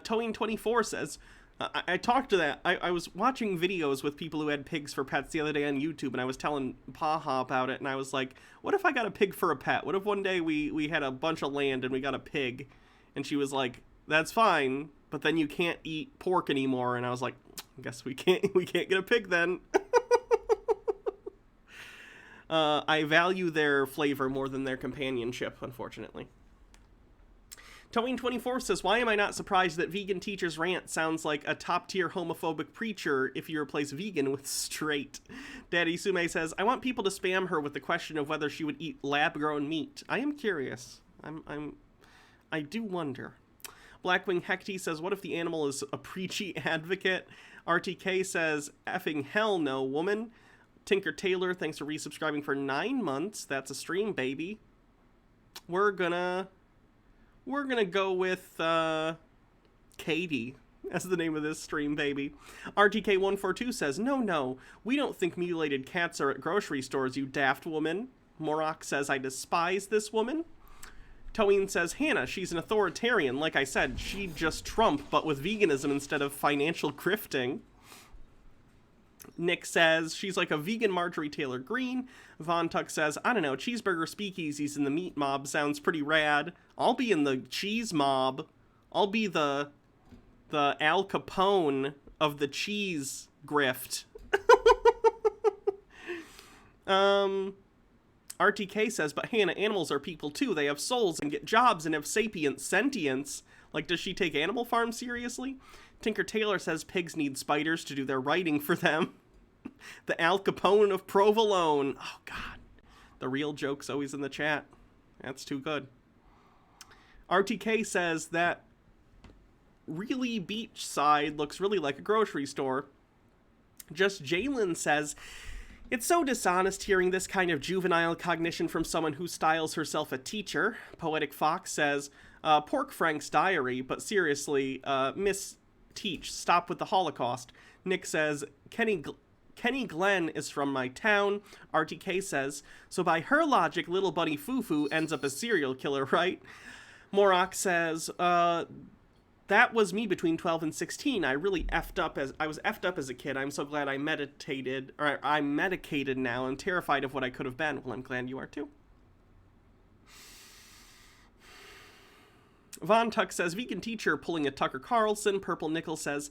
Towing 24 says, I talked to that. I was watching videos with people who had pigs for pets the other day on YouTube, and I was telling Paha about it, and I was like, what if I got a pig for a pet? What if one day we had a bunch of land and we got a pig? And she was like, that's fine, but then you can't eat pork anymore. And I was like, I guess we can't get a pig then. I value their flavor more than their companionship, unfortunately. Towing24 says, why am I not surprised that vegan teacher's rant sounds like a top-tier homophobic preacher if you replace vegan with straight? Daddy Sume says, I want people to spam her with the question of whether she would eat lab-grown meat. I am curious. I do wonder. Blackwing Hecty says, what if the animal is a preachy advocate? RTK says, effing hell no, woman. Tinker Taylor, thanks for resubscribing for 9 months. That's a stream, baby. We're gonna go with Katie as the name of this stream, baby. RTK142 says, no, we don't think mutilated cats are at grocery stores, you daft woman. Morok says, I despise this woman. Toeen says, Hannah, she's an authoritarian. Like I said, she'd just Trump, but with veganism instead of financial grifting. Nick says, she's like a vegan Marjorie Taylor Greene. Von Tuck says, I don't know, cheeseburger speakeasies in the meat mob sounds pretty rad. I'll be in the cheese mob. I'll be the Al Capone of the cheese grift. RTK says, but Hannah, animals are people too. They have souls and get jobs and have sentience. Like, does she take Animal Farm seriously? Tinker Taylor says pigs need spiders to do their writing for them. The Al Capone of Provolone. Oh, God. The real joke's always in the chat. That's too good. RTK says that really beach side looks really like a grocery store. Just Jalen says, it's so dishonest hearing this kind of juvenile cognition from someone who styles herself a teacher. Poetic Fox says, Pork Frank's diary, but seriously, Miss Teach, stop with the Holocaust. Nick says, Kenny Glenn is from my town. RTK says, so by her logic, little bunny Fufu ends up a serial killer, right? Morok says, that was me between 12 and 16. I was effed up as a kid. I'm so glad I'm medicated now. I'm terrified of what I could have been. Well, I'm glad you are too. Von Tuck says, vegan teacher pulling a Tucker Carlson. Purple Nickel says,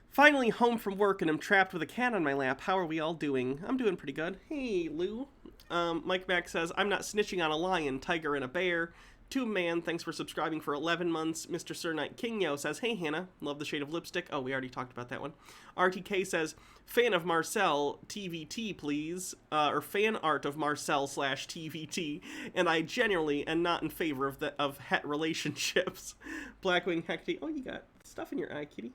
finally home from work and I'm trapped with a cat on my lap. How are we all doing? I'm doing pretty good. Hey, Lou. Mike Mack says, I'm not snitching on a lion, tiger, and a bear. Two Man, thanks for subscribing for 11 months. Mr. Sir Knight Kingyo says, hey, Hannah, love the shade of lipstick. Oh, we already talked about that one. RTK says, fan of Marcel, TVT, please. Or fan art of Marcel / TVT. And I genuinely am not in favor of het relationships. Blackwing Hecty. Oh, you got stuff in your eye, kitty.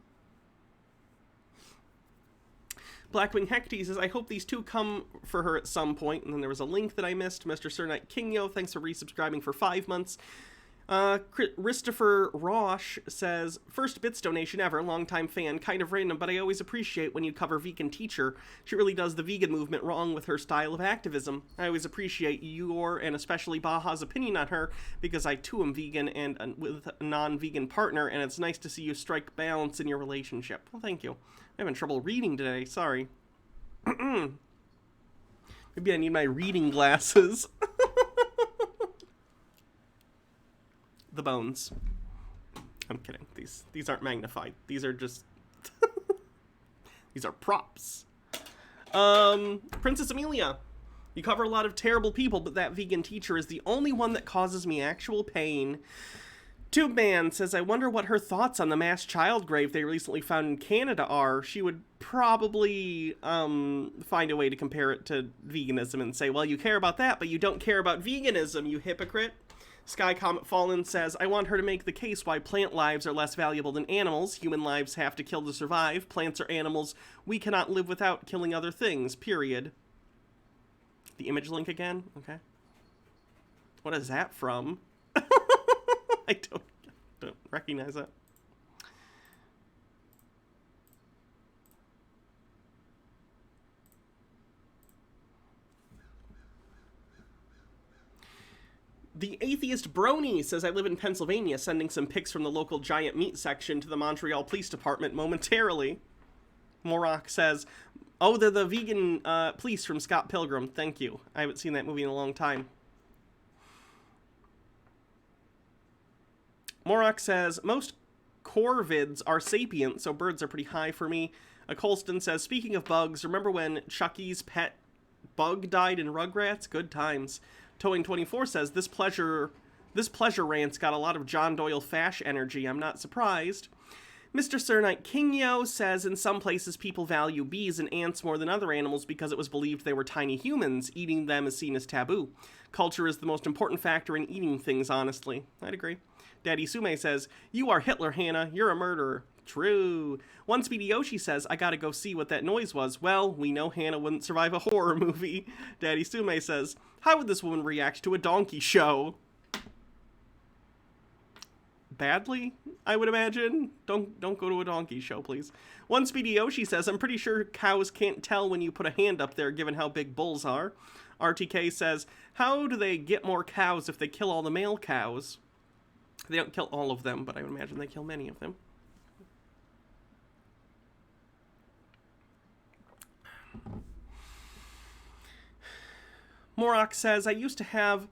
Blackwing Hecty says, I hope these two come for her at some point. And then there was a link that I missed. Mr. Sir Knight Kingyo, thanks for resubscribing for 5 months. Christopher Roche says, first bits donation ever, longtime fan, kind of random, but I always appreciate when you cover vegan teacher. She really does the vegan movement wrong with her style of activism. I always appreciate your, and especially Baja's, opinion on her, because I too am vegan and with a non-vegan partner, and it's nice to see you strike balance in your relationship. Well, thank you. I'm having trouble reading today, sorry. Maybe I need my reading glasses. The bones. I'm kidding. These aren't magnified. These are just... these are props. Princess Amelia. You cover a lot of terrible people, but that vegan teacher is the only one that causes me actual pain. Tube Man says, I wonder what her thoughts on the mass child grave they recently found in Canada are. She would probably find a way to compare it to veganism and say, well, you care about that, but you don't care about veganism, you hypocrite. Sky Comet Fallen says, I want her to make the case why plant lives are less valuable than animals. Human lives have to kill to survive. Plants are animals. We cannot live without killing other things, period. The image link again? Okay. What is that from? I don't recognize it. The Atheist Brony says, I live in Pennsylvania, sending some pics from the local giant meat section to the Montreal Police Department momentarily. Morok says, oh, they're the vegan police from Scott Pilgrim. Thank you. I haven't seen that movie in a long time. Morok says, most corvids are sapient, so birds are pretty high for me. A Colston says, speaking of bugs, remember when Chucky's pet Bug died in Rugrats. Good times. Towing24 says, this pleasure rant's got a lot of John Doyle Fash energy. I'm not surprised. Mr. Sir Knight Kingyo says, in some places people value bees and ants more than other animals because it was believed they were tiny humans. Eating them is seen as taboo. Culture is the most important factor in eating things, honestly. I'd agree. Daddy Sume says, you are Hitler, Hannah. You're a murderer. True. One Speedy Yoshi says, I gotta go see what that noise was. Well, we know Hannah wouldn't survive a horror movie. Daddy Sume says, how would this woman react to a donkey show? Badly, I would imagine. Don't go to a donkey show, please. One Speedy Yoshi says, I'm pretty sure cows can't tell when you put a hand up there, given how big bulls are. RTK says, how do they get more cows if they kill all the male cows? They don't kill all of them, but I would imagine they kill many of them. Morok says, I used to have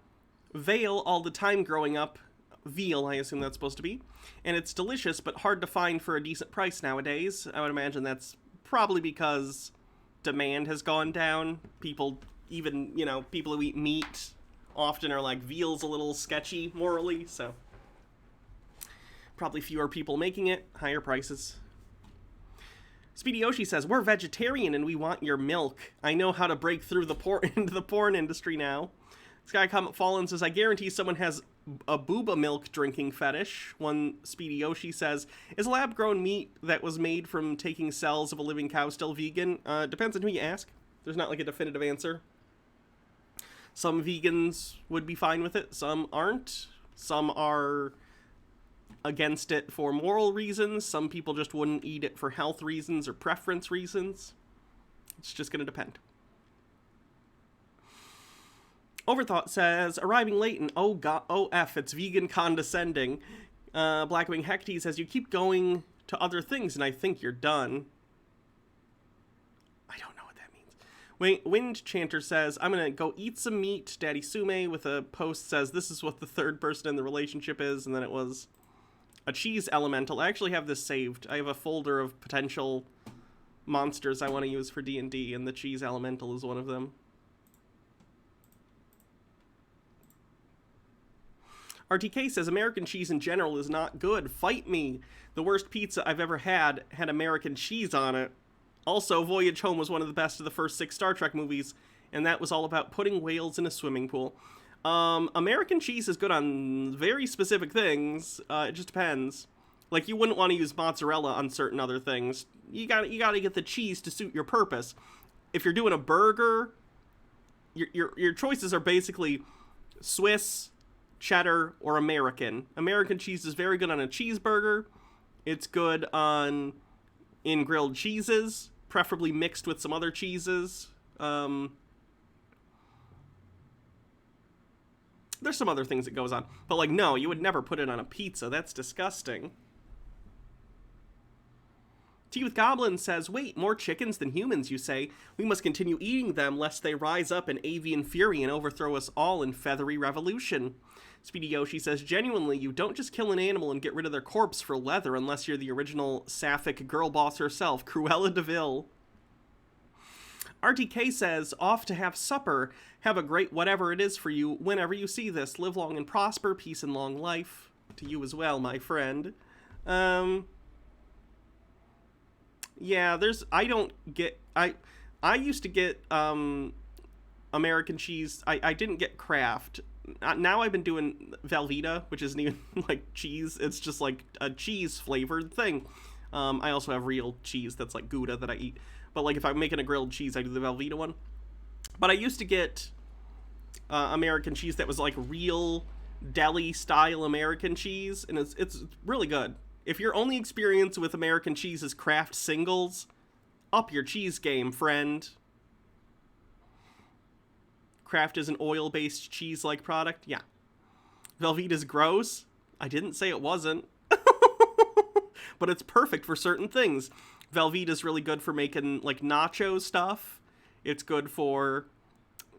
veal all the time growing up. Veal, I assume that's supposed to be. And it's delicious, but hard to find for a decent price nowadays. I would imagine that's probably because demand has gone down. People, even, you know, people who eat meat often are like, veal's a little sketchy morally, so probably fewer people making it, higher prices. Speedy Yoshi says, we're vegetarian and we want your milk. I know how to break through into the porn industry now. Sky Comet Fallen says, I guarantee someone has a booba milk drinking fetish. One Speedy Yoshi says, is lab-grown meat that was made from taking cells of a living cow still vegan? Depends on who you ask. There's not like a definitive answer. Some vegans would be fine with it. Some aren't. Some are against it for moral reasons. Some people just wouldn't eat it for health reasons or preference reasons. It's just going to depend. Overthought says, arriving late and OF, it's vegan condescending. Blackwing Hecate says, you keep going to other things and I think you're done. I don't know what that means. Wind Chanter says, I'm going to go eat some meat. Daddy Sume with a post says, this is what the third person in the relationship is. And then it was a cheese elemental. I actually have this saved. I have a folder of potential monsters I want to use for D&D, and the cheese elemental is one of them. RTK says, American cheese in general is not good. Fight me. The worst pizza I've ever had American cheese on it. Also, Voyage Home was one of the best of the first 6 Star Trek movies, and that was all about putting whales in a swimming pool. American cheese is good on very specific things. It just depends. Like, you wouldn't want to use mozzarella on certain other things. You gotta get the cheese to suit your purpose. If you're doing a burger, your choices are basically Swiss, cheddar, or American. American cheese is very good on a cheeseburger. It's good in grilled cheeses, preferably mixed with some other cheeses. There's some other things it goes on. But, like, no, you would never put it on a pizza. That's disgusting. Tea with Goblin says, wait, more chickens than humans, you say? We must continue eating them lest they rise up in avian fury and overthrow us all in feathery revolution. Speedy Yoshi says, genuinely, you don't just kill an animal and get rid of their corpse for leather unless you're the original sapphic girl boss herself, Cruella de Vil. RTK says, off to have supper. Have a great whatever it is for you whenever you see this. Live long and prosper. Peace and long life. To you as well, my friend. Yeah, I used to get, American cheese. I didn't get Kraft. Now I've been doing Velveeta, which isn't even, like, cheese. It's just, like, a cheese-flavored thing. I also have real cheese that's, like, Gouda that I eat. But, like, if I'm making a grilled cheese, I do the Velveeta one. But I used to get American cheese that was, like, real deli-style American cheese. And it's really good. If your only experience with American cheese is Kraft singles, up your cheese game, friend. Kraft is an oil-based cheese-like product? Yeah. Velveeta's gross? I didn't say it wasn't. But it's perfect for certain things. Velveeta's really good for making, like, nacho stuff. It's good for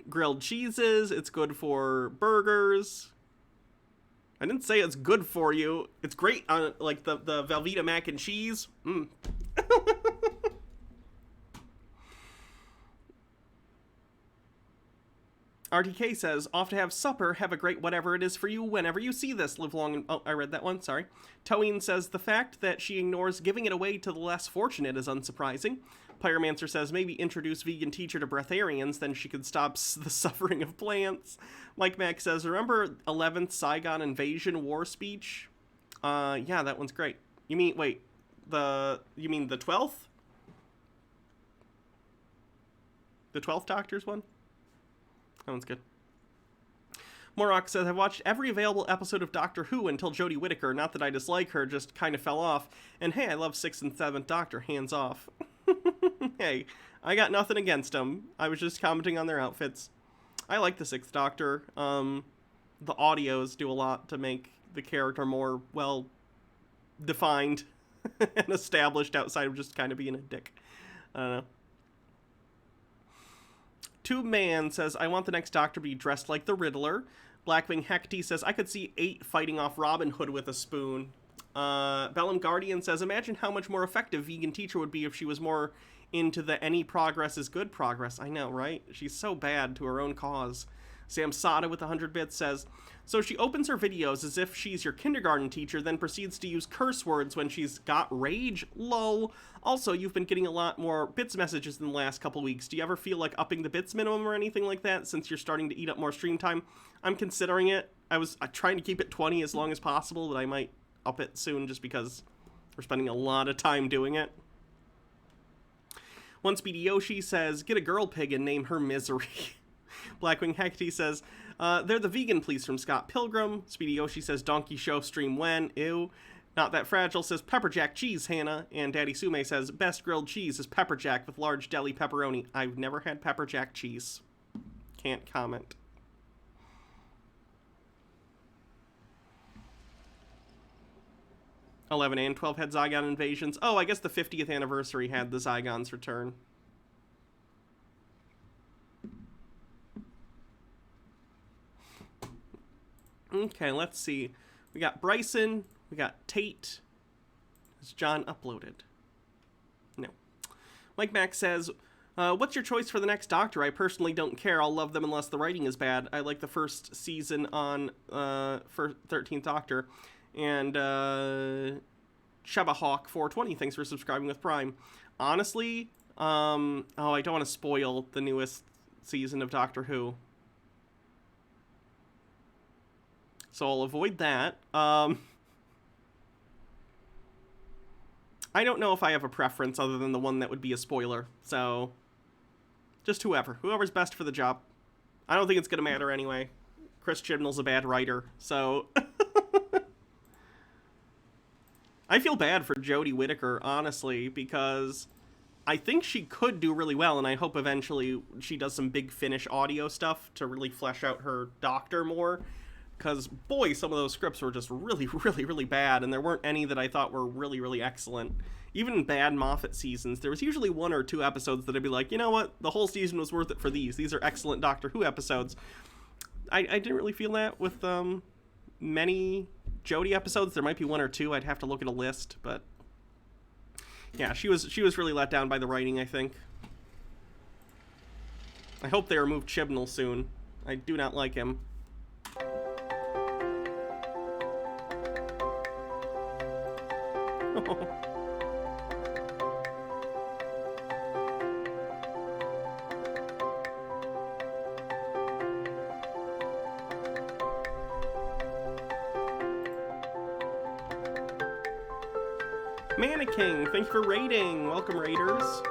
grilled cheeses. It's good for burgers. I didn't say it's good for you. It's great on, like, the Velveeta mac and cheese. RTK says, off to have supper, have a great whatever it is for you whenever you see this. Live long and... Oh, I read that one, sorry. Towing says, the fact that she ignores giving it away to the less fortunate is unsurprising. Pyromancer says, maybe introduce vegan teacher to breatharians, then she could stop the suffering of plants. Mike Mack says, remember 11th Saigon invasion war speech? Yeah, that one's great. You mean, wait, you mean the 12th? The 12th Doctor's one? That one's good. Morok says, I've watched every available episode of Doctor Who until Jodie Whittaker. Not that I dislike her, just kind of fell off. And hey, I love 6th and 7th Doctor, hands off. Hey, I got nothing against them. I was just commenting on their outfits. I like the 6th Doctor. The audios do a lot to make the character more, well, defined and established outside of just kind of being a dick. I don't know. Tube Man says, I want the next Doctor to be dressed like the Riddler. Blackwing Hecty says, I could see 8 fighting off Robin Hood with a spoon. Bellum Guardian says, imagine how much more effective vegan teacher would be if she was more into the any progress is good progress. I know, right? She's so bad to her own cause. Sam Sada with 100 bits says, so she opens her videos as if she's your kindergarten teacher, then proceeds to use curse words when she's got rage? Lol. Also, you've been getting a lot more bits messages in the last couple weeks. Do you ever feel like upping the bits minimum or anything like that since you're starting to eat up more stream time? I'm considering it. I was trying to keep it 20 as long as possible, but I might up it soon just because we're spending a lot of time doing it. One Speedy Yoshi says, get a girl pig and name her Misery. Blackwing Hecty says, they're the vegan police from Scott Pilgrim. Speedy Yoshi says, Donkey Show stream when? Ew. Not That Fragile says, Pepperjack cheese, Hannah. And Daddy Sume says, best grilled cheese is Pepperjack with large deli pepperoni. I've never had Pepperjack cheese. Can't comment. '11 and 12 had Zygon invasions. Oh, I guess the 50th anniversary had the Zygons return. Okay, let's see. We got Bryson. We got Tate. Has John uploaded? No. Mike Mack says, what's your choice for the next Doctor? I personally don't care. I'll love them unless the writing is bad. I like the first season on for 13th Doctor. And Shebahawk 420, thanks for subscribing with Prime. Honestly, oh, I don't want to spoil the newest season of Doctor Who. So I'll avoid that. I don't know if I have a preference other than the one that would be a spoiler. So just whoever's best for the job. I don't think it's going to matter anyway. Chris Chibnall's a bad writer, so I feel bad for Jodie Whittaker, honestly, because I think she could do really well, and I hope eventually she does some Big Finish audio stuff to really flesh out her Doctor more. Because, boy, some of those scripts were just really, really, really bad, and there weren't any that I thought were really, really excellent. Even in bad Moffat seasons, there was usually 1 or 2 episodes that I'd be like, you know what, the whole season was worth it for these. These are excellent Doctor Who episodes. I didn't really feel that with many Jodie episodes. There might be 1 or 2. I'd have to look at a list, but yeah, she was really let down by the writing, I think. I hope they remove Chibnall soon. I do not like him. Mannequin, thanks for raiding. Welcome, raiders.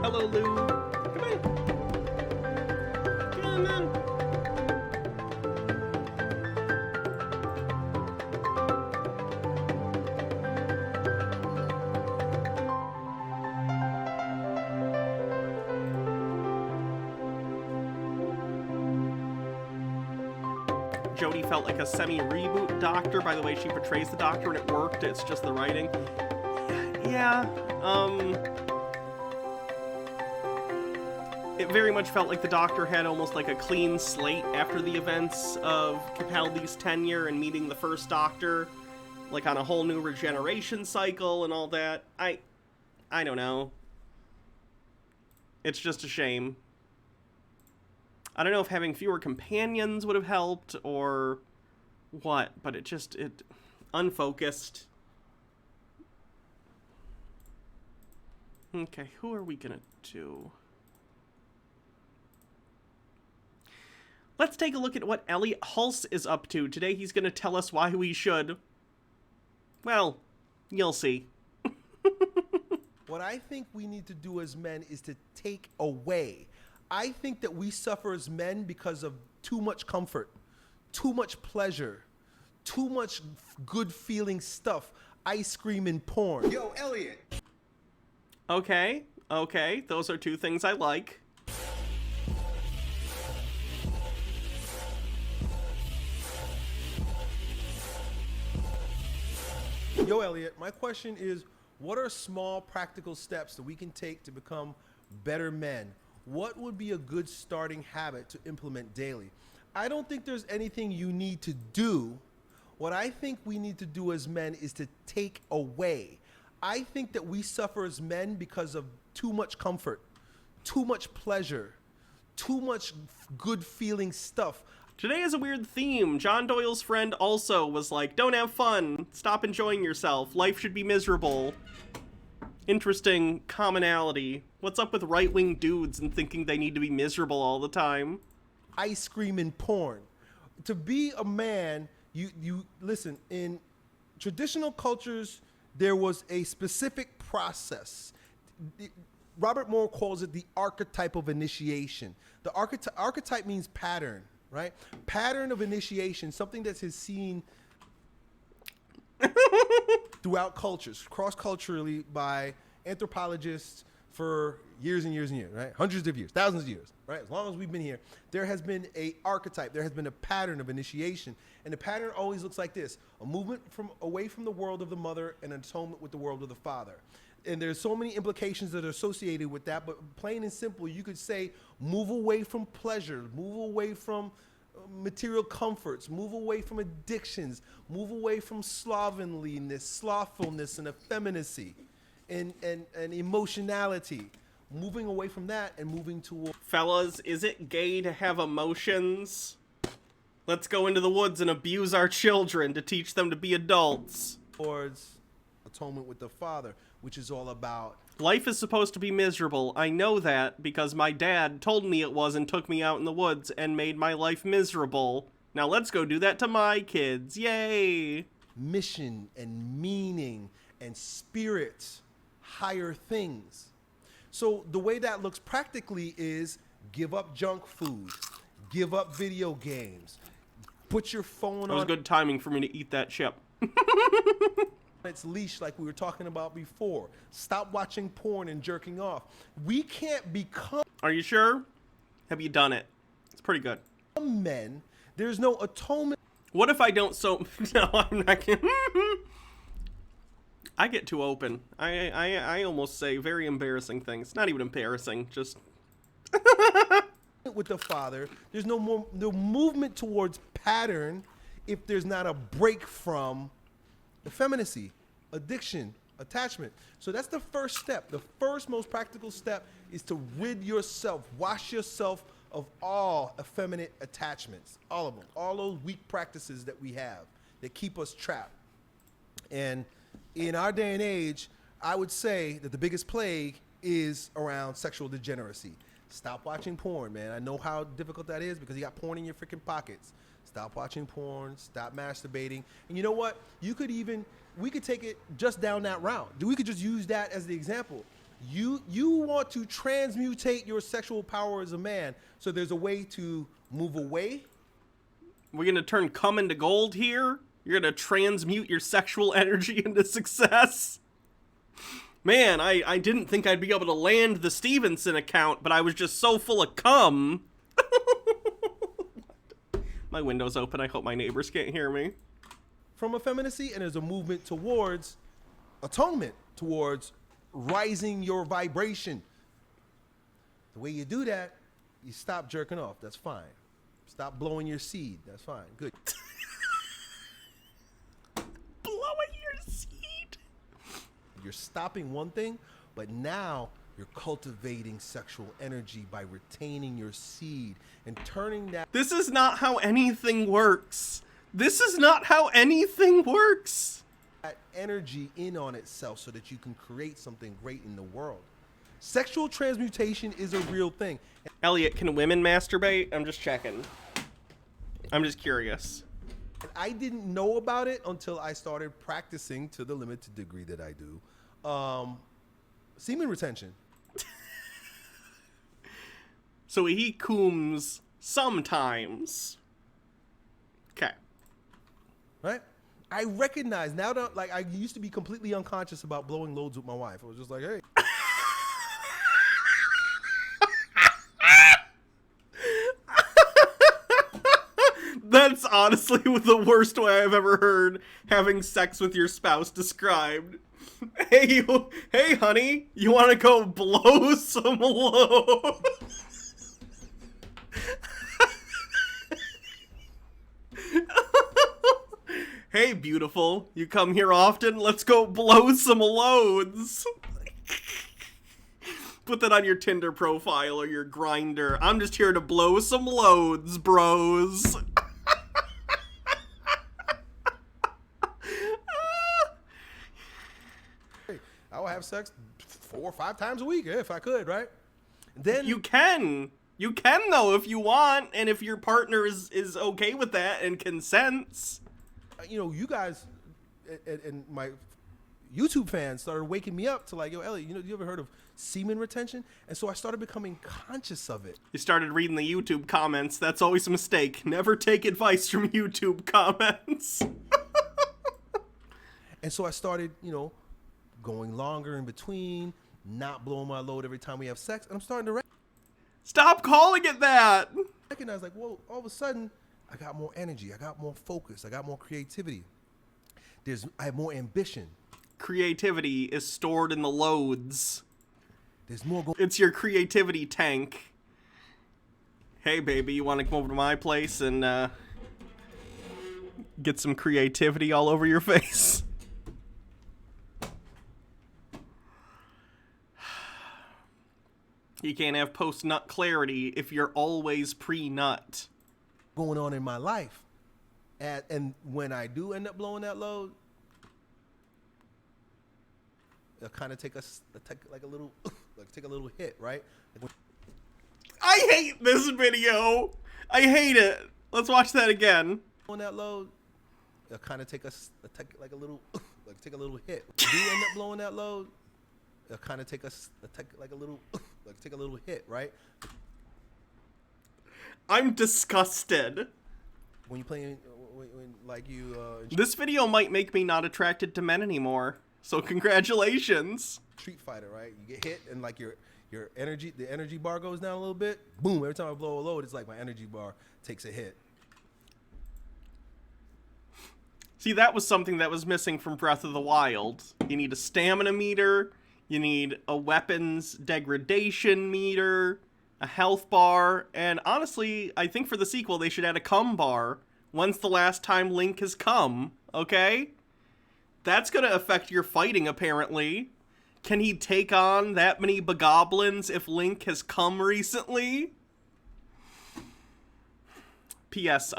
Hello, Lou. Come in. and then... Jodie felt like a semi-reboot Doctor by the way she portrays the Doctor, and it worked. It's just the writing. Yeah, it very much felt like the Doctor had almost like a clean slate after the events of Capaldi's tenure and meeting the first Doctor, like on a whole new regeneration cycle and all that. I don't know. It's just a shame. I don't know if having fewer companions would have helped or what, but it unfocused. Okay, who are we gonna do? Let's take a look at what Elliot Hulse is up to. Today he's gonna tell us why we should. Well, you'll see. What I think we need to do as men is to take away. I think that we suffer as men because of too much comfort, too much pleasure, too much good feeling stuff, ice cream and porn. Yo, Elliot. Okay, those are two things I like. Yo, Elliot, my question is, what are small practical steps that we can take to become better men? What would be a good starting habit to implement daily? I don't think there's anything you need to do. What I think we need to do as men is to take away. I think that we suffer as men because of too much comfort, too much pleasure, too much good feeling stuff. Today is a weird theme. John Doyle's friend also was like, don't have fun, stop enjoying yourself, life should be miserable. Interesting commonality. What's up with right-wing dudes and thinking they need to be miserable all the time? Ice cream and porn. To be a man, you listen, in traditional cultures, there was a specific process. Robert Moore calls it the archetype of initiation. The archetype means pattern, right? Pattern of initiation, something that is seen throughout cultures, cross-culturally by anthropologists for years and years and years, right? Hundreds of years, thousands of years, right? As long as we've been here, there has been a archetype, there has been a pattern of initiation, and the pattern always looks like this: a movement away from the world of the mother and an atonement with the world of the father. And there's so many implications that are associated with that, but plain and simple, you could say move away from pleasure, move away from material comforts, move away from addictions, move away from slovenliness, slothfulness, and effeminacy, and emotionality. Moving away from that and moving toward... Fellas, is it gay to have emotions? Let's go into the woods and abuse our children to teach them to be adults. Towards atonement with the Father, which is all about... Life is supposed to be miserable. I know that because my dad told me it was and took me out in the woods and made my life miserable. Now let's go do that to my kids. Yay! Mission and meaning and spirit, higher things. So the way that looks practically is give up junk food, give up video games, put your phone on... That was good timing for me to eat that chip. Its leash, like we were talking about before. Stop watching porn and jerking off. We can't become... Are you sure? Have you done it? It's pretty good. Men, there's no atonement. What if I don't so... No, I'm not kidding. I get too open. I almost say very embarrassing things. Not even embarrassing, just... With the Father, there's no movement towards pattern if there's not a break from effeminacy, addiction, attachment. So that's the first step. The first most practical step is to rid yourself, wash yourself of all effeminate attachments, all of them, all those weak practices that we have that keep us trapped. And in our day and age, I would say that the biggest plague is around sexual degeneracy. Stop watching porn, man. I know how difficult that is because you got porn in your freaking pockets. Stop watching porn, stop masturbating. And you know what? We could take it just down that route. We could just use that as the example. You want to transmutate your sexual power as a man. So there's a way to move away. We're gonna turn cum into gold here? You're gonna transmute your sexual energy into success? Man, I didn't think I'd be able to land the Stevenson account, but I was just so full of cum. My window's open. I hope my neighbors can't hear me. From effeminacy, and there's a movement towards atonement, towards rising your vibration. The way you do that, you stop jerking off. That's fine. Stop blowing your seed. That's fine. Good. Blowing your seed? You're stopping one thing, but now you're cultivating sexual energy by retaining your seed and turning that. This is not how anything works. This is not how anything works. That energy in on itself so that you can create something great in the world. Sexual transmutation is a real thing. Elliot, can women masturbate? I'm just checking. I'm just curious. I didn't know about it until I started practicing to the limited degree that I do. Semen retention. So he cooms sometimes. Okay. Right? I recognize now that, like, I used to be completely unconscious about blowing loads with my wife. I was just like, hey. That's honestly the worst way I've ever heard having sex with your spouse described. Hey, hey, honey, you want to go blow some load? Hey, beautiful, you come here often? Let's go blow some loads. Put that on your Tinder profile or your Grindr. I'm just here to blow some loads, bros. I would have sex 4 or 5 times a week if I could, right? Then you can though if you want, and if your partner is okay with that and consents. You know, you guys and my YouTube fans started waking me up to like, yo, Elliot, you ever heard of semen retention? And so I started becoming conscious of it. You started reading the YouTube comments. That's always a mistake. Never take advice from YouTube comments. And so I started, going longer in between, not blowing my load every time we have sex. And I'm starting to stop calling it that. Recognize, like, whoa, all of a sudden, I got more energy. I got more focus. I got more creativity. I have more ambition. Creativity is stored in the loads. There's more. It's your creativity tank. Hey, baby, you want to come over to my place and get some creativity all over your face? You can't have post-nut clarity if you're always pre-nut. Going on in my life. And when I do end up blowing that load, it'll kind of take a little hit, right? I hate this video. I hate it. Let's watch that again. On that load, it'll kind of take a little hit. Do you end up blowing that load? It'll kind of take a little hit, right? I'm disgusted. When you play, this video might make me not attracted to men anymore. So congratulations. Street Fighter, right? You get hit and like your energy, the energy bar goes down a little bit. Boom! Every time I blow a load, it's like my energy bar takes a hit. See, that was something that was missing from Breath of the Wild. You need a stamina meter. You need a weapons degradation meter, a health bar, and honestly, I think for the sequel they should add a cum bar. When's the last time Link has come, okay? That's gonna affect your fighting, apparently. Can he take on that many bogoblins if Link has come recently? P.S.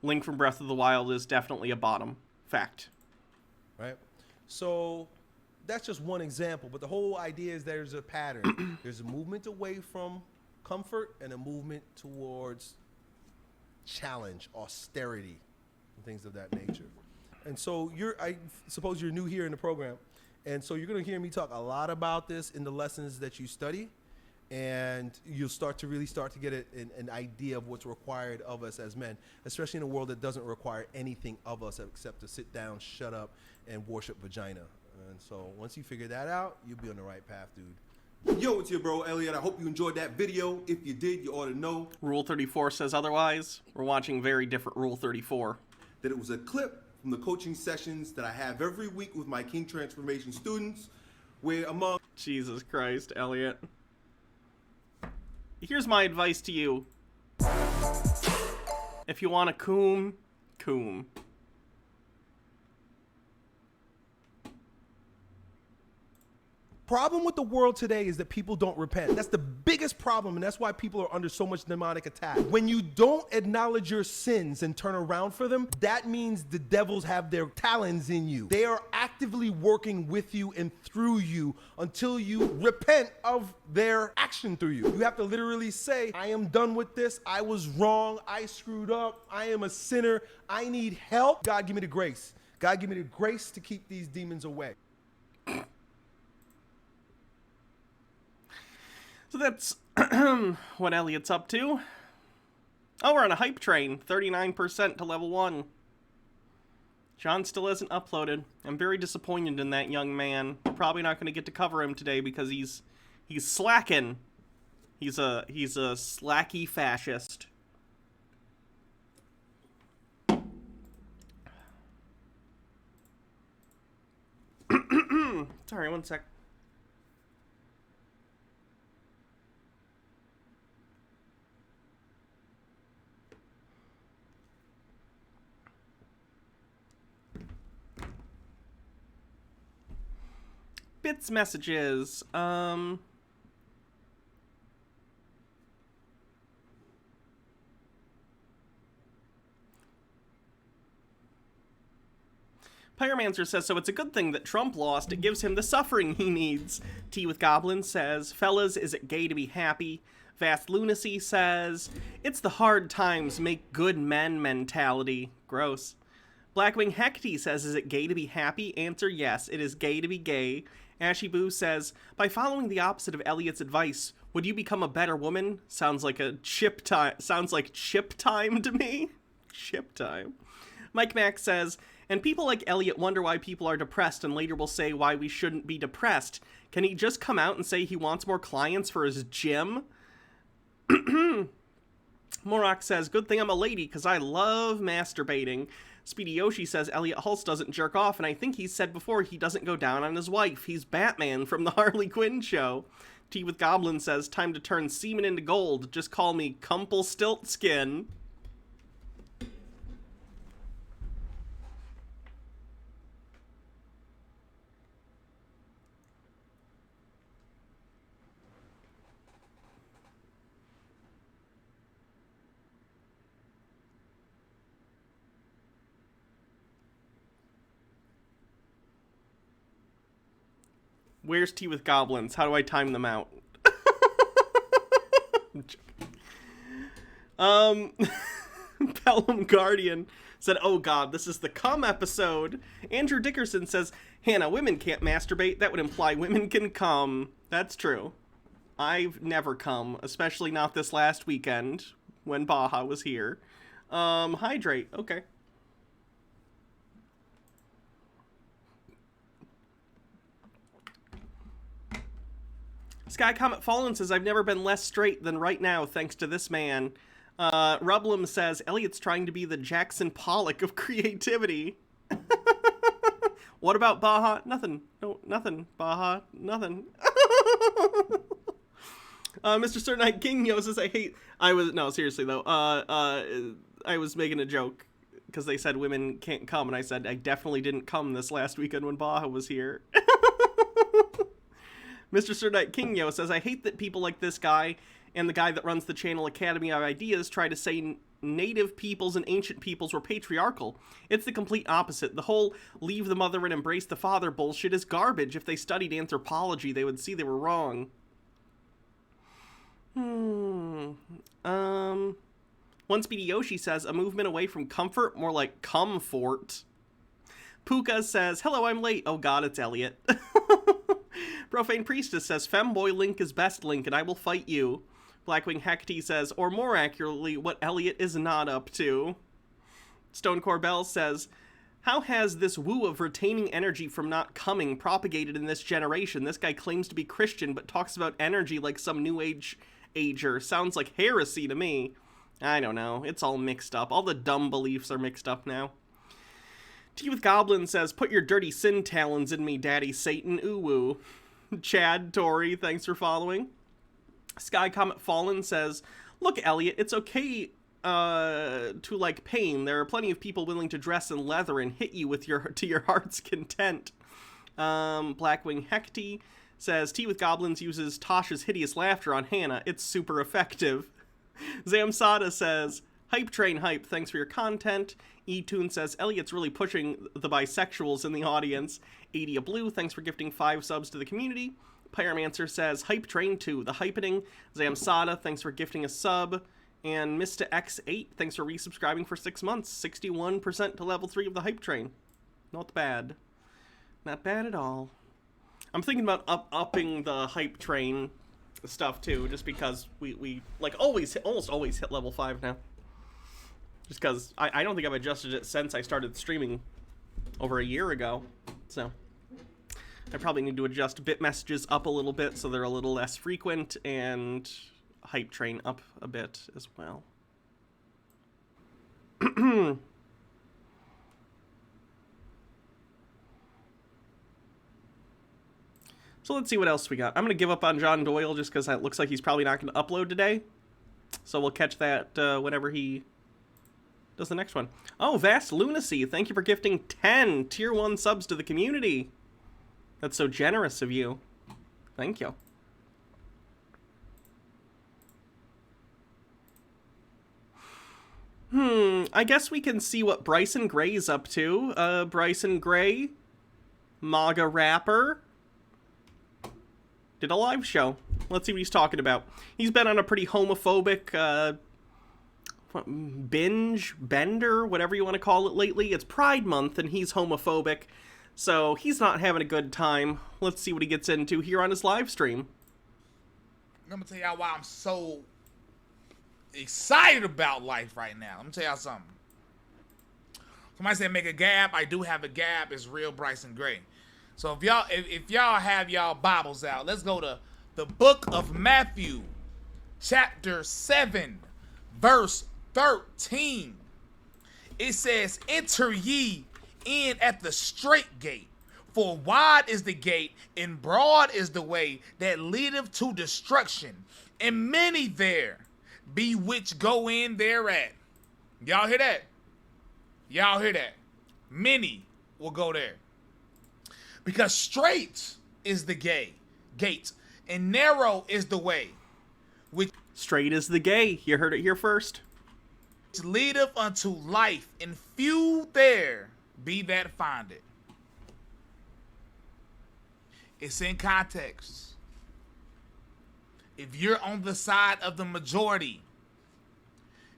Link from Breath of the Wild is definitely a bottom. Fact. Right? So that's just one example, but the whole idea is there's a pattern. There's a movement away from comfort and a movement towards challenge, austerity, and things of that nature. And so I suppose you're new here in the program, And so you're going to hear me talk a lot about this in the lessons that you study, and you'll start to get an idea of what's required of us as men, especially in a world that doesn't require anything of us except to sit down, shut up, and worship vagina. And so once you figure that out, you'll be on the right path, dude. Yo, it's your bro Elliot. I hope you enjoyed that video. If you did, you ought to know. Rule 34 says otherwise. We're watching very different Rule 34. That it was a clip from the coaching sessions that I have every week with my King Transformation students, where among... Jesus Christ, Elliot. Here's my advice to you. If you want a coom, coom. Problem with the world today is that people don't repent. That's the biggest problem, and that's why people are under so much demonic attack. When you don't acknowledge your sins and turn around for them, that means the devils have their talons in you. They are actively working with you and through you until you repent of their action through you. You have to literally say, I am done with this. I was wrong. I screwed up. I am a sinner. I need help. God, give me the grace. God, give me the grace to keep these demons away. So that's what Elliot's up to. Oh, we're on a hype train. 39% to level 1. John still hasn't uploaded. I'm very disappointed in that young man. Probably not going to get to cover him today because he's slacking. He's a slacky fascist. Sorry, one sec. Bits messages. Pyromancer says, so it's a good thing that Trump lost. It gives him the suffering he needs. Tea with Goblin says, fellas, is it gay to be happy? Vast Lunacy says, it's the hard times make good men mentality. Gross. Blackwing Hecty says, is it gay to be happy? Answer, yes, it is gay to be gay. Ashy Boo says, by following the opposite of Elliot's advice, would you become a better woman? Sounds like chip time to me. Chip time. Mike Mack says, and people like Elliot wonder why people are depressed and later will say why we shouldn't be depressed. Can he just come out and say he wants more clients for his gym? Morak says, good thing I'm a lady because I love masturbating. Speedy Yoshi says Elliot Hulse doesn't jerk off, and I think he's said before he doesn't go down on his wife. He's Batman from the Harley Quinn show. Tea with Goblin says, time to turn semen into gold. Just call me Kumpelstiltskin. Where's Tea with Goblins? How do I time them out? I'm joking. Pelham Guardian said, oh god, this is the cum episode. Andrew Dickerson says, Hannah, women can't masturbate. That would imply women can cum. That's true. I've never cum, especially not this last weekend when Baja was here. Hydrate. Okay. Sky Comet Fallen says, I've never been less straight than right now thanks to this man. Rublum says, Elliot's trying to be the Jackson Pollock of creativity. What about Baja? Nothing. No, nothing. Baja. Nothing. Mr. Sir Night King says, no, seriously though. I was making a joke because they said women can't come, and I said I definitely didn't come this last weekend when Baja was here. Mr. Sir Night King says, I hate that people like this guy and the guy that runs the channel Academy of Ideas try to say native peoples and ancient peoples were patriarchal. It's the complete opposite. The whole leave the mother and embrace the father bullshit is garbage. If they studied anthropology, they would see they were wrong. One Speedy Yoshi says, a movement away from comfort, more like comfort. Puka says, hello, I'm late. Oh god, it's Elliot. Profane Priestess says, Femboy Link is best Link, and I will fight you. Blackwing Hecate says, or more accurately, what Elliot is not up to. Stone Corbell says, how has this woo of retaining energy from not coming propagated in this generation? This guy claims to be Christian, but talks about energy like some new ager. Sounds like heresy to me. I don't know. It's all mixed up. All the dumb beliefs are mixed up now. Tea with Goblin says, put your dirty sin talons in me, Daddy Satan. Ooh woo. Chad, Tori, thanks for following. Sky Comet Fallen says, look, Elliot, it's okay to like pain. There are plenty of people willing to dress in leather and hit you with to your heart's content. Blackwing Hecate says, Tea with Goblins uses Tasha's hideous laughter on Hannah. It's super effective. Zamsada says, Hype Train Hype, thanks for your content. E-Tune says, Elliot's really pushing the bisexuals in the audience. Adia Blue, thanks for gifting 5 subs to the community. Pyromancer says, Hype Train 2, the hypening. Zamsada, thanks for gifting a sub. And Mr. X8, thanks for resubscribing for 6 months. 61% to level 3 of the Hype Train. Not bad. Not bad at all. I'm thinking about upping the Hype Train stuff too, just because we like almost always hit level 5 now. Just because I don't think I've adjusted it since I started streaming over a year ago. So I probably need to adjust bit messages up a little bit so they're a little less frequent, and Hype Train up a bit as well. So let's see what else we got. I'm going to give up on John Doyle just because it looks like he's probably not going to upload today. So we'll catch that whenever he does the next one. Oh, Vast Lunacy, thank you for gifting 10 Tier 1 subs to the community. That's so generous of you. Thank you. I guess we can see what Bryson Gray's up to. Bryson Gray, MAGA rapper, did a live show. Let's see what he's talking about. He's been on a pretty homophobic bender, whatever you want to call it lately. It's Pride Month and he's homophobic, so he's not having a good time. Let's see what he gets into here on his live stream. I'm gonna tell y'all why I'm so excited about life right now. Let me tell y'all something. Somebody said make a gab. I do have a gab. It's real Bryson Gray. So if y'all have y'all Bibles out, let's go to the book of Matthew, chapter 7, verse 13. It says, enter ye in at the straight gate, for wide is the gate and broad is the way that leadeth to destruction, and many there be which go in thereat. Y'all hear that? Y'all hear that? Many will go there. Because straight is the gate, and narrow is the way. Which straight is the gay. You heard it here first. Leadeth unto life, and few there be that find it. It's in context. If you're on the side of the majority,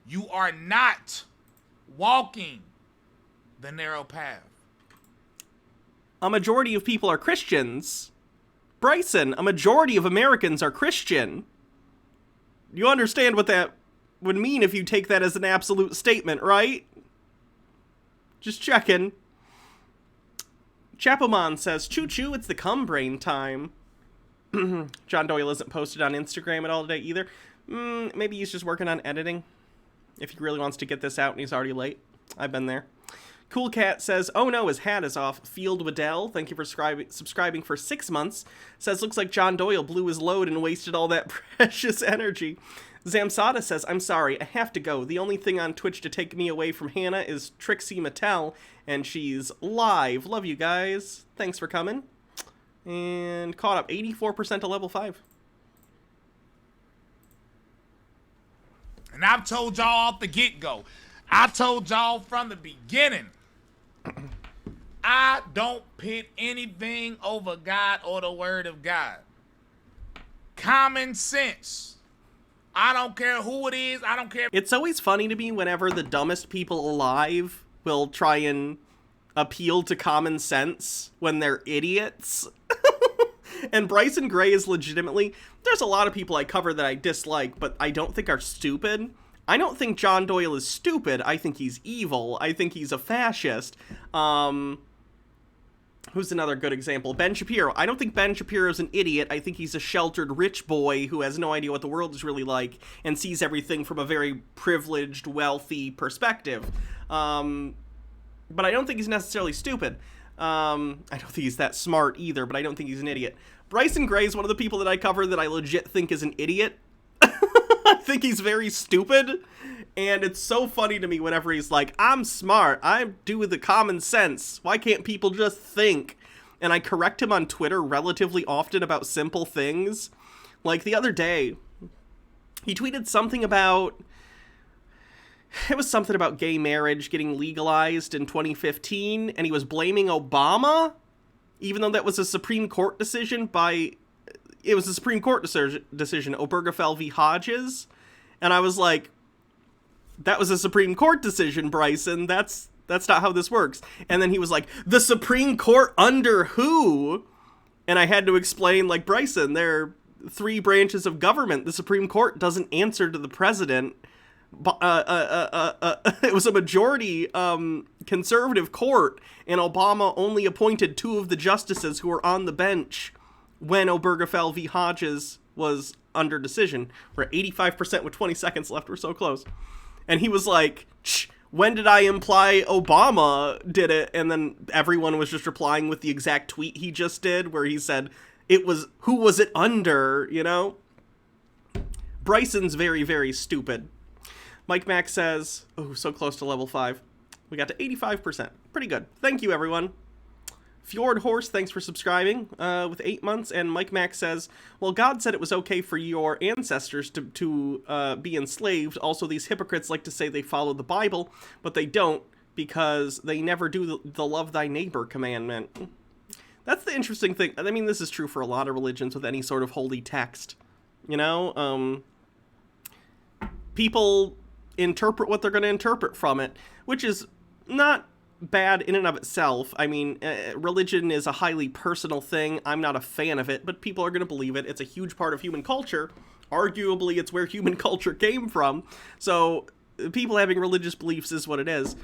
you are not walking the narrow path. A majority of people are Christians. Bryson, a majority of Americans are Christian. You understand what that would mean if you take that as an absolute statement, right? Just checking. Chapelmon says, choo choo, it's the cum brain time. John Doyle isn't posted on Instagram at all today either. Maybe he's just working on editing. If he really wants to get this out and he's already late. I've been there. Cool Cat says, oh no, his hat is off. Field Waddell, thank you for subscribing for 6 months. Says, looks like John Doyle blew his load and wasted all that precious energy. Zamsada says, I'm sorry, I have to go. The only thing on Twitch to take me away from Hannah is Trixie Mattel, and she's live. Love you guys. Thanks for coming. And caught up 84% to level 5. And I've told y'all off the get-go. I told y'all from the beginning. I don't pit anything over God or the word of God. Common sense. I don't care who it is. I don't care. It's always funny to me whenever the dumbest people alive will try and appeal to common sense when they're idiots. And Bryson Gray is legitimately, there's a lot of people I cover that I dislike, but I don't think are stupid. I don't think John Doyle is stupid. I think he's evil. I think he's a fascist. Who's another good example? Ben Shapiro. I don't think Ben Shapiro is an idiot. I think he's a sheltered rich boy who has no idea what the world is really like and sees everything from a very privileged, wealthy perspective. But I don't think he's necessarily stupid. I don't think he's that smart either, but I don't think he's an idiot. Bryson Gray is one of the people that I cover that I legit think is an idiot. I think he's very stupid. And it's so funny to me whenever he's like, I'm smart, I do the common sense, why can't people just think? And I correct him on Twitter relatively often about simple things. Like the other day, he tweeted something about, it was something about gay marriage getting legalized in 2015, and he was blaming Obama, even though that was a Supreme Court decision it was a Supreme Court decision, Obergefell v. Hodges. And I was like, that was a Supreme Court decision, Bryson. That's not how this works. And then he was like, the Supreme Court under who? And I had to explain, like, Bryson, there are 3 branches of government. The Supreme Court doesn't answer to the president. It was a majority conservative court, and Obama only appointed 2 of the justices who were on the bench when Obergefell v. Hodges was under decision. We're at 85% with 20 seconds left. We're so close. And he was like, when did I imply Obama did it? And then everyone was just replying with the exact tweet he just did, where he said, who was it under, you know? Bryson's very, very stupid. Mike Mack says, oh, so close to level 5. We got to 85%. Pretty good. Thank you, everyone. Fjord Horse, thanks for subscribing with 8 months. And Mike Mack says, well, God said it was okay for your ancestors to be enslaved. Also, these hypocrites like to say they follow the Bible, but they don't because they never do the love thy neighbor commandment. That's the interesting thing. I mean, this is true for a lot of religions with any sort of holy text. You know, people interpret what they're going to interpret from it, which is not bad in and of itself. I mean, religion is a highly personal thing. I'm not a fan of it, but people are going to believe it. It's a huge part of human culture. Arguably, it's where human culture came from. So people having religious beliefs is what it is.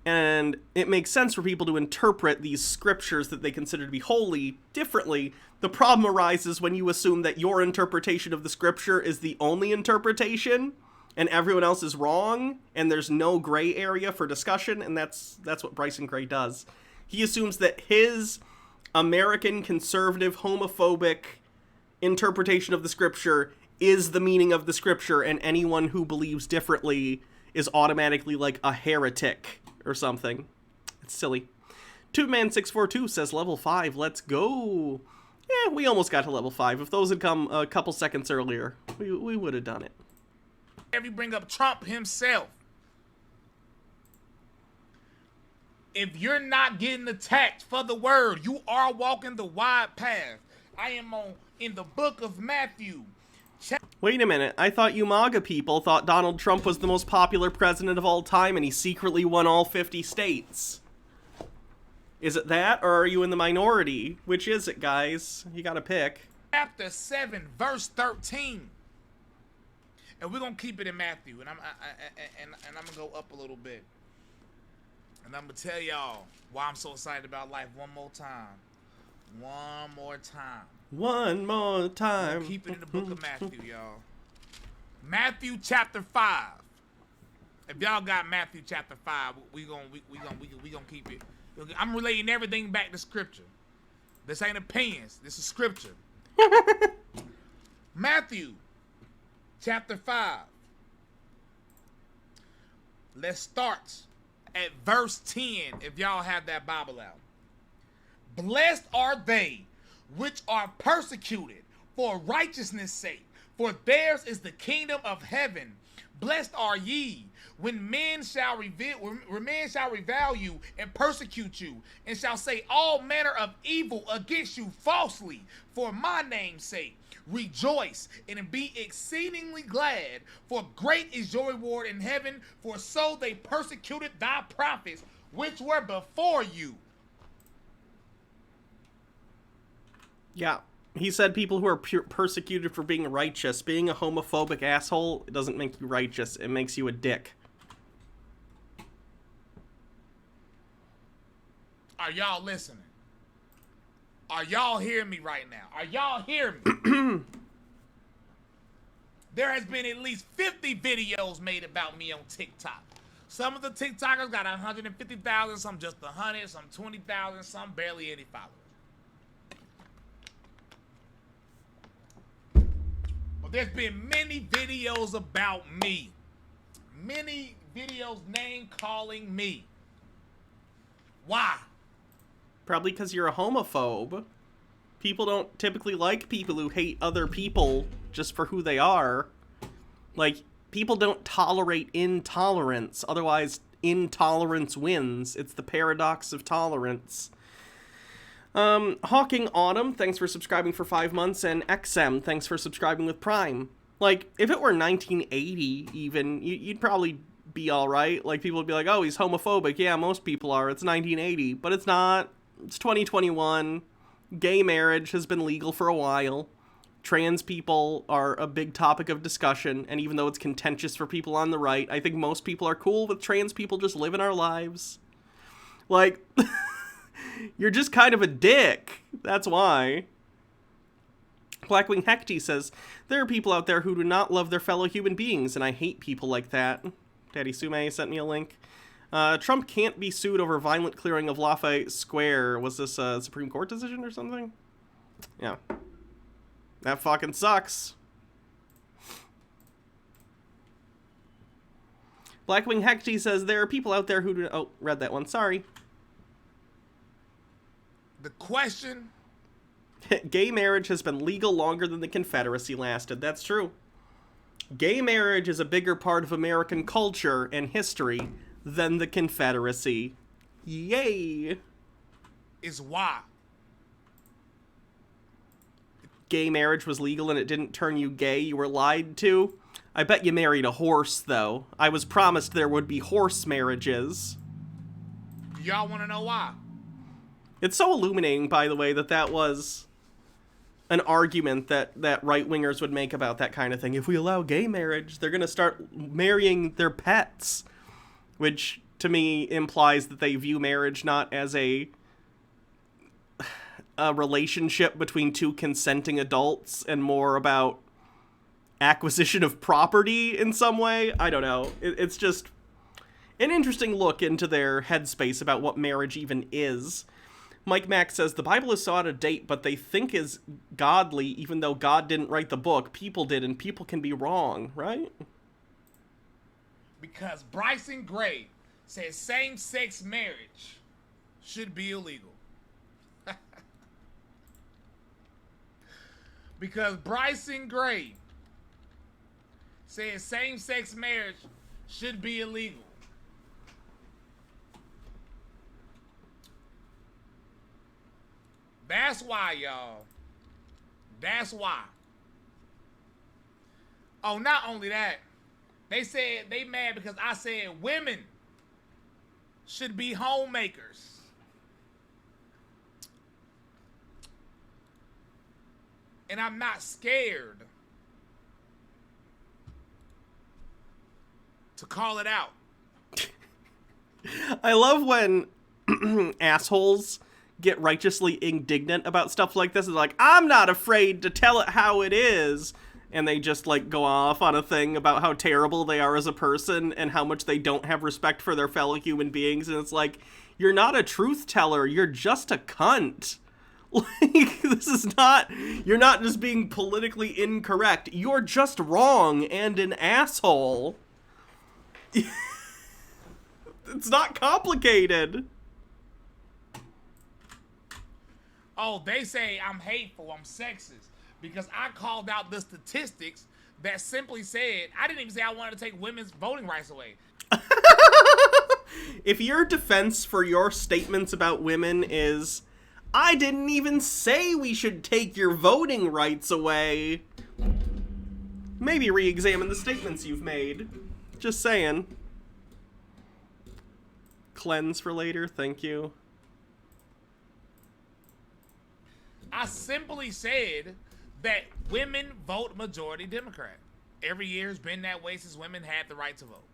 And it makes sense for people to interpret these scriptures that they consider to be holy differently. The problem arises when you assume that your interpretation of the scripture is the only interpretation, and everyone else is wrong, and there's no gray area for discussion, and that's what Bryson Gray does. He assumes that his American conservative homophobic interpretation of the scripture is the meaning of the scripture, and anyone who believes differently is automatically like a heretic or something. It's silly. TubeMan642 says level 5, let's go. Yeah, we almost got to level 5. If those had come a couple seconds earlier, we would have done it. If you bring up Trump himself, if you're not getting attacked for the word, you are walking the wide path. I am in the book of Matthew. Wait a minute, I thought you MAGA people thought Donald Trump was the most popular president of all time and he secretly won all 50 states. Is it that, or are you in the minority? Which is it, guys? You gotta pick. Chapter 7, verse 13. And we're gonna keep it in Matthew, and I'm gonna go up a little bit, and I'm gonna tell y'all why I'm so excited about life one more time. One more time. One more time. Keep it in the book of Matthew, y'all. Matthew chapter 5. If y'all got Matthew chapter 5, we gonna keep it. I'm relating everything back to scripture. This ain't opinions. This is scripture. Matthew chapter 5. Let's start at verse 10 if y'all have that Bible out. Blessed are they which are persecuted for righteousness' sake, for theirs is the kingdom of heaven. Blessed are ye when men shall revile you and persecute you, and shall say all manner of evil against you falsely for my name's sake. Rejoice and be exceedingly glad, for great is your reward in heaven, for so they persecuted thy prophets which were before you. Yeah. He said people who are persecuted for being righteous. Being a homophobic asshole, it doesn't make you righteous. It makes you a dick. Are y'all listening? Are y'all hearing me right now? Are y'all hearing me? There has been at least 50 videos made about me on TikTok. Some of the TikTokers got 150,000, some just 100, some 20,000, some barely any followers. But there's been many videos about me. Many videos name calling me. Why? Probably because you're a homophobe. People don't typically like people who hate other people just for who they are. Like, people don't tolerate intolerance. Otherwise, intolerance wins. It's the paradox of tolerance. Hawking Autumn, thanks for subscribing for 5 months. And XM, thanks for subscribing with Prime. Like, if it were 1980 even, you'd probably be alright. Like, people would be like, oh, he's homophobic. Yeah, most people are. It's 1980. But it's not. It's 2021. Gay marriage has been legal for a while. Trans people are a big topic of discussion, and even though it's contentious for people on the right, I think most people are cool with trans people just living our lives. Like, you're just kind of a dick. That's why. Blackwing Hecty says, there are people out there who do not love their fellow human beings, and I hate people like that. Daddy Sume sent me a link. Trump can't be sued over violent clearing of Lafayette Square. Was this a Supreme Court decision or something? Yeah. That fucking sucks. Blackwing Hecty says, there are people out there who do... Oh, read that one. Sorry. The question... Gay marriage has been legal longer than the Confederacy lasted. That's true. Gay marriage is a bigger part of American culture and history than the Confederacy. Yay! Is why. Gay marriage was legal and it didn't turn you gay, you were lied to. I bet you married a horse, though. I was promised there would be horse marriages. Do y'all want to know why? It's so illuminating, by the way, that was an argument that right-wingers would make about that kind of thing. If we allow gay marriage, they're going to start marrying their pets. Which, to me, implies that they view marriage not as a relationship between two consenting adults and more about acquisition of property in some way. I don't know. It's just an interesting look into their headspace about what marriage even is. Mike Mack says, the Bible is so out of date, but they think is godly, even though God didn't write the book. People did, and people can be wrong, right? Because Bryson Gray says same-sex marriage should be illegal. Because Bryson Gray says same-sex marriage should be illegal. That's why, y'all. That's why. Oh, not only that. They said they mad because I said women should be homemakers. And I'm not scared to call it out. I love when assholes get righteously indignant about stuff like this. It's like, I'm not afraid to tell it how it is. And they just, like, go off on a thing about how terrible they are as a person and how much they don't have respect for their fellow human beings. And it's like, you're not a truth teller. You're just a cunt. Like, this is not... You're not just being politically incorrect. You're just wrong and an asshole. It's not complicated. Oh, they say I'm hateful, I'm sexist. Because I called out the statistics that simply said, I didn't even say I wanted to take women's voting rights away. If your defense for your statements about women is, I didn't even say we should take your voting rights away, maybe re-examine the statements you've made. Just saying. cleanse for later. Thank you. I simply said that women vote majority Democrat. Every year has been that way since women had the right to vote.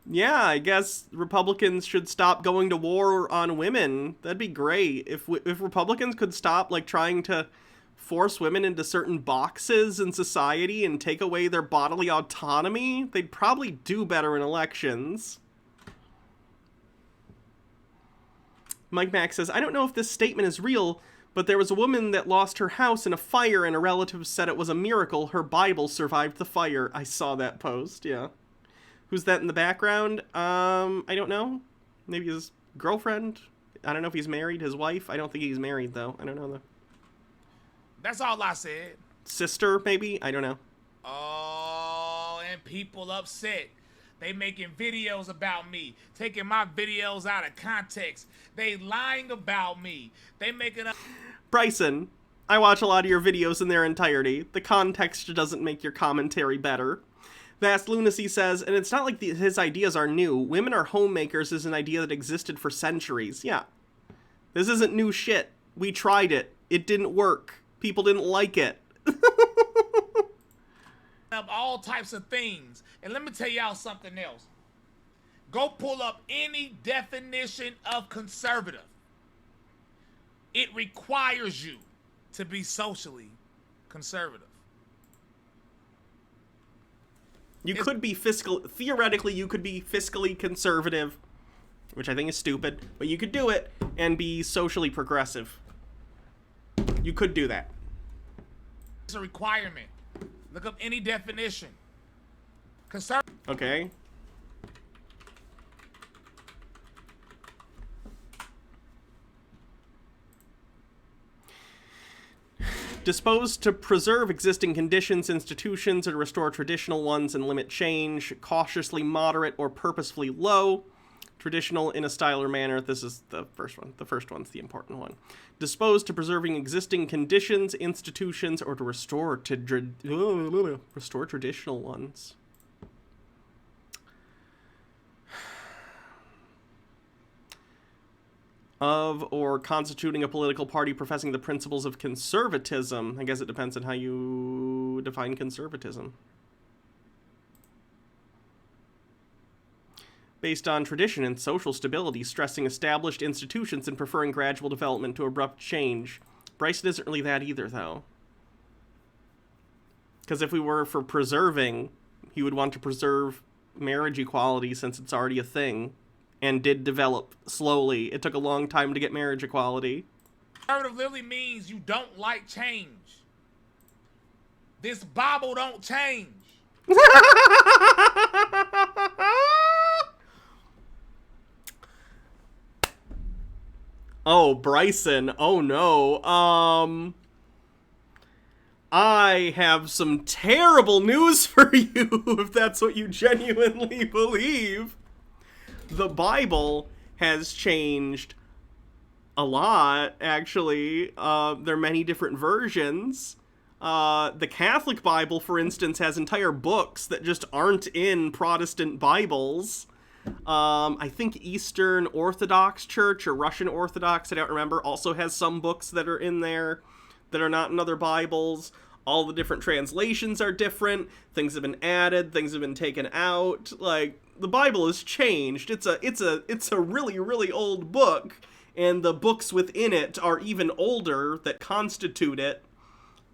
Yeah, I guess Republicans should stop going to war on women. That'd be great. If Republicans could stop, like, trying to force women into certain boxes in society and take away their bodily autonomy, they'd probably do better in elections. Mike Mack says, I don't know if this statement is real, but there was a woman that lost her house in a fire and a relative said it was a miracle her Bible survived the fire. I saw that post, yeah. Who's that in the background? I don't know. Maybe his girlfriend? I don't know if he's married. His wife? I don't think he's married, though. I don't know. That's all I said. Sister, maybe? I don't know. Oh, and people upset. They making videos about me, taking my videos out of context. They lying about me. They making up. Bryson, I watch a lot of your videos in their entirety. The context doesn't make your commentary better. Vast Lunacy says, and it's not like his ideas are new. Women are homemakers is an idea that existed for centuries. Yeah. This isn't new shit. We tried it. It didn't work. People didn't like it. Up all types of things. And let me tell y'all something else. Go pull up any definition of conservative. It requires you to be socially conservative. You could be theoretically, you could be fiscally conservative, which I think is stupid, but you could do it and be socially progressive. You could do that. It's a requirement. Look up any definition. Okay. Disposed to preserve existing conditions, institutions, and restore traditional ones and limit change. Cautiously moderate or purposefully low. Traditional in a style or manner. This is the first one. The first one's the important one. Disposed to preserving existing conditions, institutions, or to restore traditional ones. Of or constituting a political party professing the principles of conservatism. I guess it depends on how you define conservatism. Based on tradition and social stability, stressing established institutions and preferring gradual development to abrupt change. Bryson isn't really that either, though. Because if we were for preserving, he would want to preserve marriage equality since it's already a thing. And did develop slowly. It took a long time to get marriage equality. Conservative literally means you don't like change. This Bible don't change. Oh, Bryson. Oh, no. I have some terrible news for you, if that's what you genuinely believe. The Bible has changed a lot, actually. There are many different versions. The Catholic Bible, for instance, has entire books that just aren't in Protestant Bibles. I think Eastern Orthodox Church or Russian Orthodox, I don't remember, also has some books that are in there that are not in other Bibles. All the different translations are different. Things have been added. Things have been taken out. Like, the Bible has changed. It's a really, really old book, and the books within it are even older that constitute it.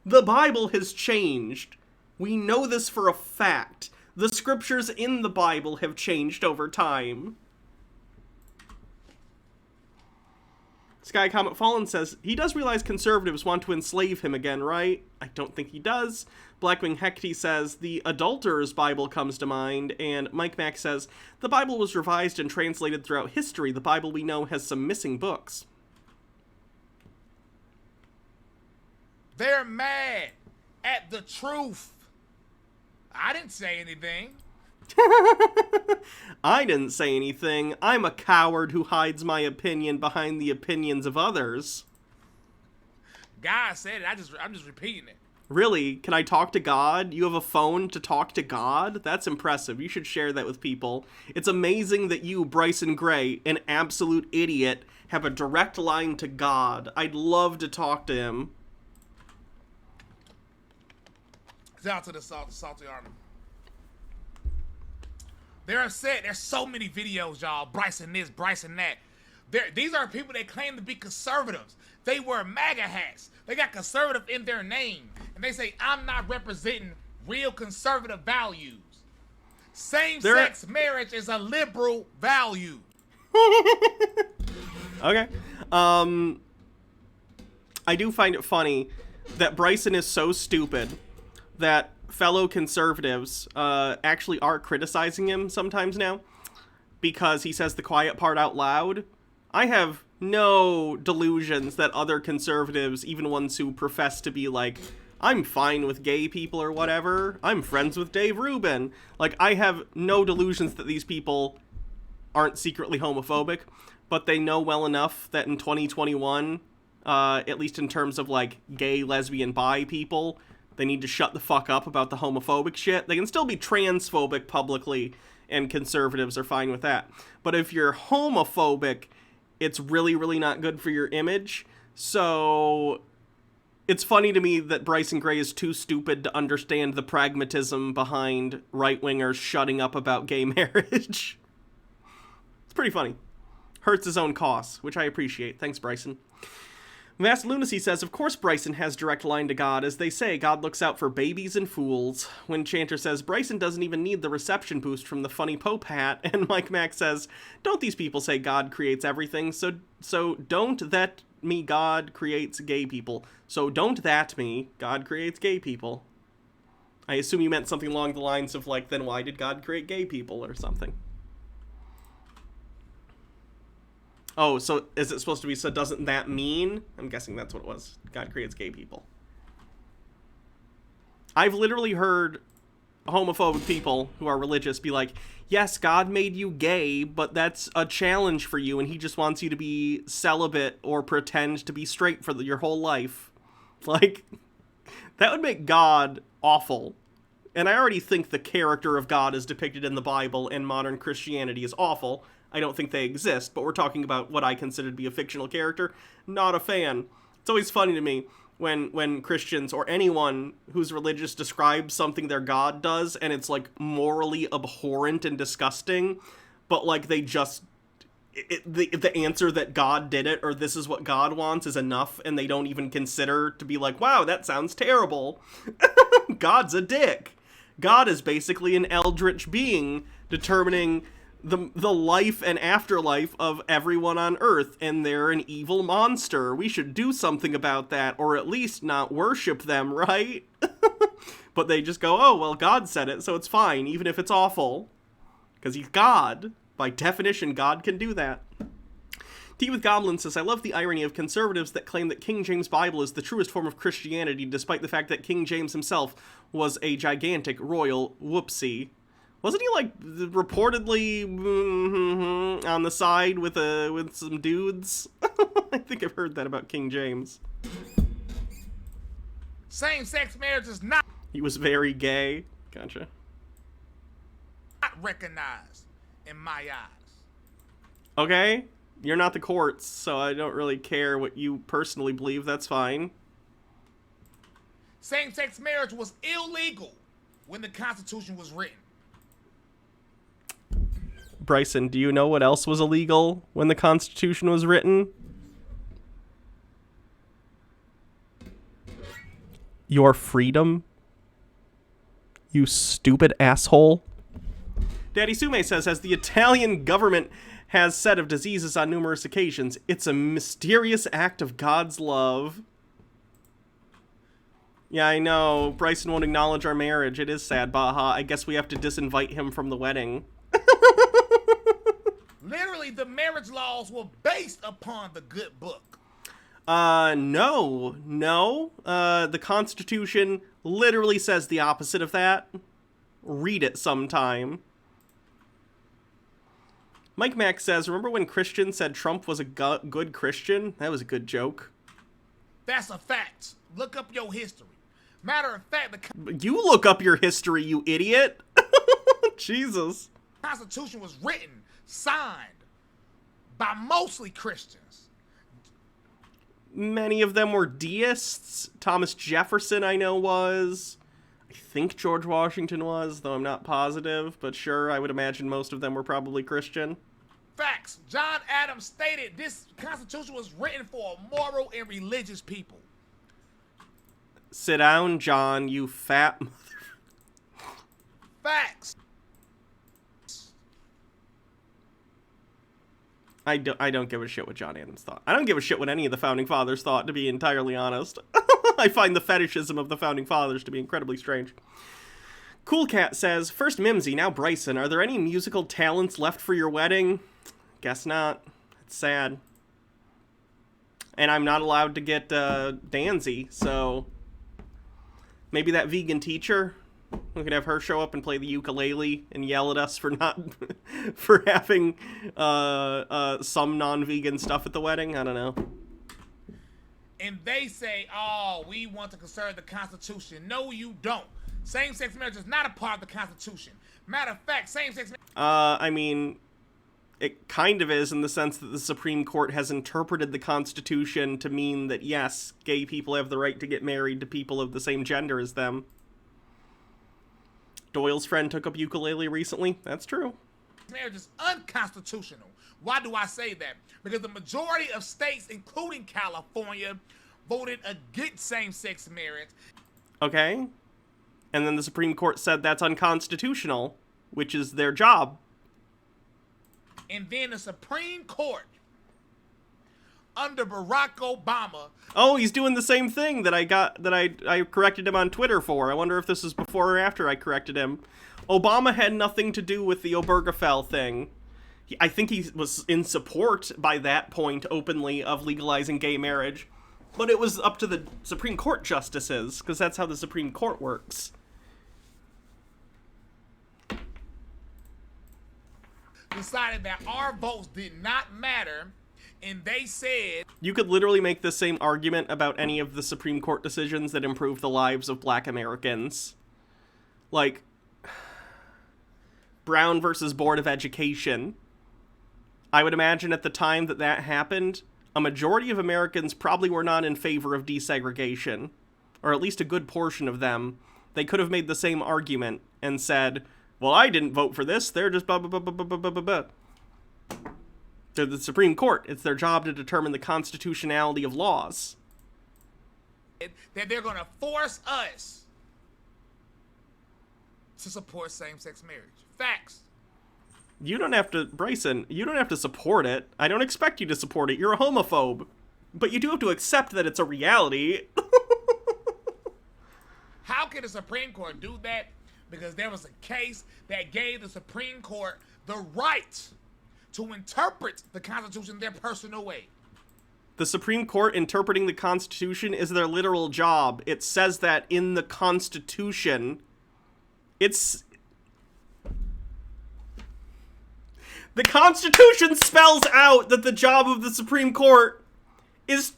The Bible has changed. We know this for a fact. The scriptures in the Bible have changed over time. Sky Comet Fallen says, he does realize conservatives want to enslave him again, right? I don't think he does. Blackwing Hecty says, the Adulterer's Bible comes to mind. And Mike Mack says, the Bible was revised and translated throughout history. The Bible we know has some missing books. They're mad at the truth. I didn't say anything. I didn't say anything. I'm a coward who hides my opinion behind the opinions of others. God said it. I'm just repeating it. Really? Can I talk to God? You have a phone to talk to God? That's impressive. You should share that with people. It's amazing that you, Bryson Gray, an absolute idiot, have a direct line to God. I'd love to talk to him. Shout out to the Salty Army. They're upset. There's so many videos, y'all. Bryson this, Bryson that. These are people that claim to be conservatives. They wear MAGA hats. They got conservative in their name. And they say, I'm not representing real conservative values. Same-sex marriage is a liberal value. Okay. I do find it funny that Bryson is so stupid that fellow conservatives actually are criticizing him sometimes now because he says the quiet part out loud. I have no delusions that other conservatives, even ones who profess to be like, I'm fine with gay people or whatever, I'm friends with Dave Rubin. Like, I have no delusions that these people aren't secretly homophobic, but they know well enough that in 2021, at least in terms of, like, gay, lesbian, bi people, they need to shut the fuck up about the homophobic shit. They can still be transphobic publicly, and conservatives are fine with that. But if you're homophobic, it's really, really not good for your image. So it's funny to me that Bryson Gray is too stupid to understand the pragmatism behind right-wingers shutting up about gay marriage. It's pretty funny. Hurts his own cause, which I appreciate. Thanks, Bryson. Vast Lunacy says, of course Bryson has direct line to God. As they say, God looks out for babies and fools. When Chanter says, Bryson doesn't even need the reception boost from the funny Pope hat. And Mike Mack says, don't these people say God creates everything? So don't that me God creates gay people. So don't that me God creates gay people. I assume you meant something along the lines of, like, then why did God create gay people or something? Oh, so is it supposed to be, so doesn't that mean? I'm guessing that's what it was. God creates gay people. I've literally heard homophobic people who are religious be like, yes, God made you gay, but that's a challenge for you, and he just wants you to be celibate or pretend to be straight for your whole life. Like, that would make God awful. And I already think the character of God as depicted in the Bible and modern Christianity is awful. I don't think they exist, but we're talking about what I consider to be a fictional character. Not a fan. It's always funny to me when Christians or anyone who's religious describes something their God does, and it's, like, morally abhorrent and disgusting, but, like, they just... the answer that God did it, or this is what God wants, is enough, and they don't even consider to be like, wow, that sounds terrible. God's a dick. God is basically an eldritch being determining the life and afterlife of everyone on Earth, and they're an evil monster. We should do something about that, or at least not worship them, right? But they just go, oh, well, God said it, so it's fine, even if it's awful. Because he's God. By definition, God can do that. Tea with Goblin says, I love the irony of conservatives that claim that King James Bible is the truest form of Christianity, despite the fact that King James himself was a gigantic royal whoopsie. Wasn't he, like, reportedly on the side with some dudes? I think I've heard that about King James. Same-sex marriage is not... He was very gay. Gotcha. ...not recognized in my eyes. Okay. You're not the courts, so I don't really care what you personally believe. That's fine. Same-sex marriage was illegal when the Constitution was written. Bryson, do you know what else was illegal when the Constitution was written? Your freedom? You stupid asshole. Daddy Sume says, as the Italian government has said of diseases on numerous occasions, it's a mysterious act of God's love. Yeah, I know. Bryson won't acknowledge our marriage. It is sad, Baha. I guess we have to disinvite him from the wedding. Literally, the marriage laws were based upon the good book. No. The Constitution literally says the opposite of that. Read it sometime. Mike Mack says, remember when Christian said Trump was a good Christian? That was a good joke. That's a fact. Look up your history. Matter of fact, the You look up your history, you idiot. Jesus. Constitution was written, signed by mostly Christians. Many of them were deists. Thomas Jefferson, I know, was. I think George Washington was, though I'm not positive. But sure, I would imagine most of them were probably Christian. Facts. John Adams stated this Constitution was written for a moral and religious people. Sit down, John, you fat mother. Facts. I don't give a shit what John Adams thought. I don't give a shit what any of the Founding Fathers thought, to be entirely honest. I find the fetishism of the Founding Fathers to be incredibly strange. Cool Cat says, first Mimsy, now Bryson. Are there any musical talents left for your wedding? Guess not. It's sad. And I'm not allowed to get Danzy, so maybe that vegan teacher. We could have her show up and play the ukulele and yell at us for not for having some non-vegan stuff at the wedding. I don't know. And they say, oh, we want to conserve the Constitution. No, you don't. Same-sex marriage is not a part of the Constitution. Matter of fact, same-sex marriage... I mean, it kind of is in the sense that the Supreme Court has interpreted the Constitution to mean that, yes, gay people have the right to get married to people of the same gender as them. Doyle's friend took up ukulele recently. That's true. Marriage is unconstitutional. Why do I say that? Because the majority of states, including California, voted against same-sex marriage. Okay. And then the Supreme Court said that's unconstitutional, which is their job. And then the Supreme Court, under Barack Obama... Oh, he's doing the same thing that I corrected him on Twitter for. I wonder if this is before or after I corrected him. Obama had nothing to do with the Obergefell thing. I think he was in support by that point openly of legalizing gay marriage. But it was up to the Supreme Court justices, because that's how the Supreme Court works. Decided that our votes did not matter, and they said... You could literally make the same argument about any of the Supreme Court decisions that improve the lives of Black Americans. Like, Brown versus Board of Education. I would imagine at the time that that happened, a majority of Americans probably were not in favor of desegregation, or at least a good portion of them. They could have made the same argument and said, well, I didn't vote for this, they're just blah, blah, blah, blah, blah, blah, blah, blah. They're the Supreme Court. It's their job to determine the constitutionality of laws. That they're going to force us to support same-sex marriage. Facts. You don't have to, Bryson, you don't have to support it. I don't expect you to support it. You're a homophobe. But you do have to accept that it's a reality. How can the Supreme Court do that? Because there was a case that gave the Supreme Court the right to interpret the Constitution their personal way. The Supreme Court interpreting the Constitution is their literal job. It says that in the Constitution. The Constitution spells out that the job of the Supreme Court is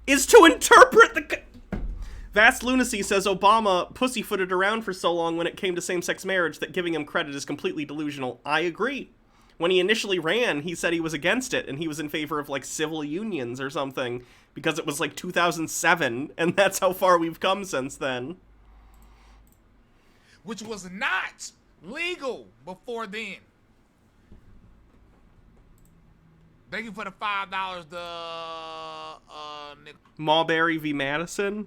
to interpret the... Vast Lunacy says Obama pussyfooted around for so long when it came to same-sex marriage that giving him credit is completely delusional. I agree. When he initially ran, he said he was against it, and he was in favor of, like, civil unions or something, because it was, like, 2007, and that's how far we've come since then. Which was not legal before then. Thank you for the $5, Marbury v. Madison?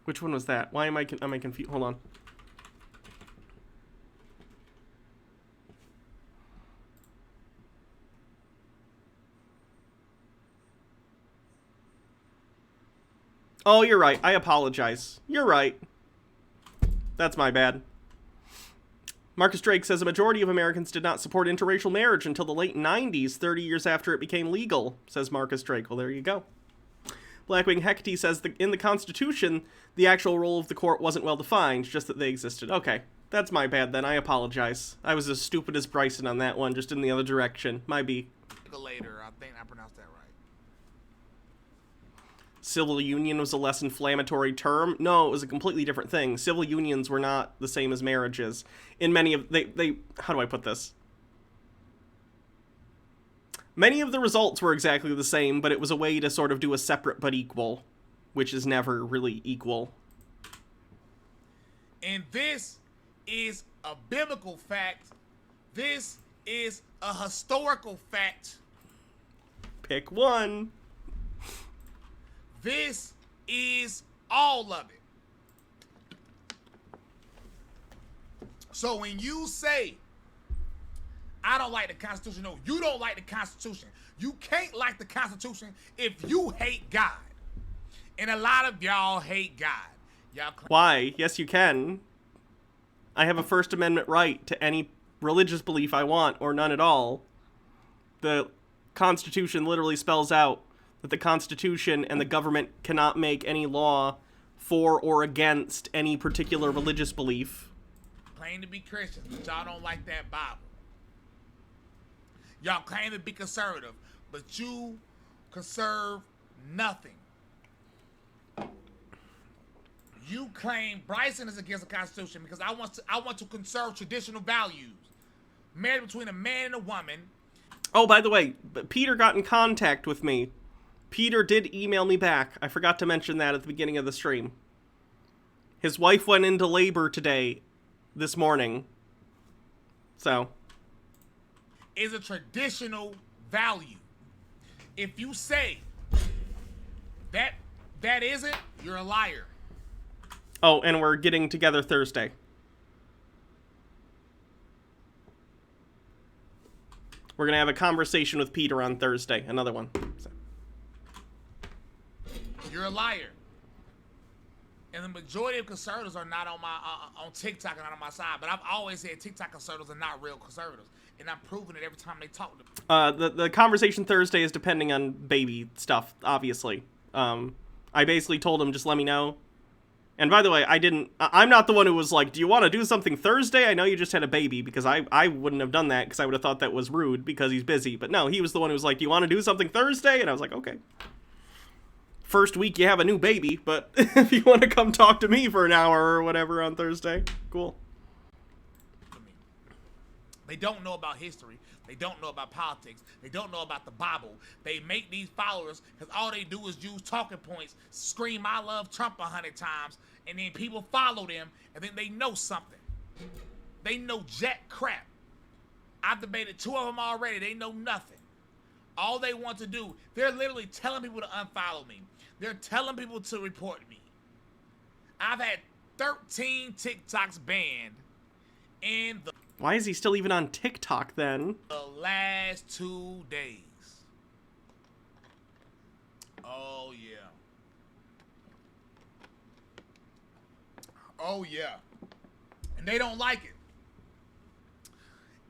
Which one was that? Why am I confused? Hold on. Oh, you're right. I apologize. You're right. That's my bad. Marcus Drake says a majority of Americans did not support interracial marriage until the late 90s, 30 years after it became legal, says Marcus Drake. Well, there you go. Blackwing Hecate says in the Constitution, the actual role of the court wasn't well defined, just that they existed. Okay, that's my bad then. I apologize. I was as stupid as Bryson on that one, just in the other direction. My B. Later, I think I pronounced that right. civil union was a less inflammatory term. No, it was a completely different thing. Civil unions were not the same as marriages. In many of... They how do I put this? Many of the results were exactly the same, but it was a way to sort of do a separate but equal, which is never really equal. And this is a biblical fact. This is a historical fact. Pick one. This is all of it. So when you say, I don't like the Constitution, no, you don't like the Constitution. You can't like the Constitution if you hate God. And a lot of y'all hate God. Y'all. Why? Yes, you can. I have a First Amendment right to any religious belief I want, or none at all. The Constitution literally spells out that the Constitution and the government cannot make any law for or against any particular religious belief. Claim to be Christians, but y'all don't like that Bible. Y'all claim to be conservative, but you conserve nothing. You claim Bryson is against the Constitution because I want to conserve traditional values. Marriage between a man and a woman. Oh, by the way, Peter got in contact with me. Peter did email me back. I forgot to mention that at the beginning of the stream. His wife went into labor this morning. So. Is a traditional value. If you say that isn't, you're a liar. Oh, and we're getting together Thursday. We're going to have a conversation with Peter on Thursday. Another one. So. You're a liar. And the majority of conservatives are not on my on TikTok and not on my side. But I've always said TikTok conservatives are not real conservatives. And I'm proving it every time they talk to me. The conversation Thursday is depending on baby stuff, obviously. I basically told him, just let me know. And by the way, I'm not the one who was like, do you want to do something Thursday? I know you just had a baby, because I wouldn't have done that, because I would have thought that was rude, because he's busy. But no, he was the one who was like, do you want to do something Thursday? And I was like, okay. First week you have a new baby, but if you want to come talk to me for an hour or whatever on Thursday, cool. They don't know about history. They don't know about politics. They don't know about the Bible. They make these followers because all they do is use talking points, scream I love Trump 100 times, and then people follow them, and then they know something. They know jack crap. I've debated 2 of them already. They know nothing. All they want to do, they're literally telling people to unfollow me. They're telling people to report me. I've had 13 TikToks banned in the... Why is he still even on TikTok then? The last 2 days. Oh, yeah. Oh, yeah. And they don't like it.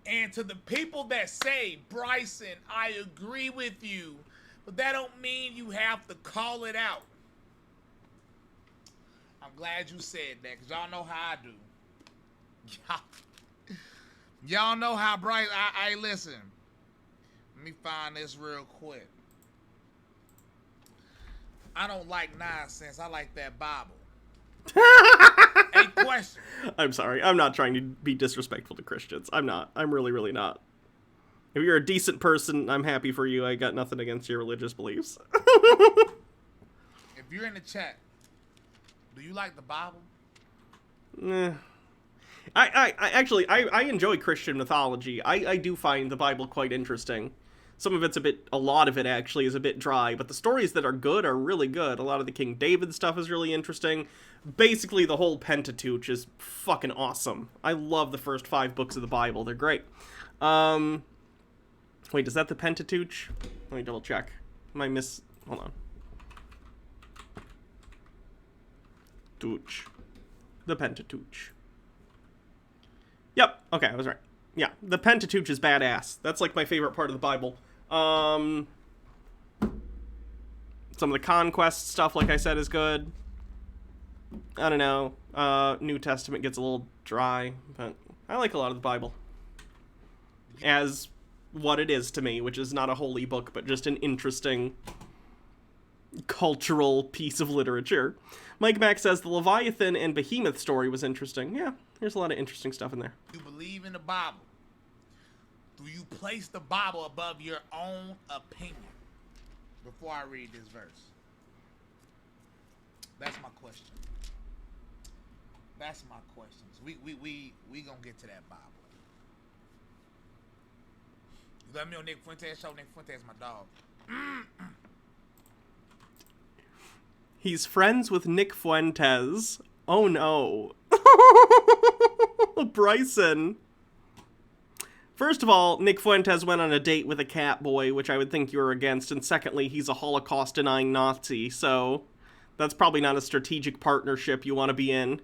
And to the people that say, Bryson, I agree with you, but that don't mean you have to call it out. I'm glad you said that, because y'all know how I do. Y'all know how Bryce, I listen. Let me find this real quick. I don't like nonsense. I like that Bible. A question. I'm sorry. I'm not trying to be disrespectful to Christians. I'm not. I'm really, really not. If you're a decent person, I'm happy for you. I got nothing against your religious beliefs. If you're in the chat, do you like the Bible? Nah. I enjoy Christian mythology. I do find the Bible quite interesting. Some of it's a lot of it actually is a bit dry, but the stories that are good are really good. A lot of the King David stuff is really interesting. Basically, the whole Pentateuch is fucking awesome. I love the first 5 books of the Bible. They're great. Wait, is that the Pentateuch? Let me double check. Hold on. The Pentateuch. Yep, okay, I was right. Yeah, the Pentateuch is badass. That's like my favorite part of the Bible. Some of the conquest stuff, like I said, is good. I don't know. New Testament gets a little dry, but I like a lot of the Bible. As what it is to me, which is not a holy book, but just an interesting, cultural piece of literature. Mike Mack says the Leviathan and Behemoth story was interesting. Yeah, there's a lot of interesting stuff in there. You believe in the Bible? Do you place the Bible above your own opinion? Before I read this verse. That's my question. That's my questions. We gonna get to that Bible. You let me on Nick Fuentes show. Nick Fuentes my dog. He's friends with Nick Fuentes. Oh no. Bryson. First of all, Nick Fuentes went on a date with a cat boy, which I would think you were against, and secondly, he's a Holocaust-denying Nazi, so that's probably not a strategic partnership you want to be in.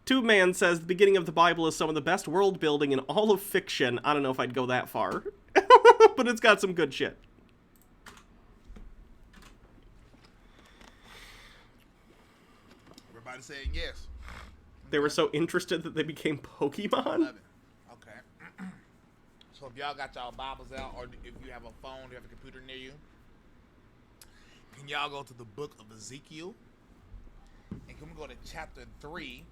TubeMan says the beginning of the Bible is some of the best world building in all of fiction. I don't know if I'd go that far, but it's got some good shit. Everybody saying yes. They were so interested that they became Pokemon? Okay. So if y'all got y'all Bibles out, or if you have a phone, you have a computer near you, can y'all go to the book of Ezekiel? And can we go to chapter 3?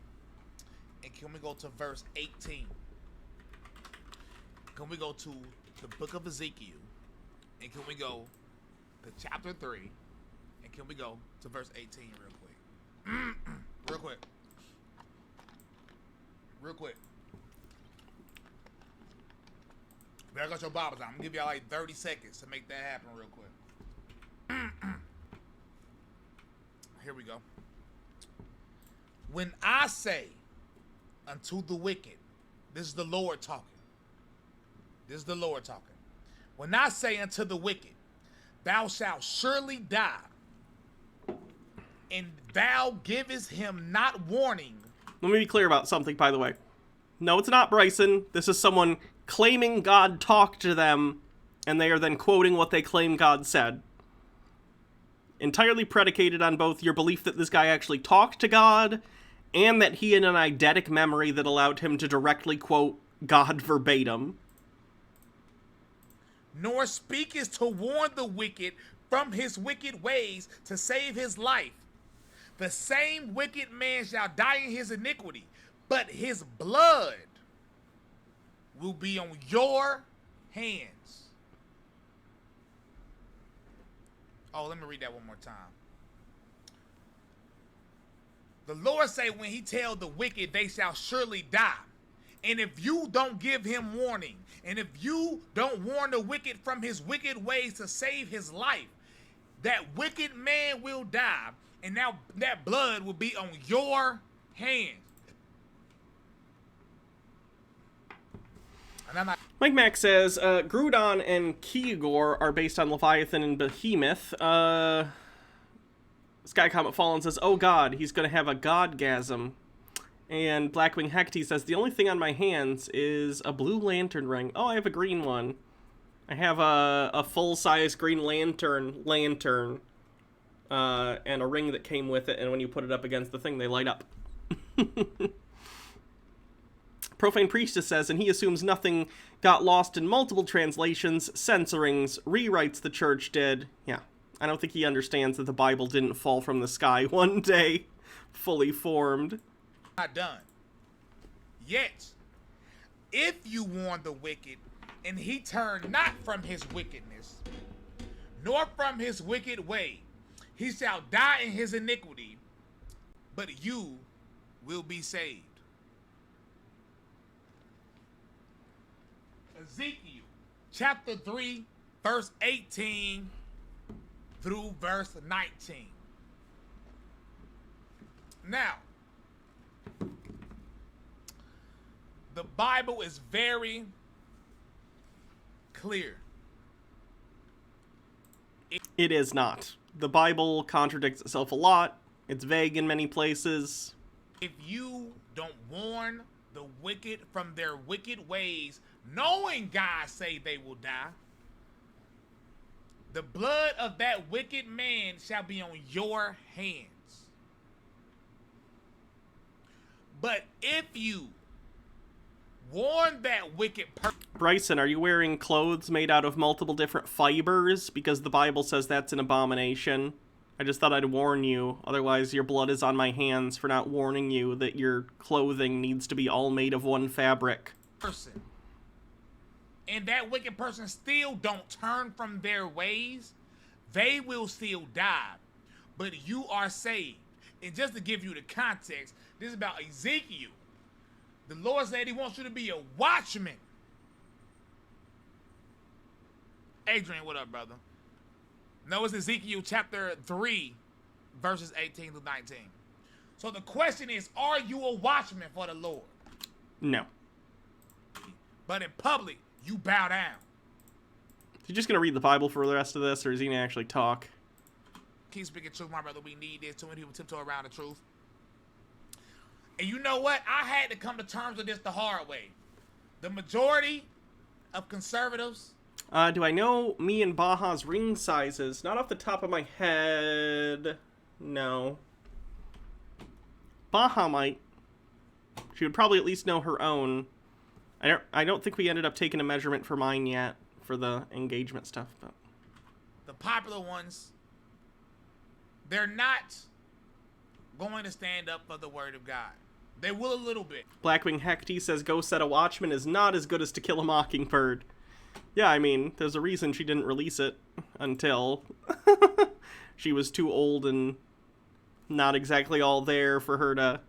And can we go to verse 18? Can we go to the book of Ezekiel? And can we go to chapter 3? And can we go to verse 18 real quick? Real quick. Real quick. Better got your Bibles out. I'm gonna give y'all like 30 seconds to make that happen real quick. Here we go. When I say unto the wicked, this is the Lord talking. This is the Lord talking. When I say unto the wicked, thou shalt surely die, and thou givest him not warning. Let me be clear about something, by the way. No, it's not Bryson. This is someone claiming God talked to them, and they are then quoting what they claim God said. Entirely predicated on both your belief that this guy actually talked to God, and that he had an eidetic memory that allowed him to directly quote God verbatim. Nor speakest to warn the wicked from his wicked ways to save his life. The same wicked man shall die in his iniquity, but his blood will be on your hands. Oh, let me read that one more time. The Lord say when he tell the wicked they shall surely die. And if you don't give him warning, and if you don't warn the wicked from his wicked ways to save his life, that wicked man will die, and now that blood will be on your hands. Mike Mack says, Groudon and Kyogre are based on Leviathan and Behemoth. Sky Comet Fallen says, oh god, he's gonna have a godgasm. And Blackwing Hecty says, the only thing on my hands is a blue lantern ring. Oh, I have a green one. I have a full-size Green Lantern and a ring that came with it, and when you put it up against the thing, they light up. Profane Priestess says, and he assumes nothing got lost in multiple translations, censorings, rewrites the church did. Yeah, I don't think he understands that the Bible didn't fall from the sky one day, fully formed. Not done. Yet, if you warn the wicked, and he turn not from his wickedness, nor from his wicked way, he shall die in his iniquity, but you will be saved. Ezekiel chapter 3, verse 18 through verse 19. Now, the Bible is very clear. It is not. The Bible contradicts itself a lot. It's vague in many places. If you don't warn the wicked from their wicked ways, knowing God say they will die, the blood of that wicked man shall be on your hands. But if you warn that wicked person... Bryson, are you wearing clothes made out of multiple different fibers? Because the Bible says that's an abomination. I just thought I'd warn you, otherwise your blood is on my hands for not warning you that your clothing needs to be all made of one fabric. Person. And that wicked person still don't turn from their ways, they will still die. But you are saved. And just to give you the context, this is about Ezekiel. The Lord said he wants you to be a watchman. Adrian, what up, brother? No, it's Ezekiel chapter 3, verses 18 to 19. So the question is, are you a watchman for the Lord? No. But in public, you bow down. Is he just going to read the Bible for the rest of this, or is he going to actually talk? Keep speaking truth, my brother. We need this. Too many people tiptoe around the truth. And you know what? I had to come to terms with this the hard way. The majority of conservatives... do I know me and Baja's ring sizes? Not off the top of my head. No. Baja might. She would probably at least know her own. I don't think we ended up taking a measurement for mine yet for the engagement stuff, but the popular ones, they're not going to stand up for the word of God. They will a little bit. Blackwing Hecty says Go Set a Watchman is not as good as To Kill a Mockingbird. Yeah, I mean, there's a reason she didn't release it until she was too old and not exactly all there for her to...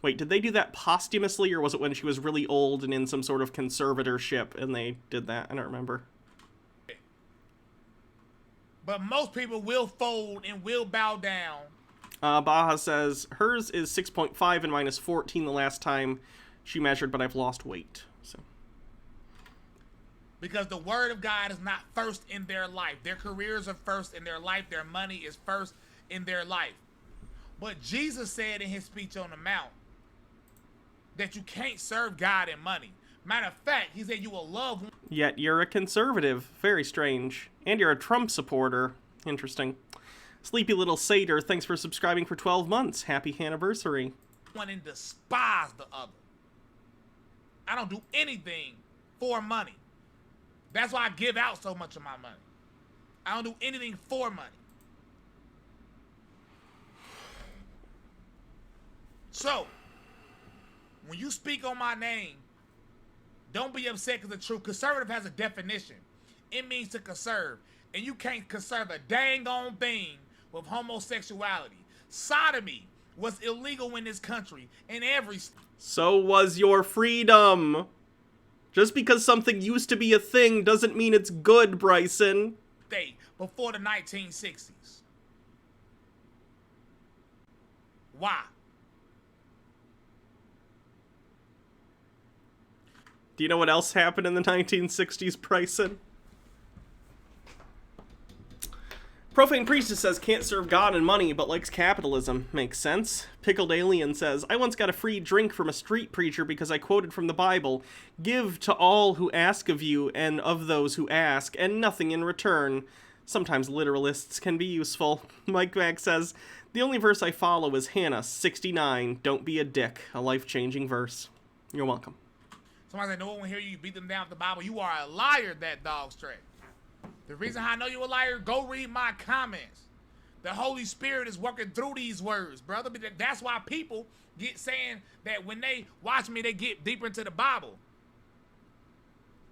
Wait, did they do that posthumously, or was it when she was really old and in some sort of conservatorship and they did that? I don't remember. But most people will fold and will bow down. Baja says hers is 6.5 and mine is 14 the last time she measured, but I've lost weight. So. Because the word of God is not first in their life. Their careers are first in their life. Their money is first in their life. But Jesus said in his speech on the Mount that you can't serve God and money. Matter of fact, he said you will love... Yet you're a conservative. Very strange. And you're a Trump supporter. Interesting. Sleepy Little Satyr, thanks for subscribing for 12 months. Happy anniversary. One and despise the other. I don't do anything for money. That's why I give out so much of my money. I don't do anything for money. So, when you speak on my name, don't be upset because the truth. Conservative has a definition. It means to conserve. And you can't conserve a dang on thing with homosexuality. Sodomy was illegal in this country, in every state. So was your freedom. Just because something used to be a thing doesn't mean it's good, Bryson. Before the 1960s. Why? Do you know what else happened in the 1960s, Bryson? Profane Priestess says, can't serve God and money, but likes capitalism. Makes sense. Pickled Alien says, I once got a free drink from a street preacher because I quoted from the Bible, give to all who ask of you and of those who ask, and nothing in return. Sometimes literalists can be useful. Mike Mack says, the only verse I follow is Hannah 69, don't be a dick, a life-changing verse. You're welcome. Somebody said, no one will hear you beat them down with the Bible. You are a liar, that dog straight. The reason how I know you're a liar, go read my comments. The Holy Spirit is working through these words, brother. That's why people get saying that when they watch me, they get deeper into the Bible.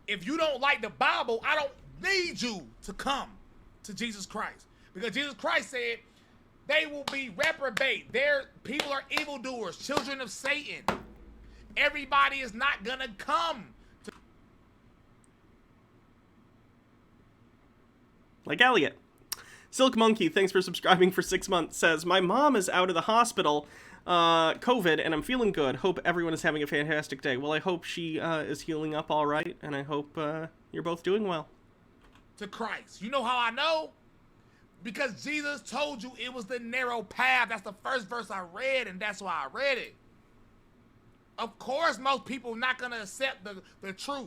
If you don't like the Bible, I don't need you to come to Jesus Christ. Because Jesus Christ said they will be reprobate. Their people are evildoers, children of Satan. Everybody is not gonna come. Like Elliot. Silk Monkey, thanks for subscribing for 6 months, says, my mom is out of the hospital, COVID, and I'm feeling good. Hope everyone is having a fantastic day. Well, I hope she is healing up all right, and I hope you're both doing well. To Christ. You know how I know? Because Jesus told you it was the narrow path. That's the first verse I read, and that's why I read it. Of course, most people are not going to accept the truth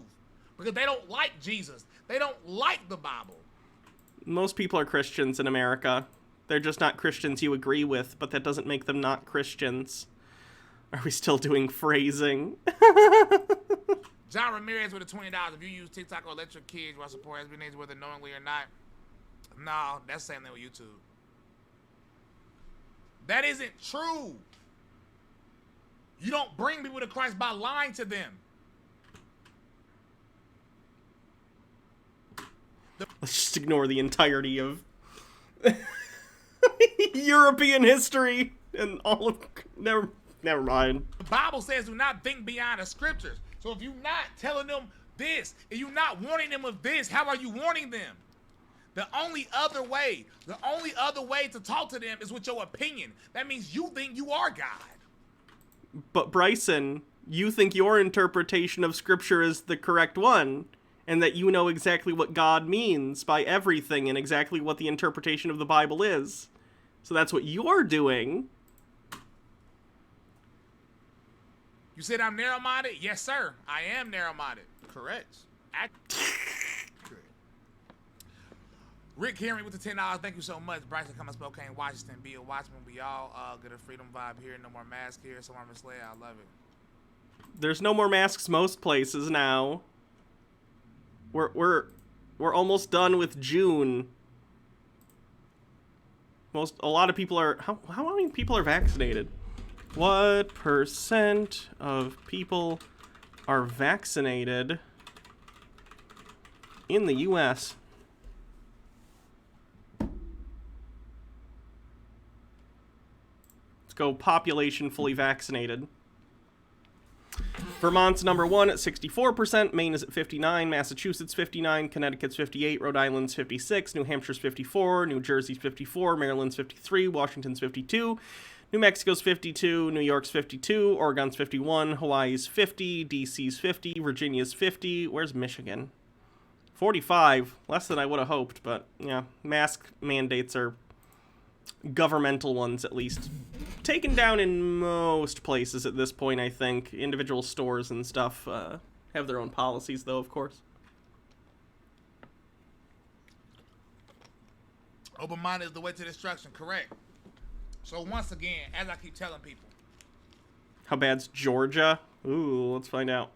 because they don't like Jesus. They don't like the Bible. Most people are Christians in America. They're just not Christians you agree with, but that doesn't make them not Christians. Are we still doing phrasing? John Ramirez with the $20. If you use TikTok or let your kids watch support SB names whether knowingly or not. No, that's the same thing with YouTube. That isn't true. You don't bring people to Christ by lying to them. Let's just ignore the entirety of European history and all of... Never mind. The Bible says do not think beyond the scriptures. So if you're not telling them this, and you're not warning them of this, how are you warning them? The only other way to talk to them is with your opinion. That means you think you are God. But Bryson, you think your interpretation of scripture is the correct one, and that you know exactly what God means by everything and exactly what the interpretation of the Bible is. So that's what you're doing. You said I'm narrow-minded? Yes, sir. I am narrow-minded. Correct. Rick Henry with the $10. Thank you so much. Bryson coming to Spokane, Washington. Be a watchman. We all get a freedom vibe here. No more mask here. Somewhere misled. I love it. There's no more masks most places now. We're almost done with June. A lot of people are... How many people are vaccinated? What percent of people are vaccinated in the U.S.? Let's go population fully vaccinated. Vermont's number 1 at 64%, Maine is at 59%, Massachusetts 59%, Connecticut's 58%, Rhode Island's 56%, New Hampshire's 54%, New Jersey's 54%, Maryland's 53%, Washington's 52%, New Mexico's 52%, New York's 52%, Oregon's 51%, Hawaii's 50%, DC's 50%, Virginia's 50%, where's Michigan? 45%, less than I would have hoped, but yeah, mask mandates are governmental ones, at least. Taken down in most places at this point, I think. Individual stores and stuff have their own policies, though, of course. Open mind is the way to destruction. Correct. So once again, as I keep telling people. How bad's Georgia? Ooh, let's find out.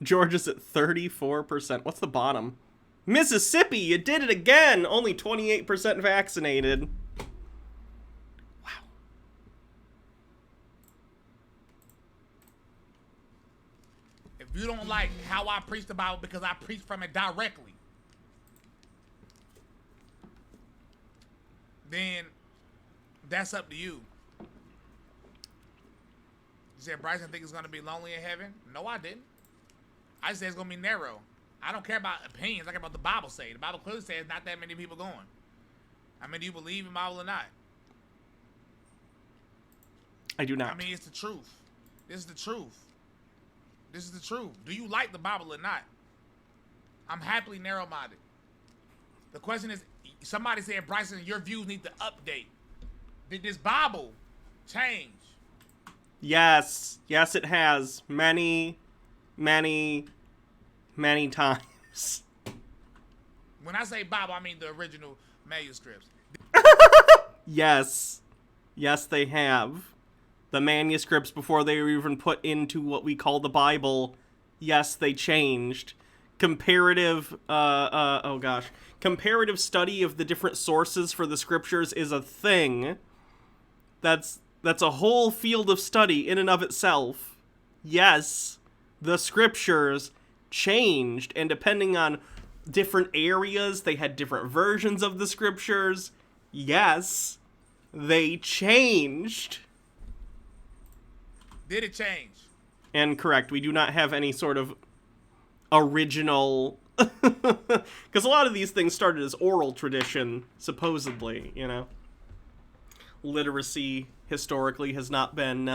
Georgia's at 34%. What's the bottom? Mississippi, you did it again! Only 28% vaccinated. Wow. If you don't like how I preach the Bible because I preach from it directly, then that's up to you. You said Bryson think it's going to be lonely in heaven? No, I didn't. I said it's going to be narrow. I don't care about opinions. I care about the Bible say. The Bible clearly says not that many people going. I mean, do you believe in the Bible or not? I do not. I mean, it's the truth. This is the truth. This is the truth. Do you like the Bible or not? I'm happily narrow-minded. The question is, somebody said, Bryson, your views need to update. Did this Bible change? Yes. Yes, it has. Many times. When I say Bible, I mean the original manuscripts. Yes. Yes, they have. The manuscripts before they were even put into what we call the Bible, yes, they changed. Comparative study of the different sources for the scriptures is a thing. That's a whole field of study in and of itself. Yes, the scriptures changed, and depending on different areas, they had different versions of the scriptures. Yes, they changed. Did it change? And correct, we do not have any sort of original... Because a lot of these things started as oral tradition, supposedly, you know. Literacy, historically, has not been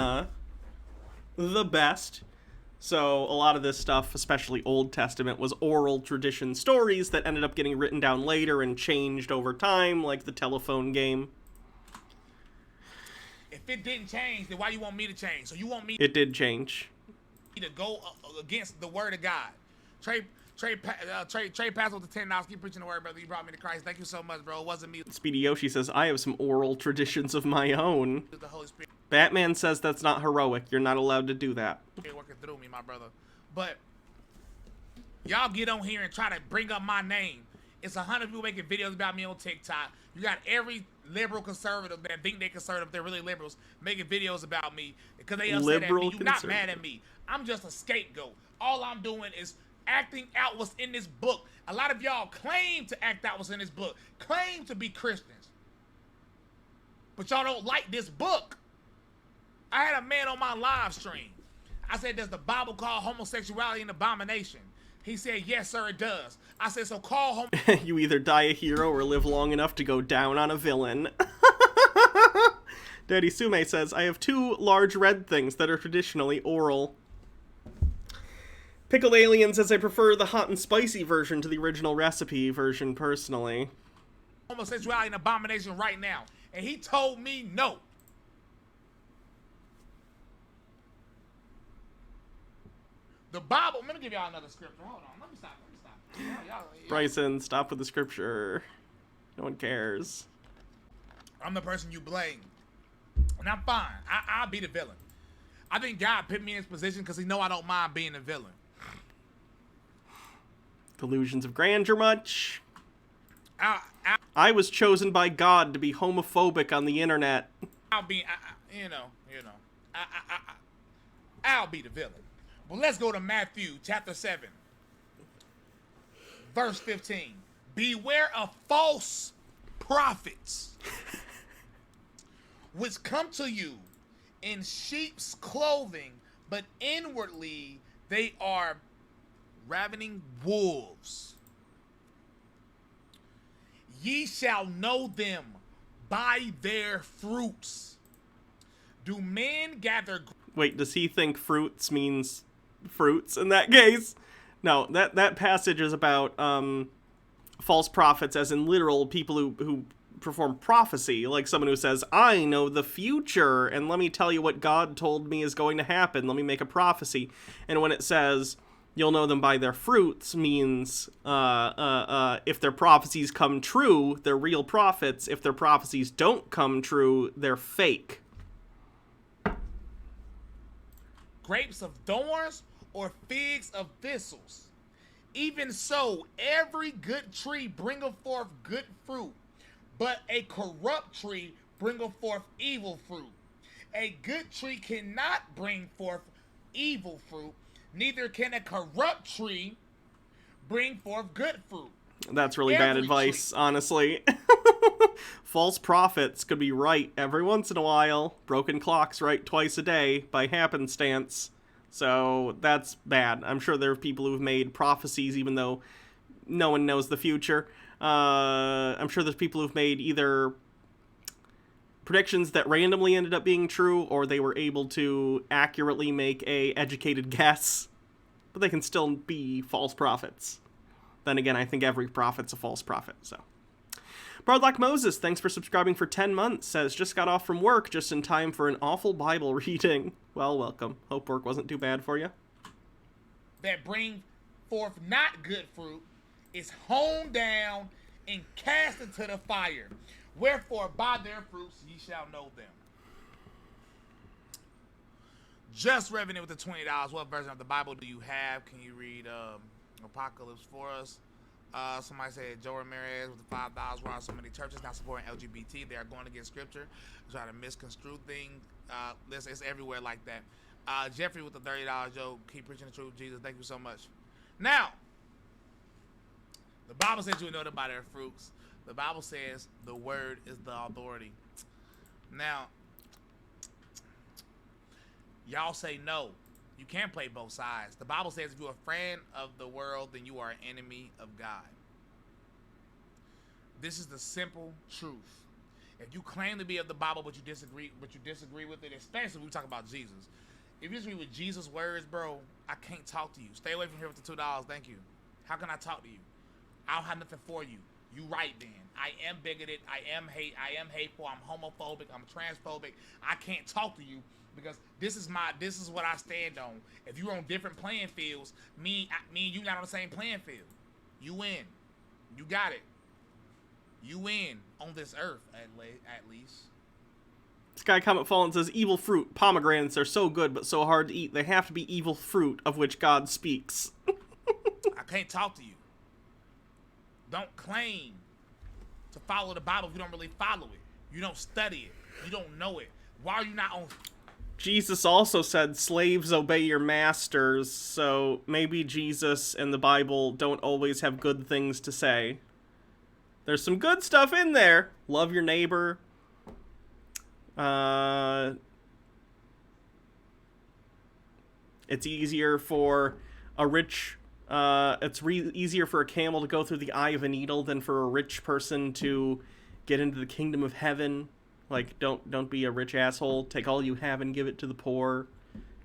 the best. So a lot of this stuff, especially Old Testament, was oral tradition stories that ended up getting written down later and changed over time, like the telephone game. If it didn't change, then why you want me to change? So you want me... It did change. ...to go against the word of God. Trey Pass with the $10. Keep preaching the word, brother. You brought me to Christ. Thank you so much, bro. It wasn't me. Speedy Yoshi says, I have some oral traditions of my own. The Holy Spirit. Batman says that's not heroic. You're not allowed to do that. Working through me, my brother. But Y'all get on here and try to bring up my name. It's 100 people making videos about me on TikTok. You got every liberal conservative that think they're conservative, they're really liberals, making videos about me because they upset at me. You're not mad at me. I'm just a scapegoat. All I'm doing is acting out what's in this book. A lot of y'all claim to act out what's in this book, claim to be Christians, but y'all don't like this book. I had a man on my live stream. I said, does the Bible call homosexuality an abomination? He said, yes, sir, it does. I said, so call You either die a hero or live long enough to go down on a villain. Daddy Sume says, I have 2 large red things that are traditionally oral. Pickled Alien says, I prefer the hot and spicy version to the original recipe version, personally. homosexuality an abomination right now. And he told me no. The Bible, let me give y'all another scripture. Hold on, let me stop. Y'all. Bryson, stop with the scripture. No one cares. I'm the person you blame. And I'm fine. I'll be the villain. I think God put me in this position because he know I don't mind being a villain. Delusions of grandeur much? I was chosen by God to be homophobic on the internet. I'll be, I'll be the villain. Well, let's go to Matthew chapter 7, verse 15. Beware of false prophets, which come to you in sheep's clothing, but inwardly they are ravening wolves. Ye shall know them by their fruits. Do men gather... Wait, does he think fruits means fruits in that case? No, that passage is about false prophets, as in literal people who perform prophecy, like someone who says, I know the future, and let me tell you what God told me is going to happen. Let me make a prophecy. And when it says, you'll know them by their fruits, means if their prophecies come true, they're real prophets. If their prophecies don't come true, they're fake. Grapes of thorns or figs of thistles. Even so, every good tree bringeth forth good fruit, but a corrupt tree bringeth forth evil fruit. A good tree cannot bring forth evil fruit, neither can a corrupt tree bring forth good fruit. That's really bad advice, honestly. False prophets could be right every once in a while. Broken clocks right twice a day by happenstance. So that's bad. I'm sure there are people who've made prophecies even though no one knows the future. I'm sure there's people who've made either predictions that randomly ended up being true, or they were able to accurately make a educated guess. But they can still be false prophets. Then again, I think every prophet's a false prophet, so. Broadlock Moses, thanks for subscribing for 10 months, says, just got off from work just in time for an awful Bible reading. Well, welcome. Hope work wasn't too bad for you. That bring forth not good fruit is honed down and cast into the fire. Wherefore, by their fruits ye shall know them. Just revenue with the $20. What version of the Bible do you have? Can you read Apocalypse for us? Somebody said Joe Ramirez with the $5. Why are so many churches not supporting LGBT? They are going against scripture, trying to misconstrue things. Listen, it's everywhere like that. Jeffrey with the $30. Joe, keep preaching the truth, Jesus. Thank you so much. Now, the Bible says you know them by their fruits. The Bible says the word is the authority. Now, y'all say no. You can't play both sides. The Bible says if you're a friend of the world, then you are an enemy of God. This is the simple truth. If you claim to be of the Bible, but you disagree with it, especially when we talk about Jesus. If you disagree with Jesus' words, bro, I can't talk to you. Stay away from here with the $2. Thank you. How can I talk to you? I don't have nothing for you. You right then. I am bigoted. I am hateful. I'm homophobic. I'm transphobic. I can't talk to you because this is what I stand on. If you're on different playing fields, me and you not on the same playing field. You win. You got it. You win on this earth at least. Sky Comet Fallen says, evil fruit. Pomegranates are so good but so hard to eat. They have to be evil fruit of which God speaks. I can't talk to you. Don't claim to follow the Bible if you don't really follow it. You don't study it. You don't know it. Why are you not on... Jesus also said, slaves obey your masters, so maybe Jesus and the Bible don't always have good things to say. There's some good stuff in there. Love your neighbor. It's easier for a rich... easier for a camel to go through the eye of a needle than for a rich person to get into the kingdom of heaven. Like, don't be a rich asshole. Take all you have and give it to the poor.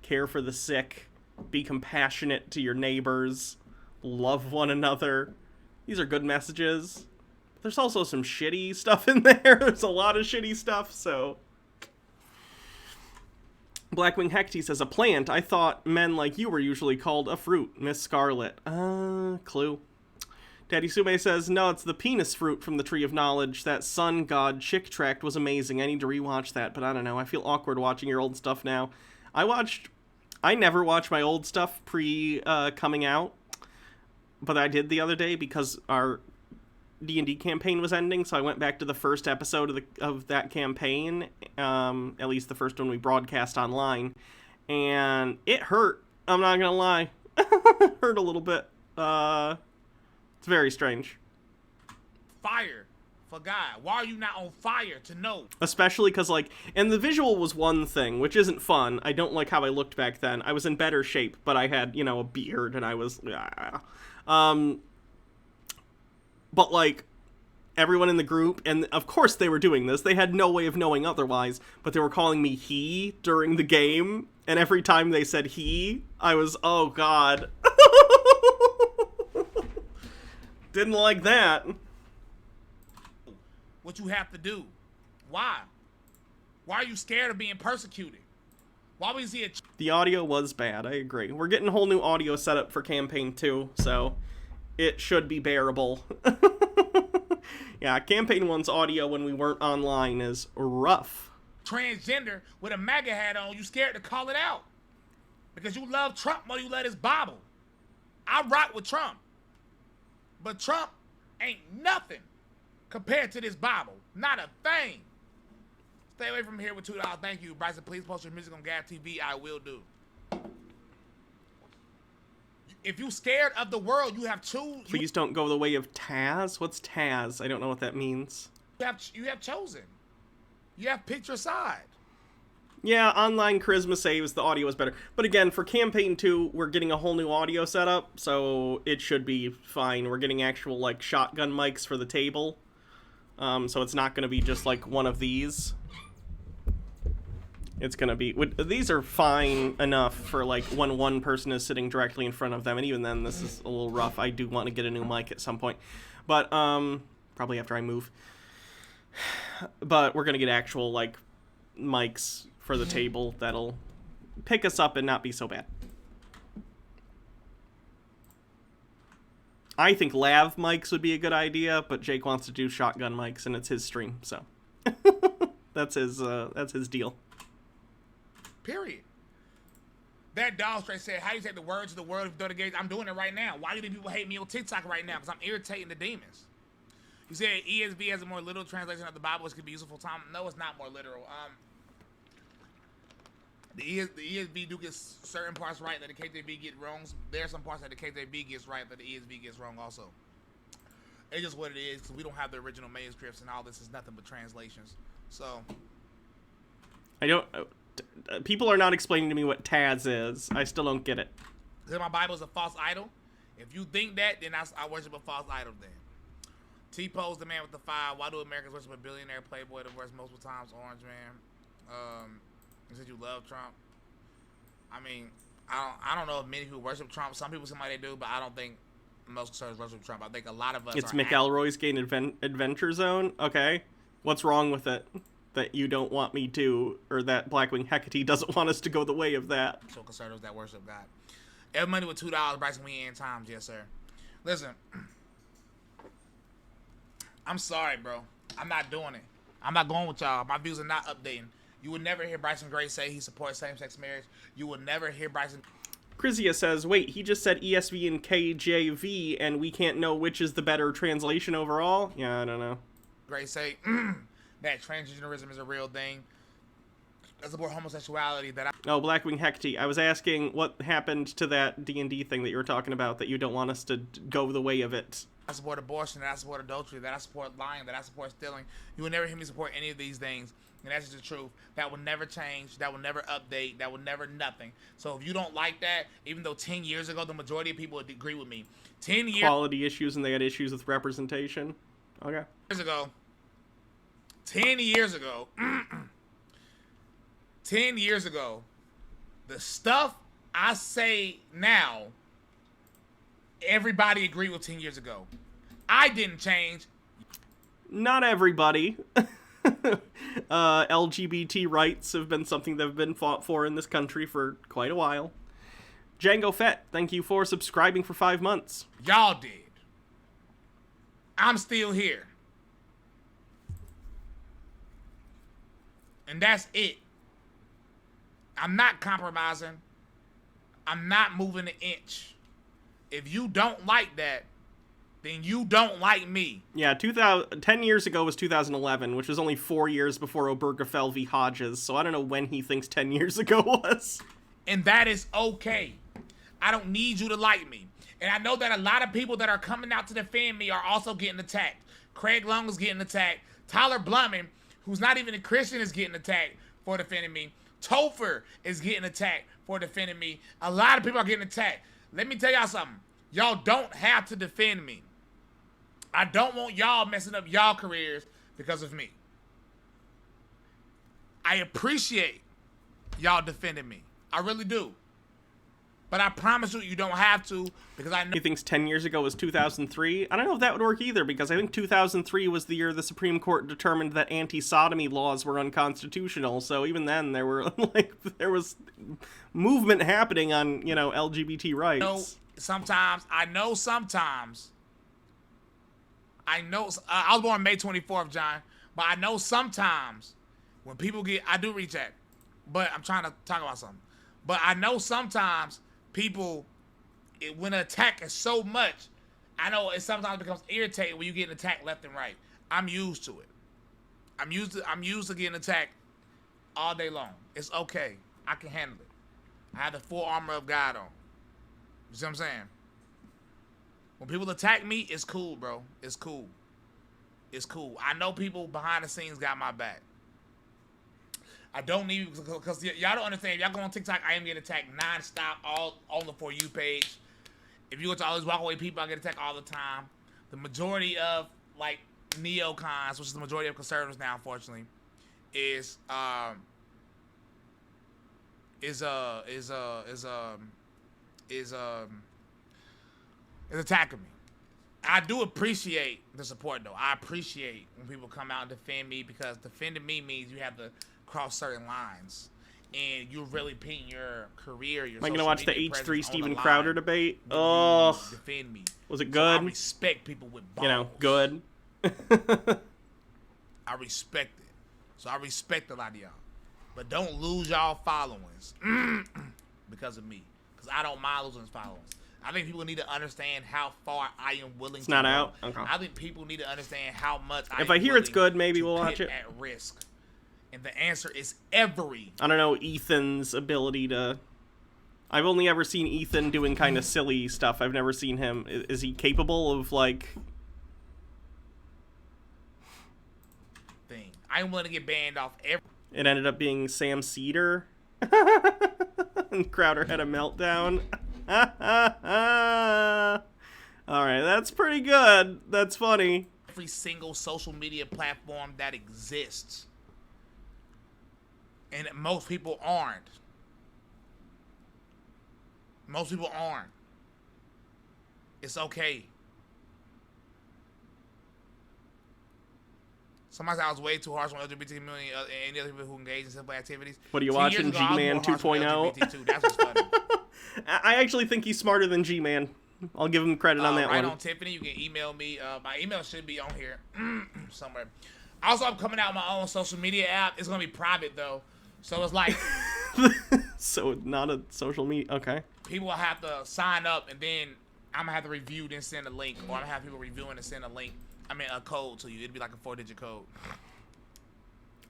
Care for the sick. Be compassionate to your neighbors. Love one another. These are good messages. There's also some shitty stuff in there. There's a lot of shitty stuff, so... Blackwing Hecty says, a plant. I thought men like you were usually called a fruit. Miss Scarlet. Clue. Daddy Sume says, no, it's the penis fruit from the Tree of Knowledge. That Sun God chick tract was amazing. I need to rewatch that, but I don't know. I feel awkward watching your old stuff now. I never watched my old stuff coming out, but I did the other day because our D&D campaign was ending, so I went back to the first episode of that campaign, at least the first one we broadcast online, and it hurt. I'm not gonna lie. It hurt a little bit. It's very strange. Fire for God. Why are you not on fire to know? Especially because, like, and the visual was one thing, which isn't fun. I don't like how I looked back then. I was in better shape, but I had, you know, a beard, and I was, but, like, everyone in the group, and of course they were doing this, they had no way of knowing otherwise, but they were calling me he during the game, and every time they said he, I was, oh god. Didn't like that. What you have to do. Why? Why are you scared of being persecuted? Why was he The audio was bad, I agree. We're getting a whole new audio setup for Campaign 2, so it should be bearable. Yeah, Campaign 1's audio when we weren't online is rough. transgender with a MAGA hat on? You scared to call it out because you love Trump more than you love his Bible. I rock with Trump. But Trump ain't nothing compared to this Bible. Not a thing. Stay away from here with $2. Thank you. Bryson, please post your music on Gab TV. I will do. If you scared of the world, you have two. Please don't go the way of Taz. What's Taz? I don't know what that means. You have chosen. You have picked your side. Yeah, online charisma saves, the audio is better. But again, for Campaign 2, we're getting a whole new audio setup, so it should be fine. We're getting actual, like, shotgun mics for the table. So it's not going to be just, like, one of these. It's going to be... These are fine enough for, like, when one person is sitting directly in front of them. And even then, this is a little rough. I do want to get a new mic at some point. But, probably after I move. But we're going to get actual, like, mics for the table that'll pick us up and not be so bad. I think lav mics would be a good idea, but Jake wants to do shotgun mics and it's his stream, so that's his deal. Period. That dog straight said, how do you take the words of the world if you throw the gates? I'm doing it right now. Why do people hate me on TikTok right now? Because I'm irritating the demons. You said ESV has a more literal translation of the Bible, which could be useful for time. No, it's not more literal. The ESV do get certain parts right that the KJV get wrong. There are some parts that the KJV gets right that the ESV gets wrong also. It's just what it is, because we don't have the original manuscripts and all this is nothing but translations. So. I don't... people are not explaining to me what Taz is. I still don't get it. Because my Bible is a false idol. If you think that, then I worship a false idol then. T-Pose, the man with the fire. Why do Americans worship a billionaire playboy that wears multiple times Orange Man? You said you love Trump. I mean, I don't know if many people worship Trump. Some people seem like they do, but I don't think most conservatives worship Trump. I think a lot of us It's McElroy's Game Adventure Zone? Okay. What's wrong with it? That you don't want me to, or that Blackwing Hecate doesn't want us to go the way of that. So conservatives that worship God. Everybody with $2, Bryson, we end times. Yes, sir. Listen. I'm sorry, bro. I'm not doing it. I'm not going with y'all. My views are not updating. You would never hear Bryson Gray say he supports same-sex marriage. You will never hear Bryson... Chrysia says, wait, he just said ESV and KJV, and we can't know which is the better translation overall? Yeah, I don't know. Great say that transgenderism is a real thing. That's about homosexuality that Oh, Blackwing Hecty, I was asking what happened to that D&D thing that you were talking about, that you don't want us to go the way of it. I support abortion, that I support adultery, that I support lying, that I support stealing. You will never hear me support any of these things. And that's just the truth. That will never change. That will never update. That will never nothing. So if you don't like that, even though 10 years ago, the majority of people would agree with me. 10 years Quality issues, and they had issues with representation. Okay. 10 years ago, 10 years ago, the stuff I say now, everybody agreed with 10 years ago. I didn't change. Not everybody. LGBT rights have been something that have been fought for in this country for quite a while. Django Fett, thank you for subscribing for 5 months. Y'all did. I'm still here. And that's it. I'm not compromising. I'm not moving an inch. If you don't like that, then you don't like me. Yeah, 10 years ago was 2011, which was only 4 years before Obergefell v. Hodges, so I don't know when he thinks 10 years ago was. And that is okay. I don't need you to like me. And I know that a lot of people that are coming out to defend me are also getting attacked. Craig Long is getting attacked. Tyler Blumman, who's not even a Christian, is getting attacked for defending me. Topher is getting attacked for defending me. A lot of people are getting attacked. Let me tell y'all something. Y'all don't have to defend me. I don't want y'all messing up y'all careers because of me. I appreciate y'all defending me. I really do. But I promise you, you don't have to, because I know. He thinks 10 years ago was 2003. I don't know if that would work either, because I think 2003 was the year the Supreme Court determined that anti-sodomy laws were unconstitutional. So even then, there was movement happening on, LGBT rights. I was born May 24th, John, but I know sometimes when people I do reach out, but I'm trying to talk about something. But I know sometimes people, when an attack is so much, I know it sometimes becomes irritating when you get attacked left and right. I'm used to it. I'm used to getting attacked all day long. It's okay. I can handle it. I have the full armor of God on. You see what I'm saying? When people attack me, it's cool, bro. It's cool. It's cool. I know people behind the scenes got my back. I don't need, because y'all don't understand. If y'all go on TikTok, I am getting attacked nonstop, all on the For You page. If you go to all these walkaway people, I get attacked all the time. The majority of neocons, which is the majority of conservatives now, unfortunately, is attacking me. I do appreciate the support, though. I appreciate when people come out and defend me, because defending me means you have to cross certain lines, and you're really putting your career, your. Am I gonna watch the H3 Steven Crowder debate? Oh, defend me. Was it good? So I respect people with balls. Good. I respect it. So I respect a lot of y'all, but don't lose y'all followings because of me. Because I don't mind losing followings. I think people need to understand how far I am willing. It's to not go. out. Okay. I think people need to understand how much. If I hear it's good, maybe we'll watch it. At risk. And the answer is every. I don't know Ethan's ability to. I've only ever seen Ethan doing kind of silly stuff. I've never seen him. Is he capable of thing? I'm willing to get banned off every. It ended up being Sam Cedar. And Crowder had a meltdown. Alright, that's pretty good. That's funny. Every single social media platform that exists. And most people aren't. Most people aren't. It's okay. Somebody said I was way too harsh on LGBT community and any other people who engage in simple activities. What are you watching, G-Man 2.0? That's what's funny. I actually think he's smarter than G-Man. I'll give him credit on that right one. Right on Tiffany. You can email me. My email should be on here somewhere. Also, I'm coming out with my own social media app. It's going to be private, though. So it's like... So not a social media... Okay. people will have to sign up, and then I'm gonna have to review, then send a link, or I'm gonna have people reviewing and send a link. I mean, a code to you. It'd be like a 4-digit code.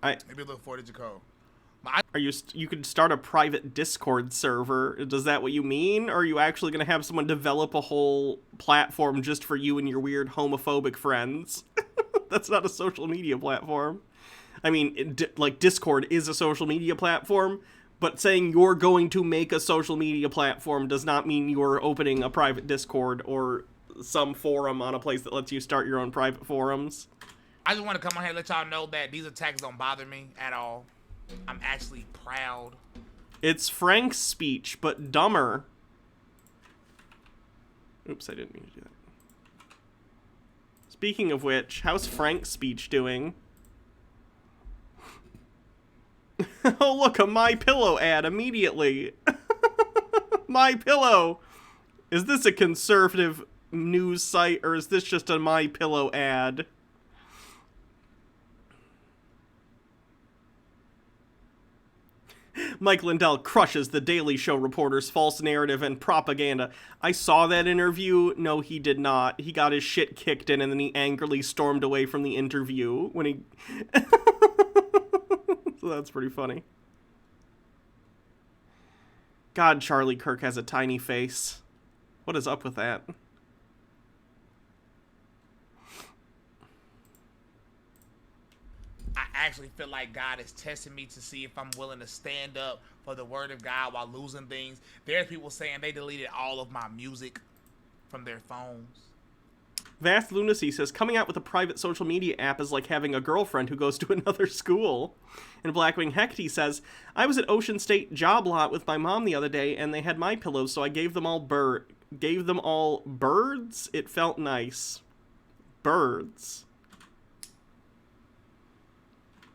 It'd be a little 4-digit code. You could start a private Discord server. Is that what you mean? Or are you actually going to have someone develop a whole platform just for you and your weird homophobic friends? That's not a social media platform. I mean, like, Discord is a social media platform, but saying you're going to make a social media platform does not mean you're opening a private Discord or some forum on a place that lets you start your own private forums. I just want to come on here and let y'all know that these attacks don't bother me at all. I'm actually proud. It's Frank's speech, but dumber. Oops, I didn't mean to do that. Speaking of which, how's Frank's speech doing? Oh, look, a My Pillow ad immediately. My Pillow. Is this a conservative news site, or is this just a My Pillow ad? Mike Lindell crushes the Daily Show reporter's false narrative and propaganda. I saw that interview. No, he did not. He got his shit kicked in, and then he angrily stormed away from the interview when he... So that's pretty funny. God, Charlie Kirk has a tiny face. What is up with that? I actually feel like God is testing me to see if I'm willing to stand up for the word of God while losing things. There's people saying they deleted all of my music from their phones. Vast Lunacy says, coming out with a private social media app is like having a girlfriend who goes to another school. And Blackwing Hecty says, I was at Ocean State Job Lot with my mom the other day, and they had my pillows, so I gave them all birds. It felt nice. Birds.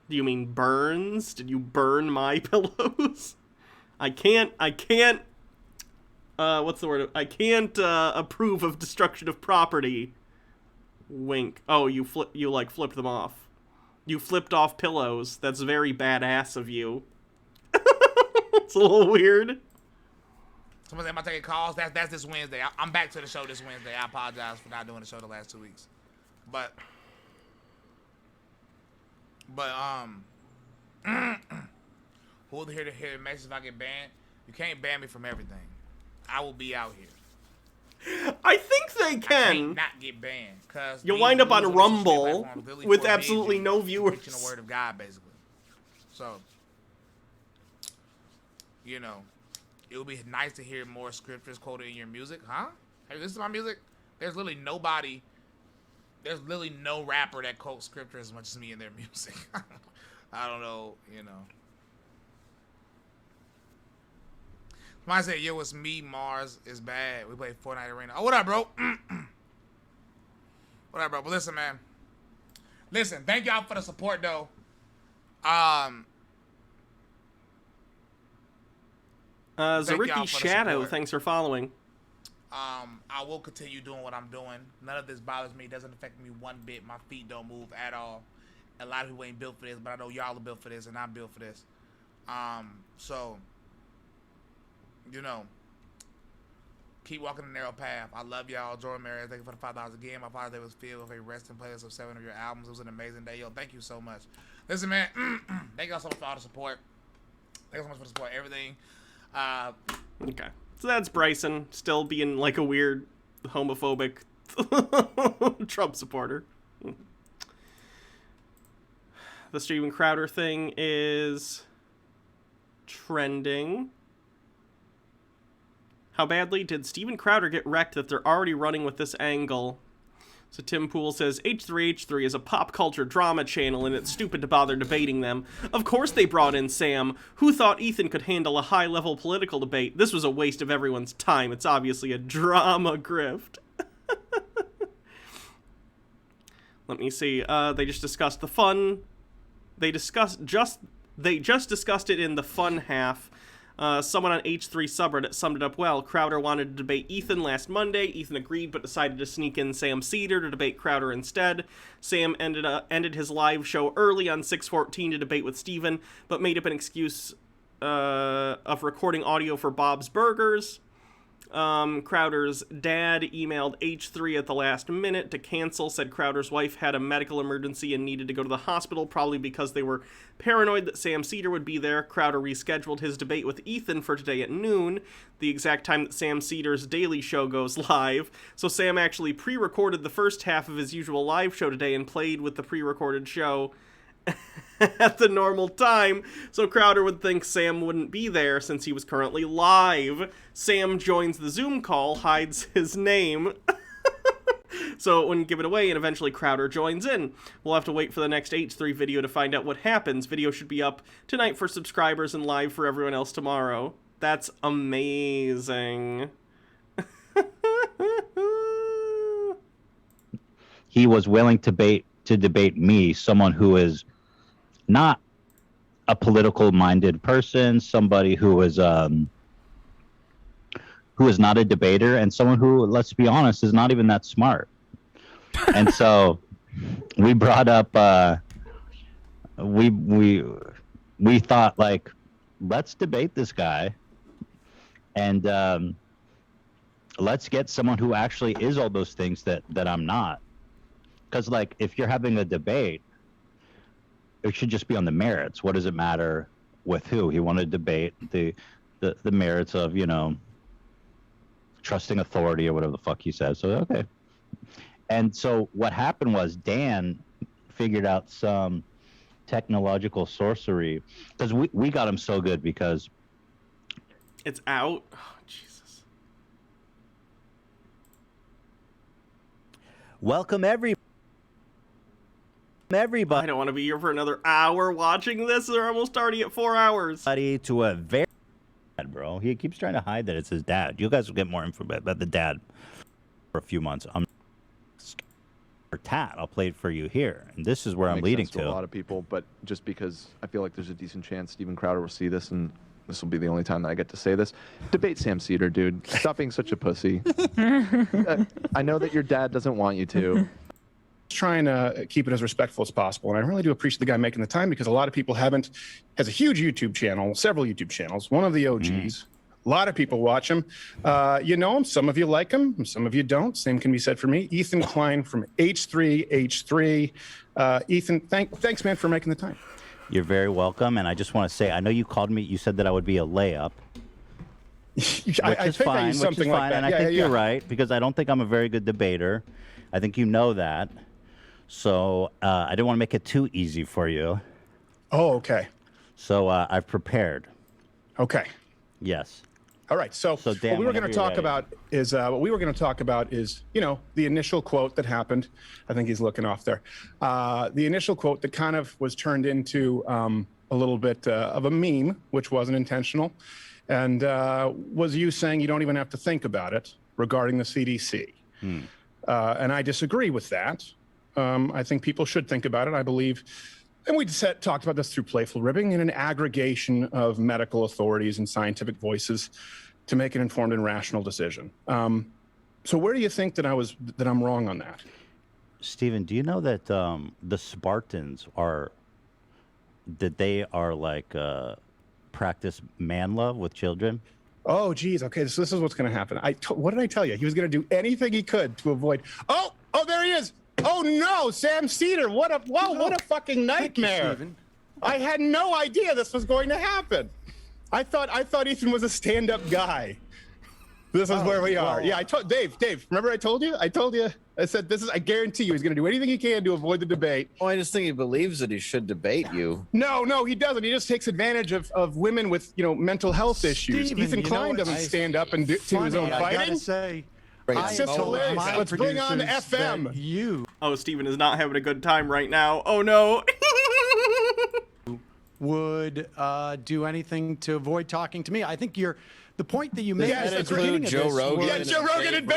Do you mean burns? Did you burn my pillows? I can't, what's the word? I can't, approve of destruction of property. Wink. Oh, you flipped them off. You flipped off pillows. That's very badass of you. It's a little weird. Someone said, am I taking calls? That's this Wednesday. I'm back to the show this Wednesday. I apologize for not doing the show the last 2 weeks. But who will hear the message if I get banned? You can't ban me from everything. I will be out here. I think they can. I can't not get banned, cause you'll wind up on Rumble with absolutely no viewers. Preaching the word of God, basically. So, you know, it would be nice to hear more scriptures quoted in your music, huh? Have you listened to my music? There's literally nobody. There's literally no rapper that quotes scripture as much as me in their music. I don't know, you know. Somebody said, yo, it's me, Mars is bad. We play Fortnite Arena. Oh, what up, bro? What up, bro? But listen, man. Listen, thank y'all for the support, though. Zariki Shadow, thanks for following. I will continue doing what I'm doing. None of this bothers me. It doesn't affect me one bit. My feet don't move at all. A lot of people ain't built for this, but I know y'all are built for this, and I'm built for this. So, you know, keep walking the narrow path. I love y'all. Jordan Mary, thank you for the $5 again. My Father's Day was filled with a resting playlist of 7 of your albums. It was an amazing day. Yo, thank you so much. Listen, man, thank y'all so much for all the support. Thank you so much for the support, everything. Okay. So that's Bryson, still being like a weird homophobic Trump supporter. The Steven Crowder thing is trending. How badly did Steven Crowder get wrecked that they're already running with this angle? So Tim Pool says, H3H3 is a pop culture drama channel and it's stupid to bother debating them. Of course they brought in Sam. Who thought Ethan could handle a high-level political debate? This was a waste of everyone's time. It's obviously a drama grift. Let me see. They just discussed the fun. They just discussed it in the fun half. Someone on H3 subreddit summed it up well. Crowder wanted to debate Ethan last Monday. Ethan agreed, but decided to sneak in Sam Cedar to debate Crowder instead. Sam ended his live show early on 6/14 to debate with Steven, but made up an excuse of recording audio for Bob's Burgers. Crowder's dad emailed H3 at the last minute to cancel, said Crowder's wife had a medical emergency and needed to go to the hospital, probably because they were paranoid that Sam Seder would be there. Crowder rescheduled his debate with Ethan for today at noon, the exact time that Sam Seder's Daily Show goes live. So Sam actually pre-recorded the first half of his usual live show today and played with the pre-recorded show at the normal time, so Crowder would think Sam wouldn't be there since he was currently live. Sam joins the Zoom call, hides his name, so it wouldn't give it away, and eventually Crowder joins in. We'll have to wait for the next H3 video to find out what happens. Video should be up tonight for subscribers and live for everyone else tomorrow. That's amazing. He was willing to debate me, someone who is not a political-minded person, somebody who is not a debater, and someone who, let's be honest, is not even that smart. And so we brought up, we thought, like, let's debate this guy, and let's get someone who actually is all those things that I'm not. Because, like, if you're having a debate, it should just be on the merits. What does it matter with who? He wanted to debate the merits of, you know, trusting authority or whatever the fuck he said. So, okay. And so what happened was Dan figured out some technological sorcery, because we got him so good because it's out. Oh, Jesus. Welcome everybody. I don't want to be here for another hour watching this. They're almost already at 4 hours. To a very bro. He keeps trying to hide that it's his dad. You guys will get more info about the dad for a few months. I'm Tat. I'll play it for you here, and this is where I'm leading to a lot of people. But just because I feel like there's a decent chance Steven Crowder will see this, and this will be the only time that I get to say this. Debate Sam Seder, dude. Stop being such a pussy. I know that your dad doesn't want you to. Trying to keep it as respectful as possible, and I really do appreciate the guy making the time, because a lot of people has a huge YouTube channel, several YouTube channels, one of the OGs. A lot of people watch him. You know him, some of you like him, some of you don't. Same can be said for me. Ethan Klein from H3. Ethan, thanks man for making the time. You're very welcome, and I just want to say, I know you called me, you said that I would be a layup. Which is fine, and I think you're right, because I don't think I'm a very good debater. I think you know that. So I didn't want to make it too easy for you. Oh, okay. So I've prepared. Okay. Yes. All right. So Dan, what we were going to talk about is, you know, the initial quote that happened. I think he's looking off there. The initial quote that kind of was turned into a little bit of a meme, which wasn't intentional, and was you saying you don't even have to think about it regarding the CDC. And I disagree with that. I think people should think about it. I believe, and we talked about this through Playful Ribbing, in an aggregation of medical authorities and scientific voices to make an informed and rational decision. So where do you think that I'm wrong on that? Stephen, do you know that the Spartans are like practice man love with children? Oh, geez. Okay, so this is what's going to happen. What did I tell you? He was going to do anything he could to avoid. Oh, there he is. Oh no, Sam Seder! What a fucking nightmare! I had no idea this was going to happen. I thought Ethan was a stand-up guy. This is where we are. Yeah, I told Dave. Remember I told you? I said this is. I guarantee you, he's going to do anything he can to avoid the debate. Oh, I just think he believes that he should debate you. No, he doesn't. He just takes advantage of women with mental health issues. Ethan Klein doesn't stand up and do his own fighting. I gotta say. It's just hilarious. Let's bring on FM. Oh, Steven is not having a good time right now. Oh, no. Would do anything to avoid talking to me. I think the point that you made is Joe Rogan. Yeah, Joe Rogan and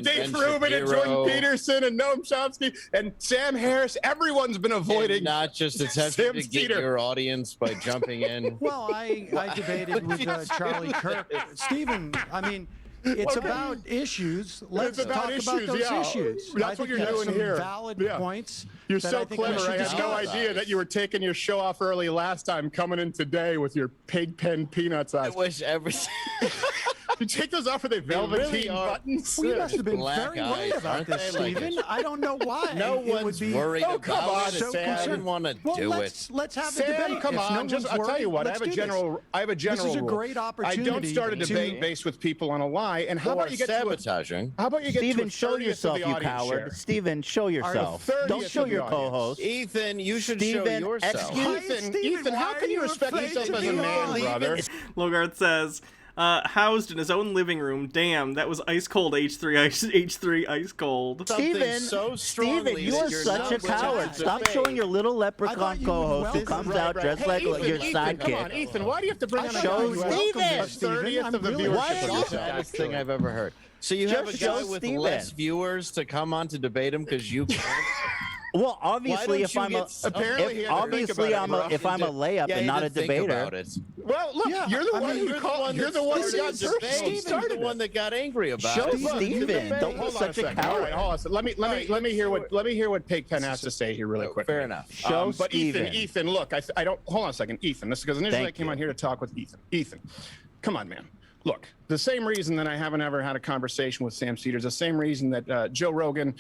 Dave Rubin and Jordan Peterson and Noam Chomsky and Sam Harris. Everyone's been avoiding. And not just attempting to get your audience by jumping in. Well, I debated with Charlie Kirk. Stephen, I mean, it's about issues. Let's talk about those issues. That's what you're doing here. Valid points. You're so clever. I had no idea that you were taking your show off early last time, coming in today with your pig pen peanuts eyes. I wish everything. You take those off, are they velveteen buttons? We must have been Black very eyes, worried about aren't this, they? Like Stephen. it. I don't know why. No It would one's be, worried oh, come about on, it. so Say, I didn't want to well, do let's, it. Let's have Sam, the debate. come If on. no Just one's I'll tell you worried, what. I let's have a do general. I have a general. This is a rule. great I opportunity. don't start a debate based with people on a lie. And how about you get sabotaging? How about you get Stephen, to show yourself, you coward. Stephen, show yourself. Don't show your co-host. Ethan, you should Stephen, show yourself. Ethan, how can you respect yourself as a man, brother? Logarth says, housed in his own living room. Damn, that was ice cold H3 ice cold. Stephen, you are such a coward. Stop showing your little leprechaun co-host who comes out dressed like your sidekick. Come on, Ethan, why do you have to bring on a Show guy who has Stephen. 30th of the viewership? That's the saddest thing I've ever heard. So you have a Just guy show with Stephen. less viewers to come on to debate him because you can't? Well, obviously, if I'm a layup and not a debater. Well, look, you're the one who called. You're the one who got You're the one that got angry about Show it. Stephen. Don't be such a coward. All right, hold on. Let me hear what Pigpen has to say here really quick. Fair enough. Show But Stephen. Ethan, look, I don't. Hold on a second, Ethan. This is because initially Thank I came you. on here to talk with Ethan. Ethan, come on, man. Look, the same reason that I haven't ever had a conversation with Sam Cedars, the same reason that Joe Rogan,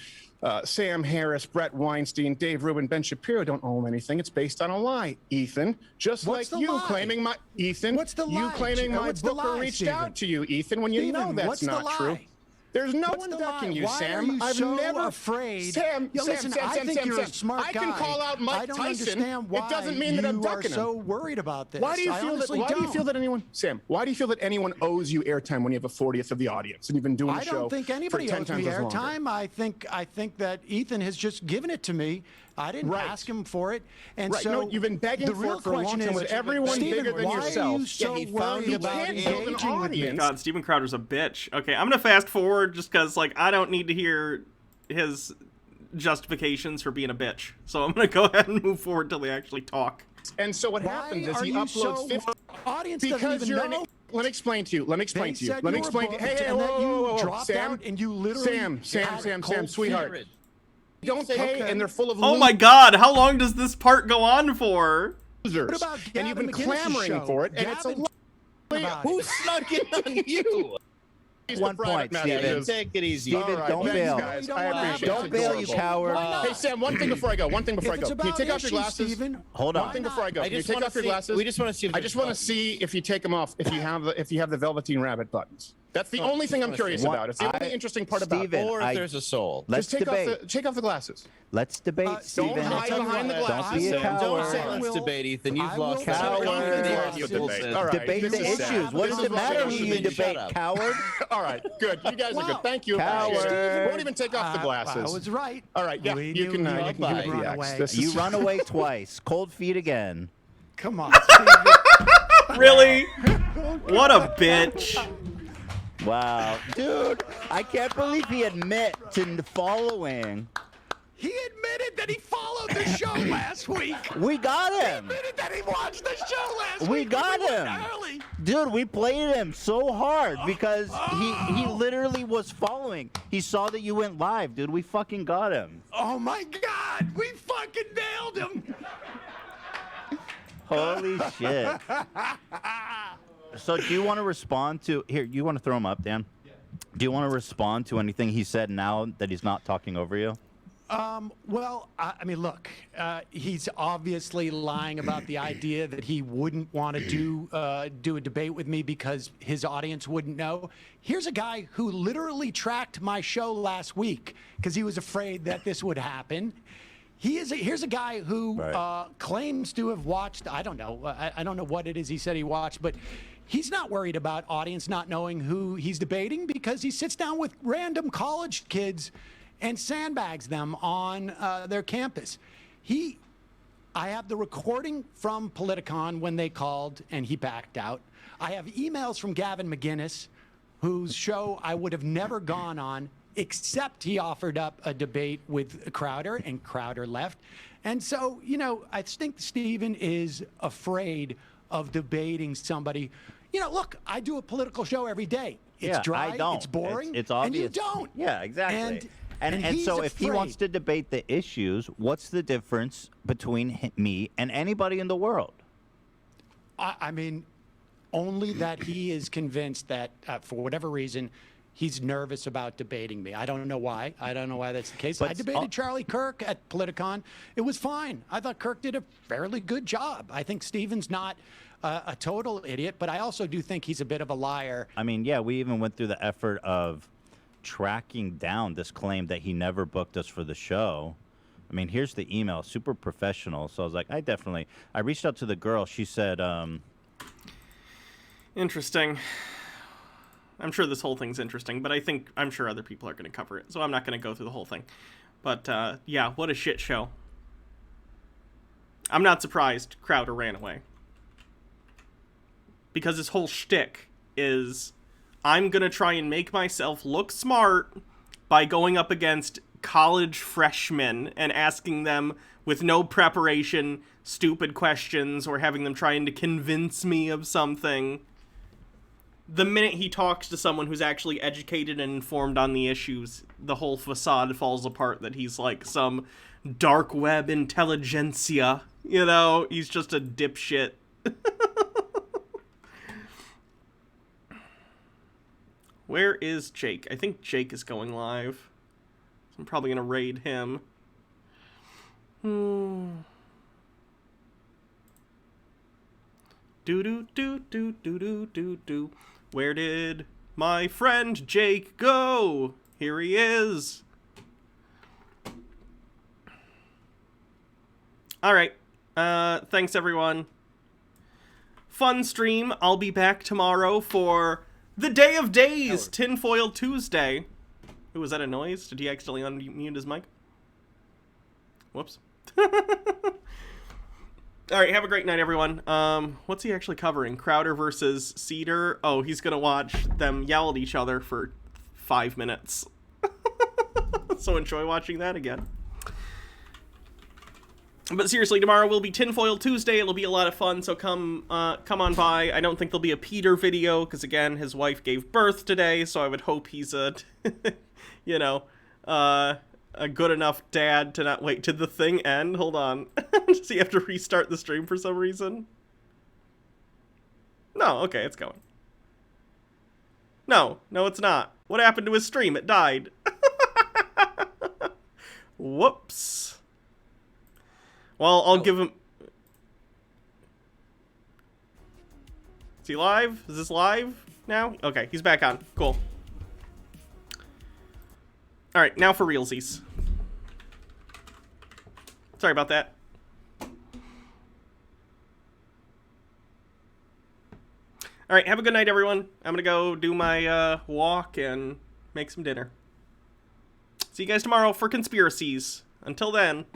Sam Harris, Brett Weinstein, Dave Rubin, Ben Shapiro don't own anything. It's based on a lie, Ethan. Just What's like the you lie? claiming my Ethan. What's the You lie? claiming my What's the booker lie, reached Stephen? out to you, Ethan, when you know Stephen, that's what's the not true. lie? There's no What's one the ducking lie? you, Why Sam. are you I've so never afraid? Sam, Yeah, listen, I think you're a smart I can guy. call out Mike I don't Tyson. understand why It doesn't mean that I'm you are ducking so him. worried about this. Why do you I feel that? honestly Why do you don't. feel that anyone, Sam? Why do you feel that anyone owes you airtime when you have a 40th of the audience and you've been doing the I show don't think anybody for 10 owes me times as longer? airtime. I think that Ethan has just given it to me. I didn't ask him for it, and Right. so No, you've been begging the for real it for a long question time is, with everyone Stephen, bigger than why yourself. are you so Yeah, he found worried he about can't build an engaging with me? audience. God, Steven Crowder's a bitch. Okay, I'm gonna fast forward just because, like, I don't need to hear his justifications for being a bitch. So I'm gonna go ahead and move forward till they actually talk. And so what Why happens is are he you uploads so- 50 audience because doesn't you're even know. Let me explain to you. Let me explain They to you. said Let me you were explain to you. booked Hey, and that you whoa, dropped Sam, out and you literally Sam, had cold sweetheart. feet. Don't pay, and they're full of Oh my God! How long does this part go on for? losers. What about And you've been Gavin McInnes' clamoring show? for it, and it's a Gavin lie. about Who it. snuck in on you? One point, Stephen. Take it easy. All Stephen, right, don't thanks, bail. guys. I wanna appreciate Don't it. bail, you coward. Hey, Sam, one thing before I go. One thing before I If go. it's Can you about take off your issues, glasses? Stephen, Hold One on. thing before I go. I Can you just take wanna off your see- glasses? we just wanna see if I there's just want to buttons. see if you take them off. If you have the Velveteen Rabbit buttons. That's the only thing I'm curious What? about. It's the only interesting part Stephen, about it. Or if there's a soul. Let's Just debate. take off the glasses. Let's debate, Stephen. don't hide behind the Don't glasses. be a Don't coward. say let's debate, Ethan. You've lost that. Coward. All right, Debate this the is sad. issues. What This does is it matter who shut you up. debate, coward? All right, good. You guys are good. Thank you. Coward. Won't even take off the glasses. I was right. All right, yeah, you can run give me the X. away. This You is- run away twice. Cold feet again. Come on, Stephen. Really? What a bitch. Wow. Dude, I can't believe he admit to following. He admitted that he followed the show last week. We got him. He admitted that he watched the show last week. We got went him. early. Dude, we played him so hard because he literally was following. He saw that you went live, dude. We fucking got him. Oh my God, we fucking nailed him. Holy shit. So do you want to respond to here, you want to throw him up, Dan? Do you want to respond to anything he said now that he's not talking over you? Well, I mean, look, he's obviously lying about the idea that he wouldn't want to do a debate with me because his audience wouldn't know. Here's a guy who literally tracked my show last week because he was afraid that this would happen. Here's a guy who claims to have watched. I don't know. I don't know what it is he said he watched, but he's not worried about audience not knowing who he's debating because he sits down with random college kids and sandbags them on their campus. I have the recording from Politicon when they called and he backed out. I have emails from Gavin McInnes, whose show I would have never gone on, except he offered up a debate with Crowder, and Crowder left. And so, you know, I think Stephen is afraid of debating somebody. You know, look, I do a political show every day. It's dry, I don't. it's boring, It's obvious. and you don't. Yeah, exactly. And he's so if he wants afraid. to debate the issues, what's the difference between me and anybody in the world? I mean, only that he is convinced that, for whatever reason, he's nervous about debating me. I don't know why. I don't know why that's the case. But I debated Charlie Kirk at Politicon. It was fine. I thought Kirk did a fairly good job. I think Stephen's not a total idiot, but I also do think he's a bit of a liar. I mean, yeah, we even went through the effort of tracking down this claim that he never booked us for the show. I mean, here's the email, super professional. So I was like, I reached out to the girl. She said, Interesting. I'm sure this whole thing's interesting, but I'm sure other people are going to cover it, so I'm not going to go through the whole thing. But, yeah, what a shit show. I'm not surprised Crowder ran away. Because his whole shtick is, I'm going to try and make myself look smart by going up against college freshmen and asking them with no preparation stupid questions or having them trying to convince me of something. The minute he talks to someone who's actually educated and informed on the issues, the whole facade falls apart that he's like some dark web intelligentsia. You know, he's just a dipshit. Where is Jake? I think Jake is going live. So I'm probably going to raid him. Do. Where did my friend Jake go? Here he is. Alright. Thanks everyone. Fun stream. I'll be back tomorrow for the Day of Days, Tinfoil Tuesday. Ooh, was that a noise? Did he accidentally unmute his mic? Whoops. Alright, have a great night, everyone. What's he actually covering? Crowder versus Cedar? Oh, he's gonna watch them yell at each other for 5 minutes. So enjoy watching that again. But seriously, tomorrow will be Tinfoil Tuesday. It'll be a lot of fun, so come on by. I don't think there'll be a Peter video, because again, his wife gave birth today, so I would hope he's a, you know, a good enough dad to not wait. Did the thing end? Hold on. Does he have to restart the stream for some reason? No, okay, it's going. No, it's not. What happened to his stream? It died. Whoops. Well, I'll give him... Is he live? Is this live now? Okay, he's back on. Cool. Alright, now for realsies. Sorry about that. Alright, have a good night, everyone. I'm gonna go do my walk and make some dinner. See you guys tomorrow for conspiracies. Until then...